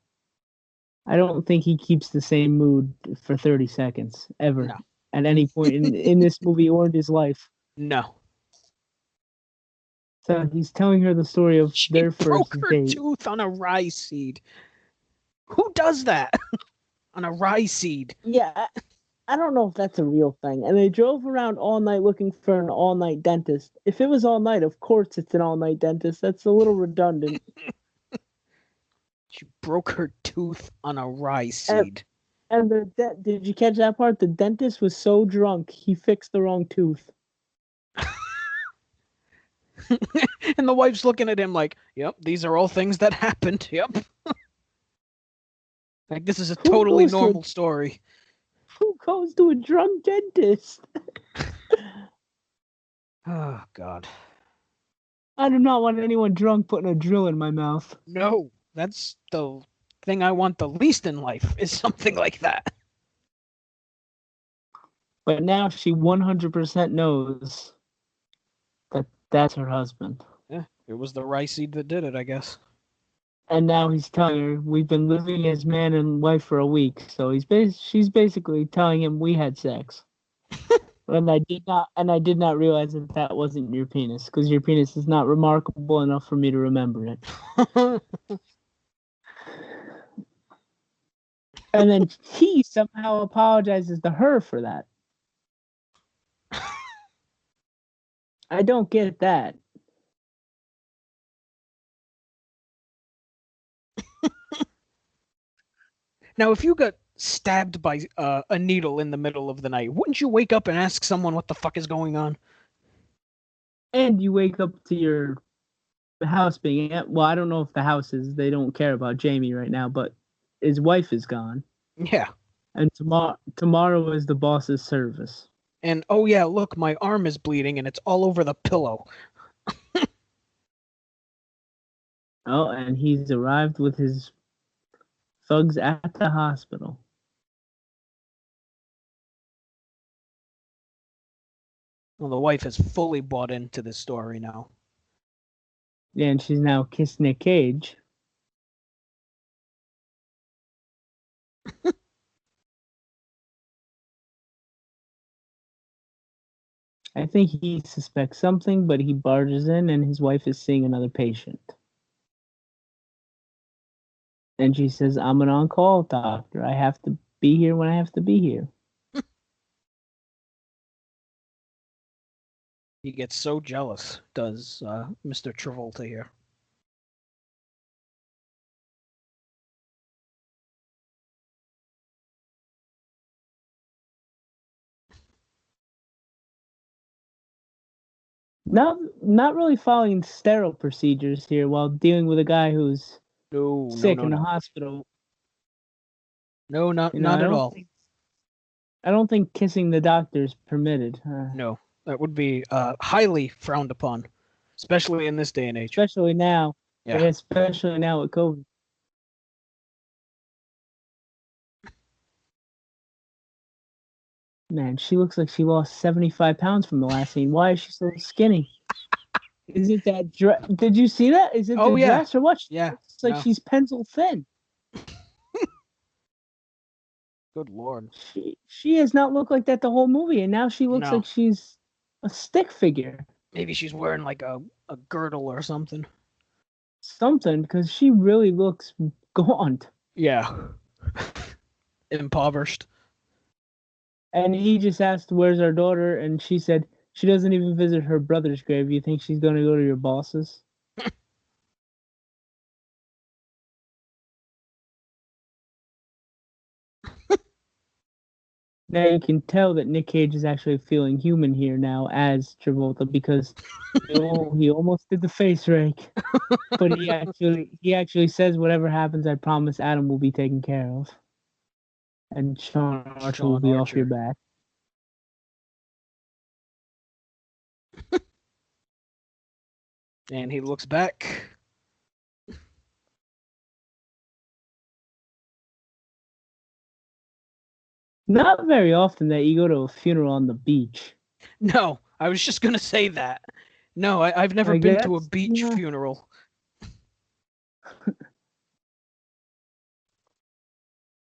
Speaker 3: I don't think he keeps the same mood for 30 seconds ever
Speaker 2: No.
Speaker 3: at any point in this movie or in his life.
Speaker 2: No.
Speaker 3: So he's telling her the story of
Speaker 2: She
Speaker 3: their
Speaker 2: broke
Speaker 3: first
Speaker 2: her
Speaker 3: date.
Speaker 2: tooth on a rye seed. Who does that? On a rye seed.
Speaker 3: Yeah, I don't know if that's a real thing. And they drove around all night looking for an all-night dentist. If it was all night, of course it's an all-night dentist. That's a little redundant.
Speaker 2: She broke her tooth on a rye seed.
Speaker 3: And did you catch that part? The dentist was so drunk he fixed the wrong tooth.
Speaker 2: And the wife's looking at him like, yep, these are all things that happened. Yep. Like, this is a totally normal story.
Speaker 3: Who goes to a drunk dentist?
Speaker 2: Oh, God.
Speaker 3: I do not want anyone drunk putting a drill in my mouth.
Speaker 2: No, that's the thing I want the least in life, is something like that.
Speaker 3: But now she 100% knows that that's her husband.
Speaker 2: Yeah, it was the rye seed that did it, I guess.
Speaker 3: And now he's telling her we've been living as man and wife for a week. So she's basically telling him we had sex. And I did not realize that wasn't your penis, because your penis is not remarkable enough for me to remember it. And then he somehow apologizes to her for that. I don't get that.
Speaker 2: Now, if you got stabbed by a needle in the middle of the night, wouldn't you wake up and ask someone what the fuck is going on?
Speaker 3: And you wake up to your house being well, I don't know if the house is, they don't care about Jamie right now, but his wife is gone.
Speaker 2: Yeah.
Speaker 3: And tomorrow is the boss's service.
Speaker 2: And, oh yeah, look, my arm is bleeding and it's all over the pillow.
Speaker 3: Oh, and he's arrived with his thugs at the hospital.
Speaker 2: Well, the wife has fully bought into this story now.
Speaker 3: Yeah, and she's now kissed Nic Cage. I think he suspects something, but he barges in and his wife is seeing another patient. And she says, "I'm an on-call doctor. I have to be here when I have to be here."
Speaker 2: He gets so jealous, does Mr. Travolta here.
Speaker 3: Not really following sterile procedures here while dealing with a guy who's sick in the hospital.
Speaker 2: No, not
Speaker 3: You know,
Speaker 2: at all.
Speaker 3: I don't think kissing the doctor is permitted.
Speaker 2: No, that would be highly frowned upon, especially in this day and age.
Speaker 3: Especially now.
Speaker 2: Yeah.
Speaker 3: Especially now with COVID. Man, she looks like she lost 75 pounds from the last scene. Why is she so skinny? Is it that dress? Did you see that? Is it the dress or what?
Speaker 2: Yeah.
Speaker 3: It's like she's pencil thin.
Speaker 2: Good Lord.
Speaker 3: She has not looked like that the whole movie, and now she looks like she's a stick figure.
Speaker 2: Maybe she's wearing like a girdle or something.
Speaker 3: Something, because she really looks gaunt.
Speaker 2: Yeah. Impoverished.
Speaker 3: And he just asked, "Where's our daughter?" And she said, "She doesn't even visit her brother's grave. You think she's going to go to your boss's?" Now you can tell that Nic Cage is actually feeling human here now as Travolta because he almost did the face rake, but he actually says, "Whatever happens, I promise Adam will be taken care of, and Sean Archer will
Speaker 2: Sean
Speaker 3: be off your
Speaker 2: Archer.
Speaker 3: back."
Speaker 2: And he looks back.
Speaker 3: Not very often that you go to a funeral on the beach.
Speaker 2: No, I was just gonna say that. No, I've never
Speaker 3: Like
Speaker 2: been to a
Speaker 3: that's
Speaker 2: beach funeral.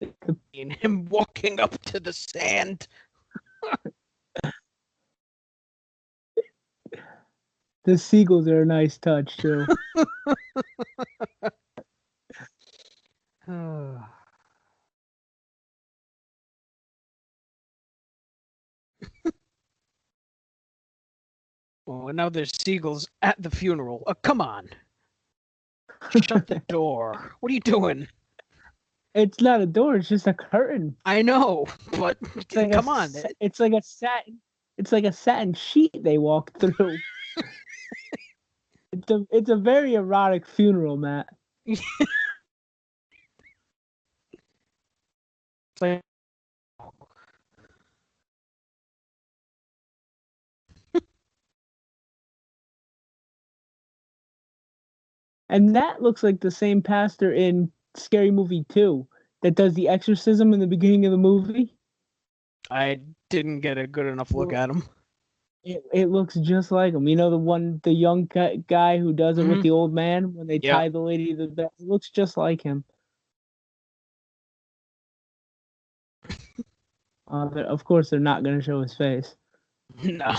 Speaker 2: And him walking up to the sand.
Speaker 3: The seagulls are a nice touch too.
Speaker 2: Oh, and now there's seagulls at the funeral. Oh, come on. Shut the door. What are you doing?
Speaker 3: It's not a door; it's just a curtain.
Speaker 2: I know, but
Speaker 3: Like
Speaker 2: come on.
Speaker 3: It's like a satin. It's like a satin sheet they walk through. It's a very erotic funeral, Matt.
Speaker 2: It's like,
Speaker 3: And that looks like the same pastor in Scary Movie 2 that does the exorcism in the beginning of the movie.
Speaker 2: I didn't get a good enough look at him.
Speaker 3: It looks just like him. You know the young guy who does it with the old man when they tie the lady to the bed. It looks just like him. Of course, they're not going to show his face.
Speaker 2: No.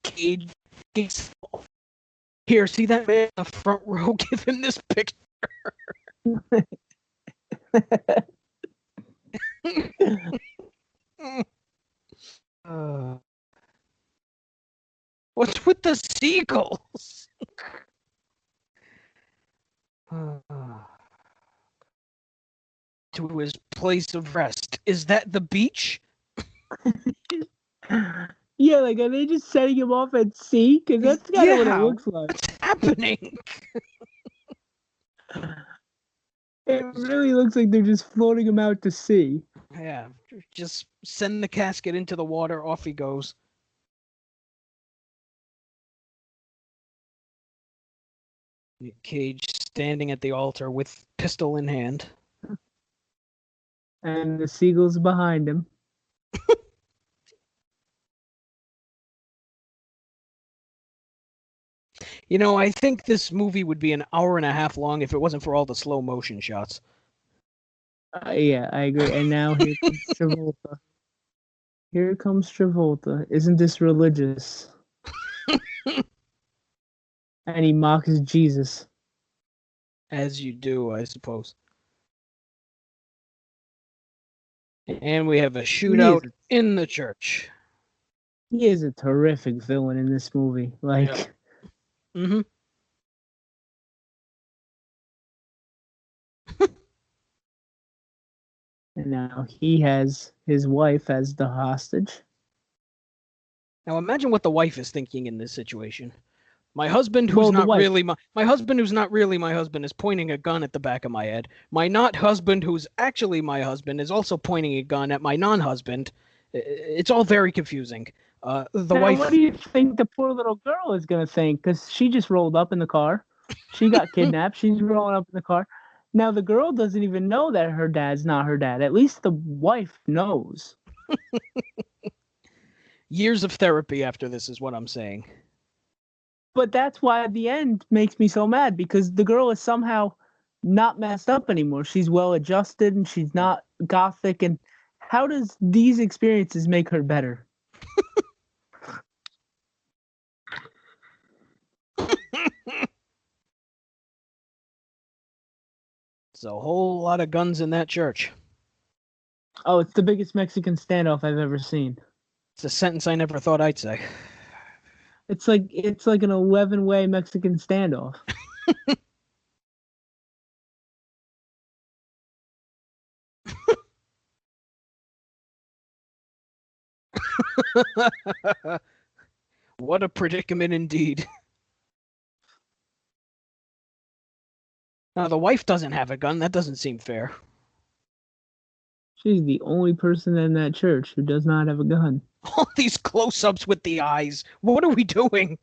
Speaker 2: Cage. Here, see that man in the front row? Give him this picture. What's with the seagulls? To his place of rest. Is that the beach?
Speaker 3: Yeah, like are they just setting him off at sea? Because that's kind of what it looks like.
Speaker 2: What's happening?
Speaker 3: It really looks like they're just floating him out to sea.
Speaker 2: Yeah, just send the casket into the water. Off he goes. Nic Cage standing at the altar with pistol in hand.
Speaker 3: And the seagulls behind him.
Speaker 2: You know, I think this movie would be an hour and a half long if it wasn't for all the slow motion shots.
Speaker 3: Yeah, I agree. And now here comes Travolta. Here comes Travolta. Isn't this religious? And he mocks Jesus.
Speaker 2: As you do, I suppose. And we have a shootout in the church.
Speaker 3: He is a terrific villain in this movie. Like,
Speaker 2: yeah. Mm-hmm.
Speaker 3: And now he has his wife as the hostage.
Speaker 2: Now imagine what the wife is thinking in this situation. My husband, who's not really my husband, who's not really my husband, is pointing a gun at the back of my head. My not husband, who's actually my husband, is also pointing a gun at my non-husband. It's all very confusing. The wife.
Speaker 3: What do you think the poor little girl is gonna think? Because she just rolled up in the car. She got kidnapped. She's rolling up in the car. Now the girl doesn't even know that her dad's not her dad. At least the wife knows.
Speaker 2: Years of therapy after this is what I'm saying.
Speaker 3: But that's why at the end makes me so mad, because the girl is somehow not messed up anymore. She's well adjusted and she's not gothic. And how does these experiences make her better?
Speaker 2: It's a whole lot of guns in that church.
Speaker 3: Oh, it's the biggest Mexican standoff I've ever seen.
Speaker 2: It's a sentence I never thought I'd say.
Speaker 3: It's like an 11-way Mexican standoff.
Speaker 2: What a predicament indeed. Now, the wife doesn't have a gun. That doesn't seem fair.
Speaker 3: She's the only person in that church who does not have a gun.
Speaker 2: All these close-ups with the eyes. What are we doing?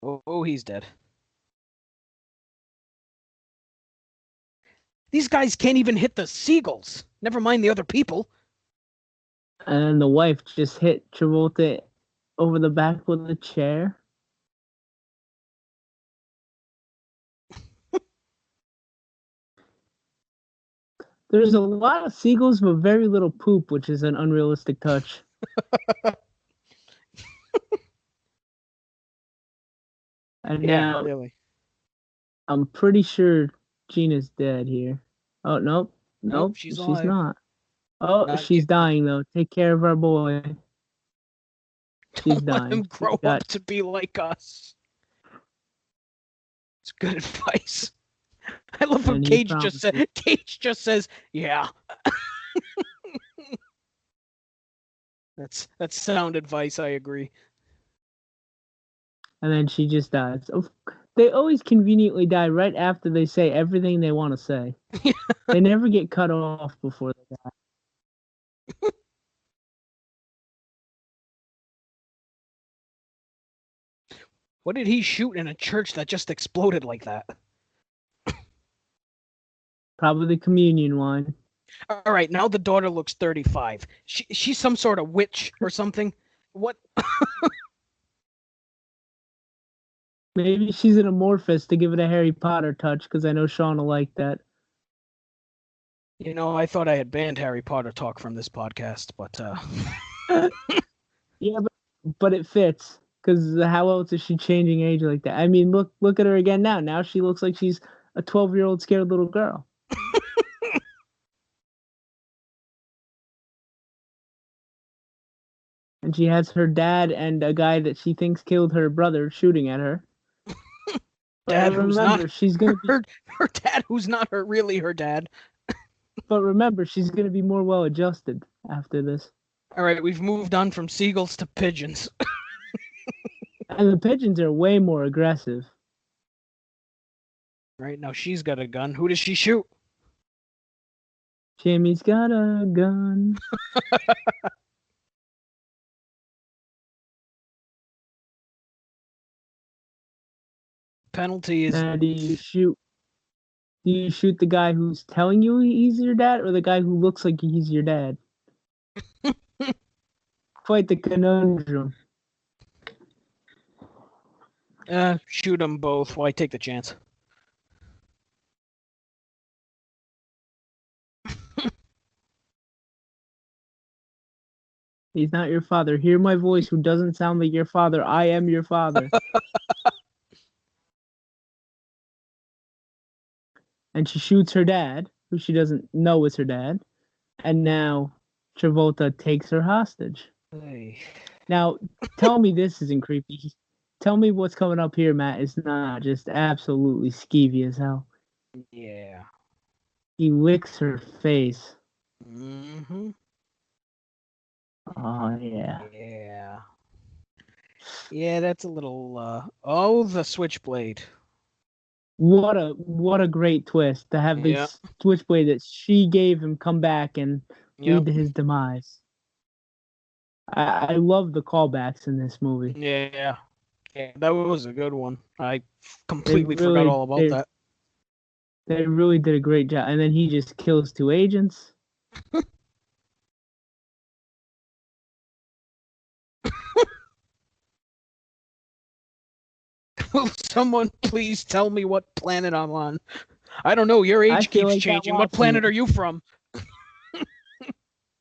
Speaker 2: Oh, he's dead. These guys can't even hit the seagulls. Never mind the other people.
Speaker 3: And then the wife just hit Travolta over the back with a chair. There's a lot of seagulls, but very little poop, which is an unrealistic touch. And
Speaker 2: Yeah,
Speaker 3: now
Speaker 2: really.
Speaker 3: I'm pretty sure Gina's dead here. Oh, nope,
Speaker 2: She's
Speaker 3: she's
Speaker 2: alive.
Speaker 3: not. Oh,
Speaker 2: Not
Speaker 3: she's
Speaker 2: yet.
Speaker 3: dying though. Take care of our boy. She's
Speaker 2: Don't let
Speaker 3: dying.
Speaker 2: him grow
Speaker 3: Got-
Speaker 2: up to be like us. It's good advice. I love how
Speaker 3: And he
Speaker 2: Cage
Speaker 3: promises.
Speaker 2: just says, yeah. That's sound advice, I agree.
Speaker 3: And then she just dies. They always conveniently die right after they say everything they want to say. They never get cut off before they die.
Speaker 2: What did he shoot in a church that just exploded like that?
Speaker 3: Probably the communion wine.
Speaker 2: All right, now the daughter looks 35. She's some sort of witch or something. What?
Speaker 3: Maybe she's an amorphous to give it a Harry Potter touch, because I know Sean will like that.
Speaker 2: You know, I thought I had banned Harry Potter talk from this podcast, but
Speaker 3: Yeah, but it fits, because how else is she changing age like that? I mean, look at her again now. Now she looks like she's a 12-year-old scared little girl. And she has her dad and a guy that she thinks killed her brother shooting at her.
Speaker 2: Dad, who's
Speaker 3: remember,
Speaker 2: not
Speaker 3: she's gonna be,
Speaker 2: her dad, who's not really her dad.
Speaker 3: but remember, she's gonna be more well adjusted after this.
Speaker 2: All right, we've moved on from seagulls to pigeons.
Speaker 3: And the pigeons are way more aggressive.
Speaker 2: Right now, she's got a gun. Who does she shoot?
Speaker 3: Jimmy's got a gun.
Speaker 2: Penalty is
Speaker 3: Now, do you shoot the guy who's telling you he's your dad, or the guy who looks like he's your dad? Quite the conundrum.
Speaker 2: shoot them both. Why take the chance?
Speaker 3: He's not your father. Hear my voice, who doesn't sound like your father. I am your father. And she shoots her dad, who she doesn't know is her dad. And now Travolta takes her hostage.
Speaker 2: Hey.
Speaker 3: Now, tell me this isn't creepy. Tell me what's coming up here, Matt. It's not just absolutely skeevy as hell.
Speaker 2: Yeah.
Speaker 3: He licks her face.
Speaker 2: Mm-hmm.
Speaker 3: Oh, yeah.
Speaker 2: Yeah. Yeah, that's a little. Oh, the switchblade.
Speaker 3: What a great twist to have
Speaker 2: Yeah.
Speaker 3: this switchblade that she gave him come back and lead to his demise. I love the callbacks in this movie.
Speaker 2: Yeah. Yeah, that was a good one. I completely forgot all about that.
Speaker 3: They really did a great job. And then he just kills 2 agents.
Speaker 2: Will someone please tell me what planet I'm on? I don't know. Your age keeps changing. What planet are you from?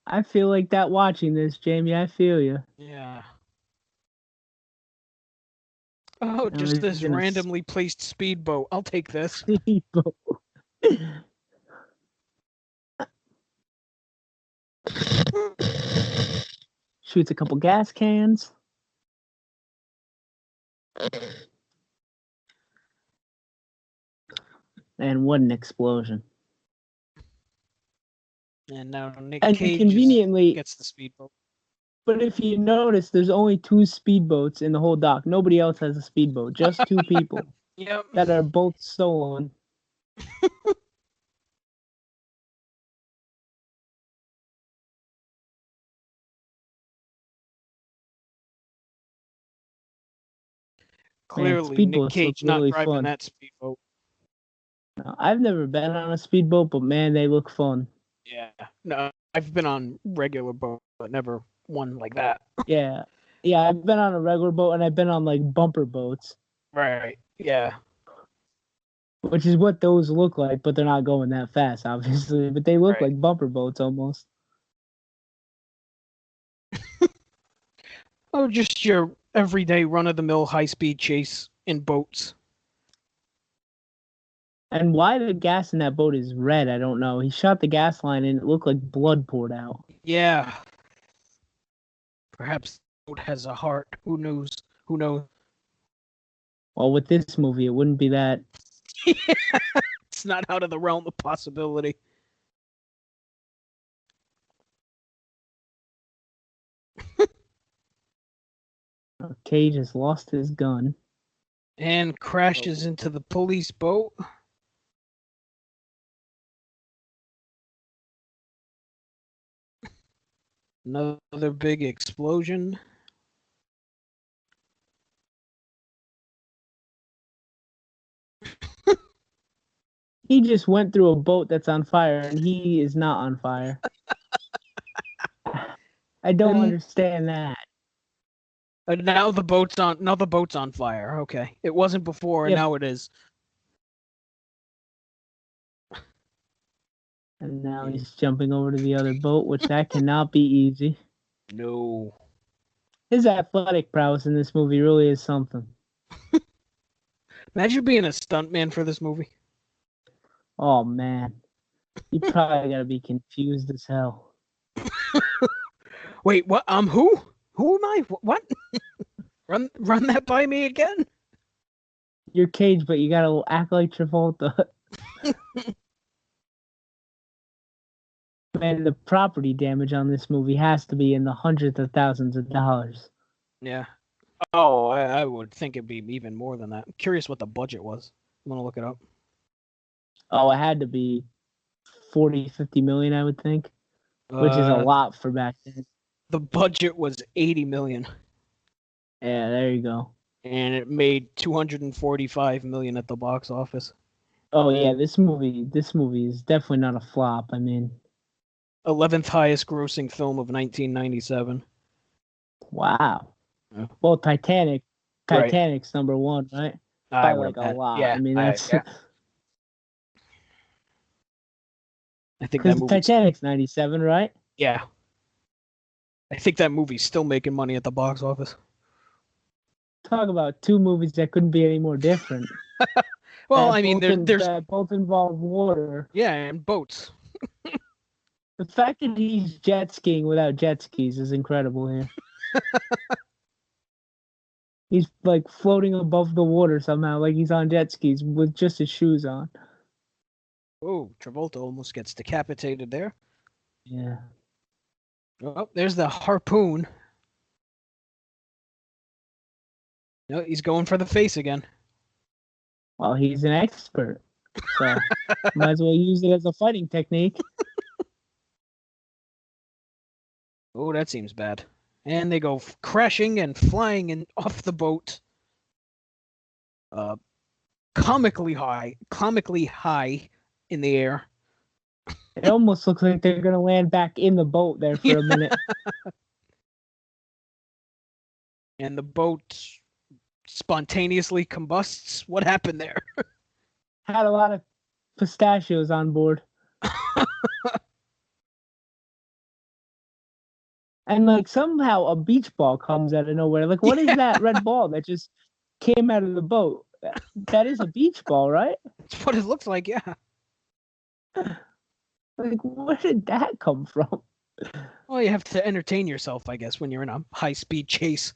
Speaker 3: I feel like that watching this, Jamie. I feel you.
Speaker 2: Yeah. Oh,
Speaker 3: Now
Speaker 2: just
Speaker 3: he's
Speaker 2: this
Speaker 3: in a
Speaker 2: randomly placed speedboat. I'll take this.
Speaker 3: speedboat. Shoots a couple gas cans. And what an explosion.
Speaker 2: And now Nic
Speaker 3: And
Speaker 2: Cage
Speaker 3: conveniently,
Speaker 2: gets the speedboat.
Speaker 3: but if you notice, there's only 2 speedboats in the whole dock. Nobody else has a speedboat. Just 2 people
Speaker 2: Yep.
Speaker 3: that are both stolen.
Speaker 2: Clearly, Nic
Speaker 3: speedboats look
Speaker 2: Cage not
Speaker 3: really
Speaker 2: driving
Speaker 3: fun.
Speaker 2: that speedboat.
Speaker 3: I've never been on a speedboat, but man, they look fun.
Speaker 2: Yeah. No, I've been on regular boat, but never one like that.
Speaker 3: Yeah. Yeah, I've been on a regular boat and I've been on like bumper boats,
Speaker 2: Right. Yeah.
Speaker 3: which is what those look like, but they're not going that fast, obviously. But they look
Speaker 2: Right.
Speaker 3: like bumper boats almost.
Speaker 2: Oh, just your everyday run-of-the-mill high-speed chase in boats.
Speaker 3: And why the gas in that boat is red, I don't know. He shot the gas line and it looked like blood poured out.
Speaker 2: Yeah. Perhaps the boat has a heart. Who knows? Who knows?
Speaker 3: Well, with this movie, it wouldn't be that.
Speaker 2: It's not out of the realm of possibility.
Speaker 3: Cage has lost his gun.
Speaker 2: And crashes into the police boat. Another big explosion.
Speaker 3: He just went through a boat that's on fire and he is not on fire. I don't understand that.
Speaker 2: Now the boat's on. Now the boat's on fire. Okay, it wasn't before, and
Speaker 3: Yep.
Speaker 2: now it is.
Speaker 3: And now he's jumping over to the other boat, which that cannot be easy.
Speaker 2: No.
Speaker 3: His athletic prowess in this movie really is something.
Speaker 2: Imagine being a stuntman for this movie.
Speaker 3: Oh man, you probably gotta be confused as hell.
Speaker 2: Wait, what? Who? Who am I? What? run that by me again.
Speaker 3: You're Cage, but you gotta act like Travolta. Man, the property damage on this movie has to be in the hundreds of thousands of dollars.
Speaker 2: Yeah. Oh, I would think it'd be even more than that. I'm curious what the budget was. I'm gonna look it up.
Speaker 3: Oh, it had to be 40, 50 million, I would think, which is a lot for back then.
Speaker 2: The budget was 80 million.
Speaker 3: Yeah, there you go.
Speaker 2: And it made 245 million at the box office.
Speaker 3: Oh yeah, this movie is definitely not a flop. I mean,
Speaker 2: 11th highest grossing film of 1997.
Speaker 3: wow.
Speaker 2: Yeah.
Speaker 3: Well, Titanic's
Speaker 2: Right.
Speaker 3: number 1, right? By like a lot. Yeah, I mean, that's.
Speaker 2: I think
Speaker 3: because Titanic's 97, right?
Speaker 2: Yeah. I think that movie's still making money at the box office.
Speaker 3: Talk about 2 movies that couldn't be any more different.
Speaker 2: Well, I mean, there's
Speaker 3: that both involve water.
Speaker 2: Yeah, and boats.
Speaker 3: The fact that he's jet skiing without jet skis is incredible here. He's like floating above the water somehow, like he's on jet skis with just his shoes on.
Speaker 2: Oh, Travolta almost gets decapitated there.
Speaker 3: Yeah.
Speaker 2: Oh, there's the harpoon. No, he's going for the face again.
Speaker 3: Well, he's an expert, so might as well use it as a fighting technique.
Speaker 2: Oh, that seems bad. And they go crashing and flying off the boat. Comically high in the air.
Speaker 3: It almost looks like they're gonna land back in the boat there for a minute.
Speaker 2: And the boat spontaneously combusts. What happened there?
Speaker 3: Had a lot of pistachios on board. And like somehow a beach ball comes out of nowhere. Like, what is that red ball that just came out of the boat. That is a beach ball, right?
Speaker 2: That's what it looks like, yeah.
Speaker 3: Like, where did that come from?
Speaker 2: Well, you have to entertain yourself, I guess, when you're in a high-speed chase.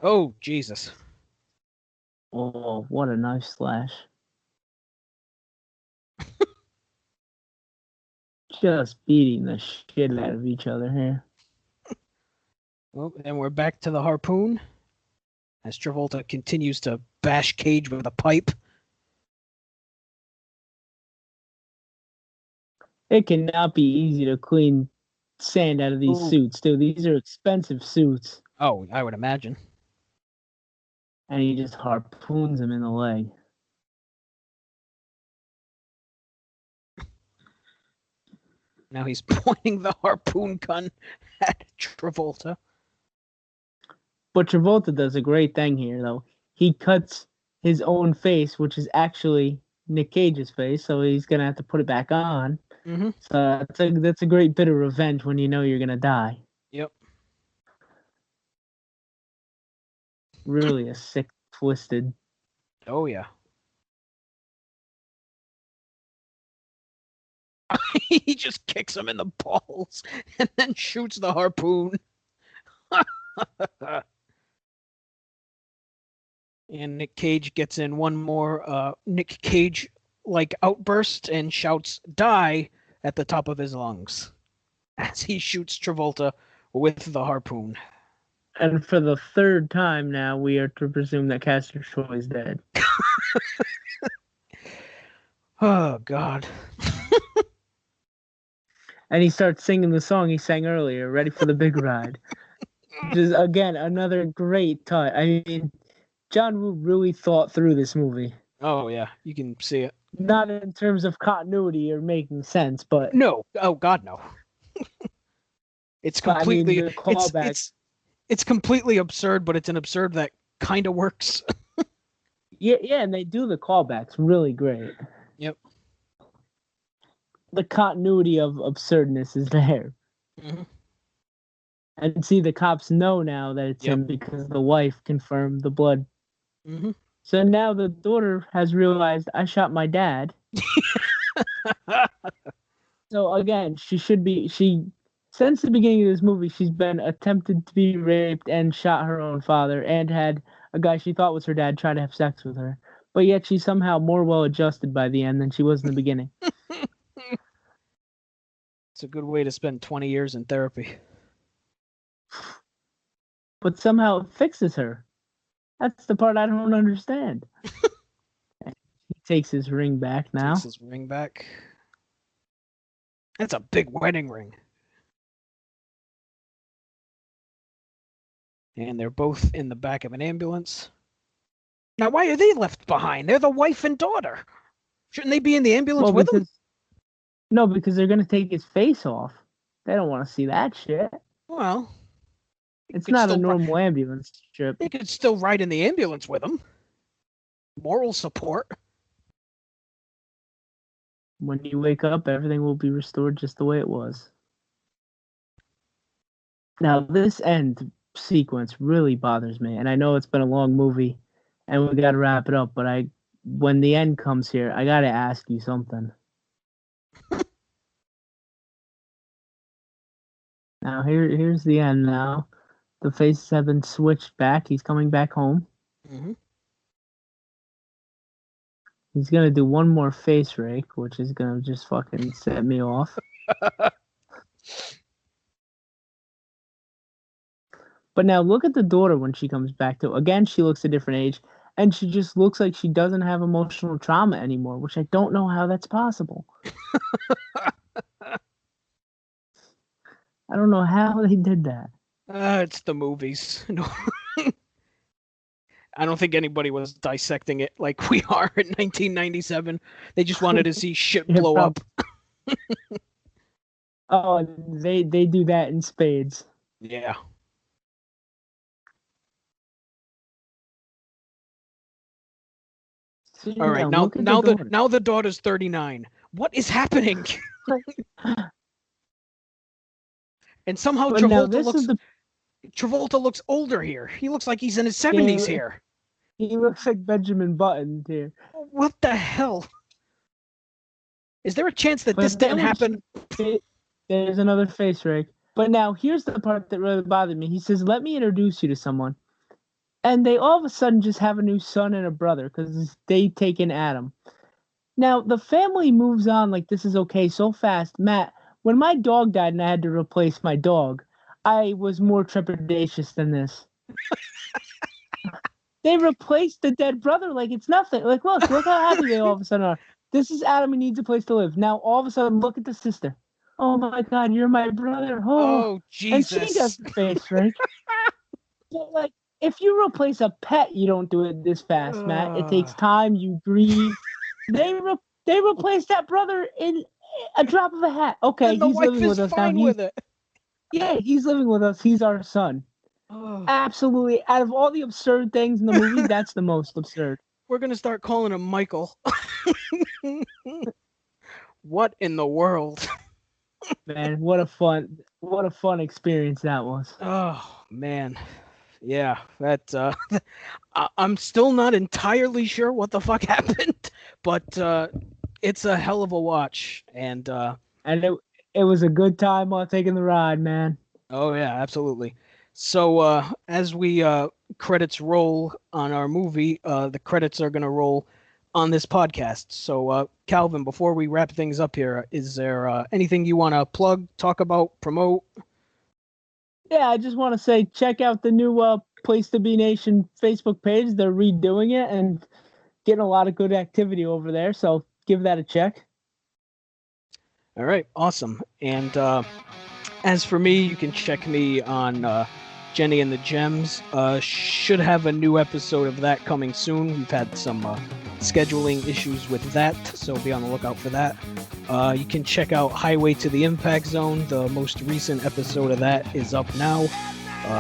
Speaker 2: Oh, Jesus.
Speaker 3: Oh, what a nice slash. Just beating the shit out of each other here.
Speaker 2: Well, and we're back to the harpoon as Travolta continues to bash Cage with a pipe.
Speaker 3: It cannot be easy to clean sand out of these suits, too. These are expensive suits.
Speaker 2: Oh, I would imagine.
Speaker 3: And he just harpoons him in the leg.
Speaker 2: Now he's pointing the harpoon gun at Travolta.
Speaker 3: But Travolta does a great thing here, though. He cuts his own face, which is actually Nic Cage's face, so he's going to have to put it back on.
Speaker 2: Mm-hmm.
Speaker 3: So that's a great bit of revenge when you know you're going to die.
Speaker 2: Yep.
Speaker 3: Really a sick, twisted.
Speaker 2: Oh, yeah. He just kicks him in the balls and then shoots the harpoon. And Nic Cage gets in one more Nic Cage-like outburst and shouts, "Die!" at the top of his lungs as he shoots Travolta with the harpoon.
Speaker 3: And for the third time now, we are to presume that Castor Troy is dead.
Speaker 2: Oh, God.
Speaker 3: And he starts singing the song he sang earlier, Ready for the Big Ride. Which is, again, another great touch. I mean, John Woo really thought through this movie.
Speaker 2: Oh, yeah. You can see it.
Speaker 3: Not in terms of continuity or making sense, but...
Speaker 2: No. Oh, God, no. It's completely...
Speaker 3: I mean,
Speaker 2: it's completely absurd, but it's an absurd that kind of works.
Speaker 3: Yeah, and they do the callbacks really great.
Speaker 2: Yep.
Speaker 3: The continuity of absurdness is there.
Speaker 2: Mm-hmm.
Speaker 3: And see, the cops know now that it's him because the wife confirmed the blood.
Speaker 2: Mm-hmm.
Speaker 3: So now the daughter has realized, I shot my dad. So again, since the beginning of this movie, she's been attempted to be raped and shot her own father and had a guy she thought was her dad try to have sex with her. But yet she's somehow more well-adjusted by the end than she was in the beginning.
Speaker 2: It's a good way to spend 20 years in therapy.
Speaker 3: But somehow it fixes her. That's the part I don't understand. He takes his ring back now.
Speaker 2: Takes his ring back. That's a big wedding ring. And they're both in the back of an ambulance. Now, why are they left behind? They're the wife and daughter. Shouldn't they be in the ambulance with him?
Speaker 3: No, because they're going to take his face off. They don't want to see that shit.
Speaker 2: Well,
Speaker 3: it's not a normal ambulance trip.
Speaker 2: They could still ride in the ambulance with him. Moral support.
Speaker 3: When you wake up, everything will be restored just the way it was. Now, this end sequence really bothers me, and I know it's been a long movie, and we got to wrap it up, but when the end comes here, I got to ask you something. Now, here's the end now. The faces have been switched back. He's coming back home.
Speaker 2: Mm-hmm.
Speaker 3: He's going to do one more face rake, which is going to just fucking set me off. But now look at the daughter when she comes back to. Again, she looks a different age, and she just looks like she doesn't have emotional trauma anymore, which I don't know how that's possible. I don't know how they did that.
Speaker 2: It's the movies. I don't think anybody was dissecting it like we are in 1997. They just wanted to see shit blow up.
Speaker 3: Oh, they do that in spades.
Speaker 2: Yeah.
Speaker 3: See,
Speaker 2: all right, now the daughter's 39. What is happening? And somehow Travolta looks. Travolta looks older here. He looks like he's in his 70s
Speaker 3: Yeah.
Speaker 2: here.
Speaker 3: He looks like Benjamin Button here.
Speaker 2: What the hell? Is there a chance that
Speaker 3: But
Speaker 2: this didn't happen?
Speaker 3: There's another face rake. But now here's the part that really bothered me. He says, "Let me introduce you to someone," and they all of a sudden just have a new son and a brother because they take in Adam. Now the family moves on like this is okay so fast. Matt, when my dog died and I had to replace my dog, I was more trepidatious than this. They replaced the dead brother like it's nothing. Like, look how happy they all of a sudden are. This is Adam. He needs a place to live. Now, all of a sudden, look at the sister. Oh my God, you're my brother.
Speaker 2: Oh,
Speaker 3: And she
Speaker 2: Jesus.
Speaker 3: does the face, right? So, like, if you replace a pet, you don't do it this fast, Matt. It takes time. You grieve. They replaced that brother in a drop of a hat. Okay,
Speaker 2: And the
Speaker 3: he's
Speaker 2: wife
Speaker 3: living with
Speaker 2: is
Speaker 3: us now.
Speaker 2: fine with it.
Speaker 3: Yeah, he's living with us. He's our son.
Speaker 2: Oh.
Speaker 3: Absolutely. Out of all the absurd things in the movie, that's the most absurd.
Speaker 2: We're going to start calling him Michael. What in the world?
Speaker 3: Man, what a fun experience that was.
Speaker 2: Oh, man. Yeah, that I'm still not entirely sure what the fuck happened, but it's a hell of a watch, and
Speaker 3: it was a good time while taking the ride, man.
Speaker 2: oh yeah, absolutely. So as we credits roll on our movie, the credits are gonna roll on this podcast. So Calvin, before we wrap things up here, is there anything you want to plug, talk about, promote?
Speaker 3: Yeah, I just want to say check out the new Place to Be Nation Facebook page. They're redoing it and getting a lot of good activity over there. So give that a check.
Speaker 2: All right, awesome. And as for me, you can check me on Jenny and the Gems. Should have a new episode of that coming soon. We've had some scheduling issues with that, so be on the lookout for that. You can check out Highway to the Impact Zone. The most recent episode of that is up now,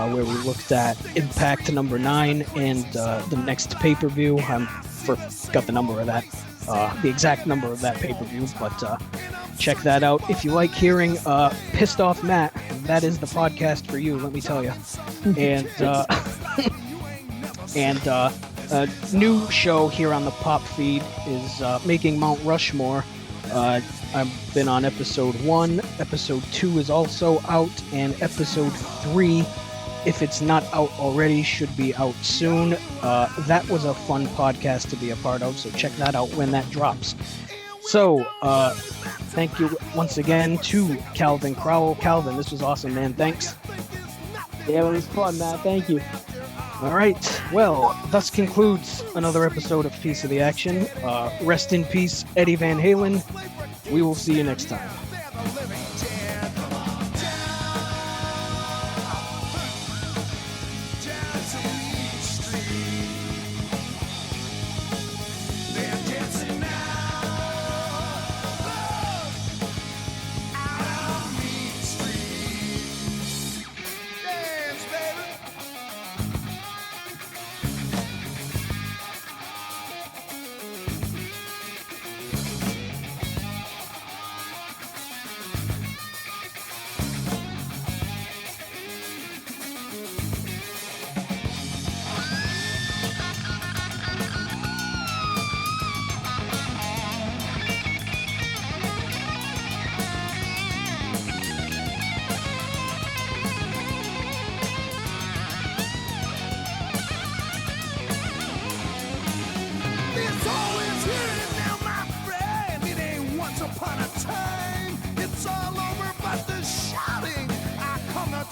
Speaker 2: where we looked at Impact number 9 and the next pay-per-view. I forgot the number of that, the exact number of that pay-per-view, but check that out. If you like hearing Pissed Off Matt, that is the podcast for you, let me tell you. And a new show here on the Pop feed is Making Mount Rushmore. I've been on episode 1. Episode 2 is also out, and episode 3, if it's not out already, should be out soon. That was a fun podcast to be a part of, so check that out when that drops. So, thank you once again to Calvin Crowell. Calvin, this was awesome, man. Thanks.
Speaker 3: Yeah, it was fun, Matt. Thank you.
Speaker 2: All right. Well, thus concludes another episode of Piece of the Action. Rest in peace, Eddie Van Halen. We will see you next time.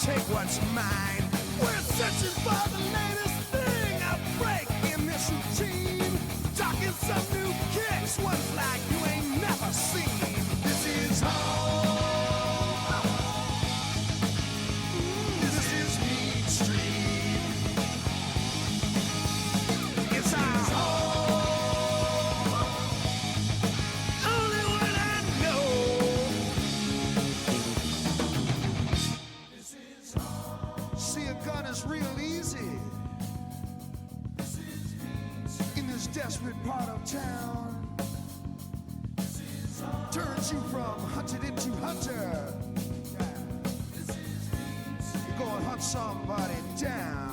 Speaker 4: Take what's mine. We're searching for the latest thing. A break in this routine. Talking some new kicks. Ones like you ain't never seen. This is home. This is Meat Street. It's our home. Only one I know. See, a gun is real easy in this desperate part of town. Turns you from hunted into hunter. You're going hunt somebody down.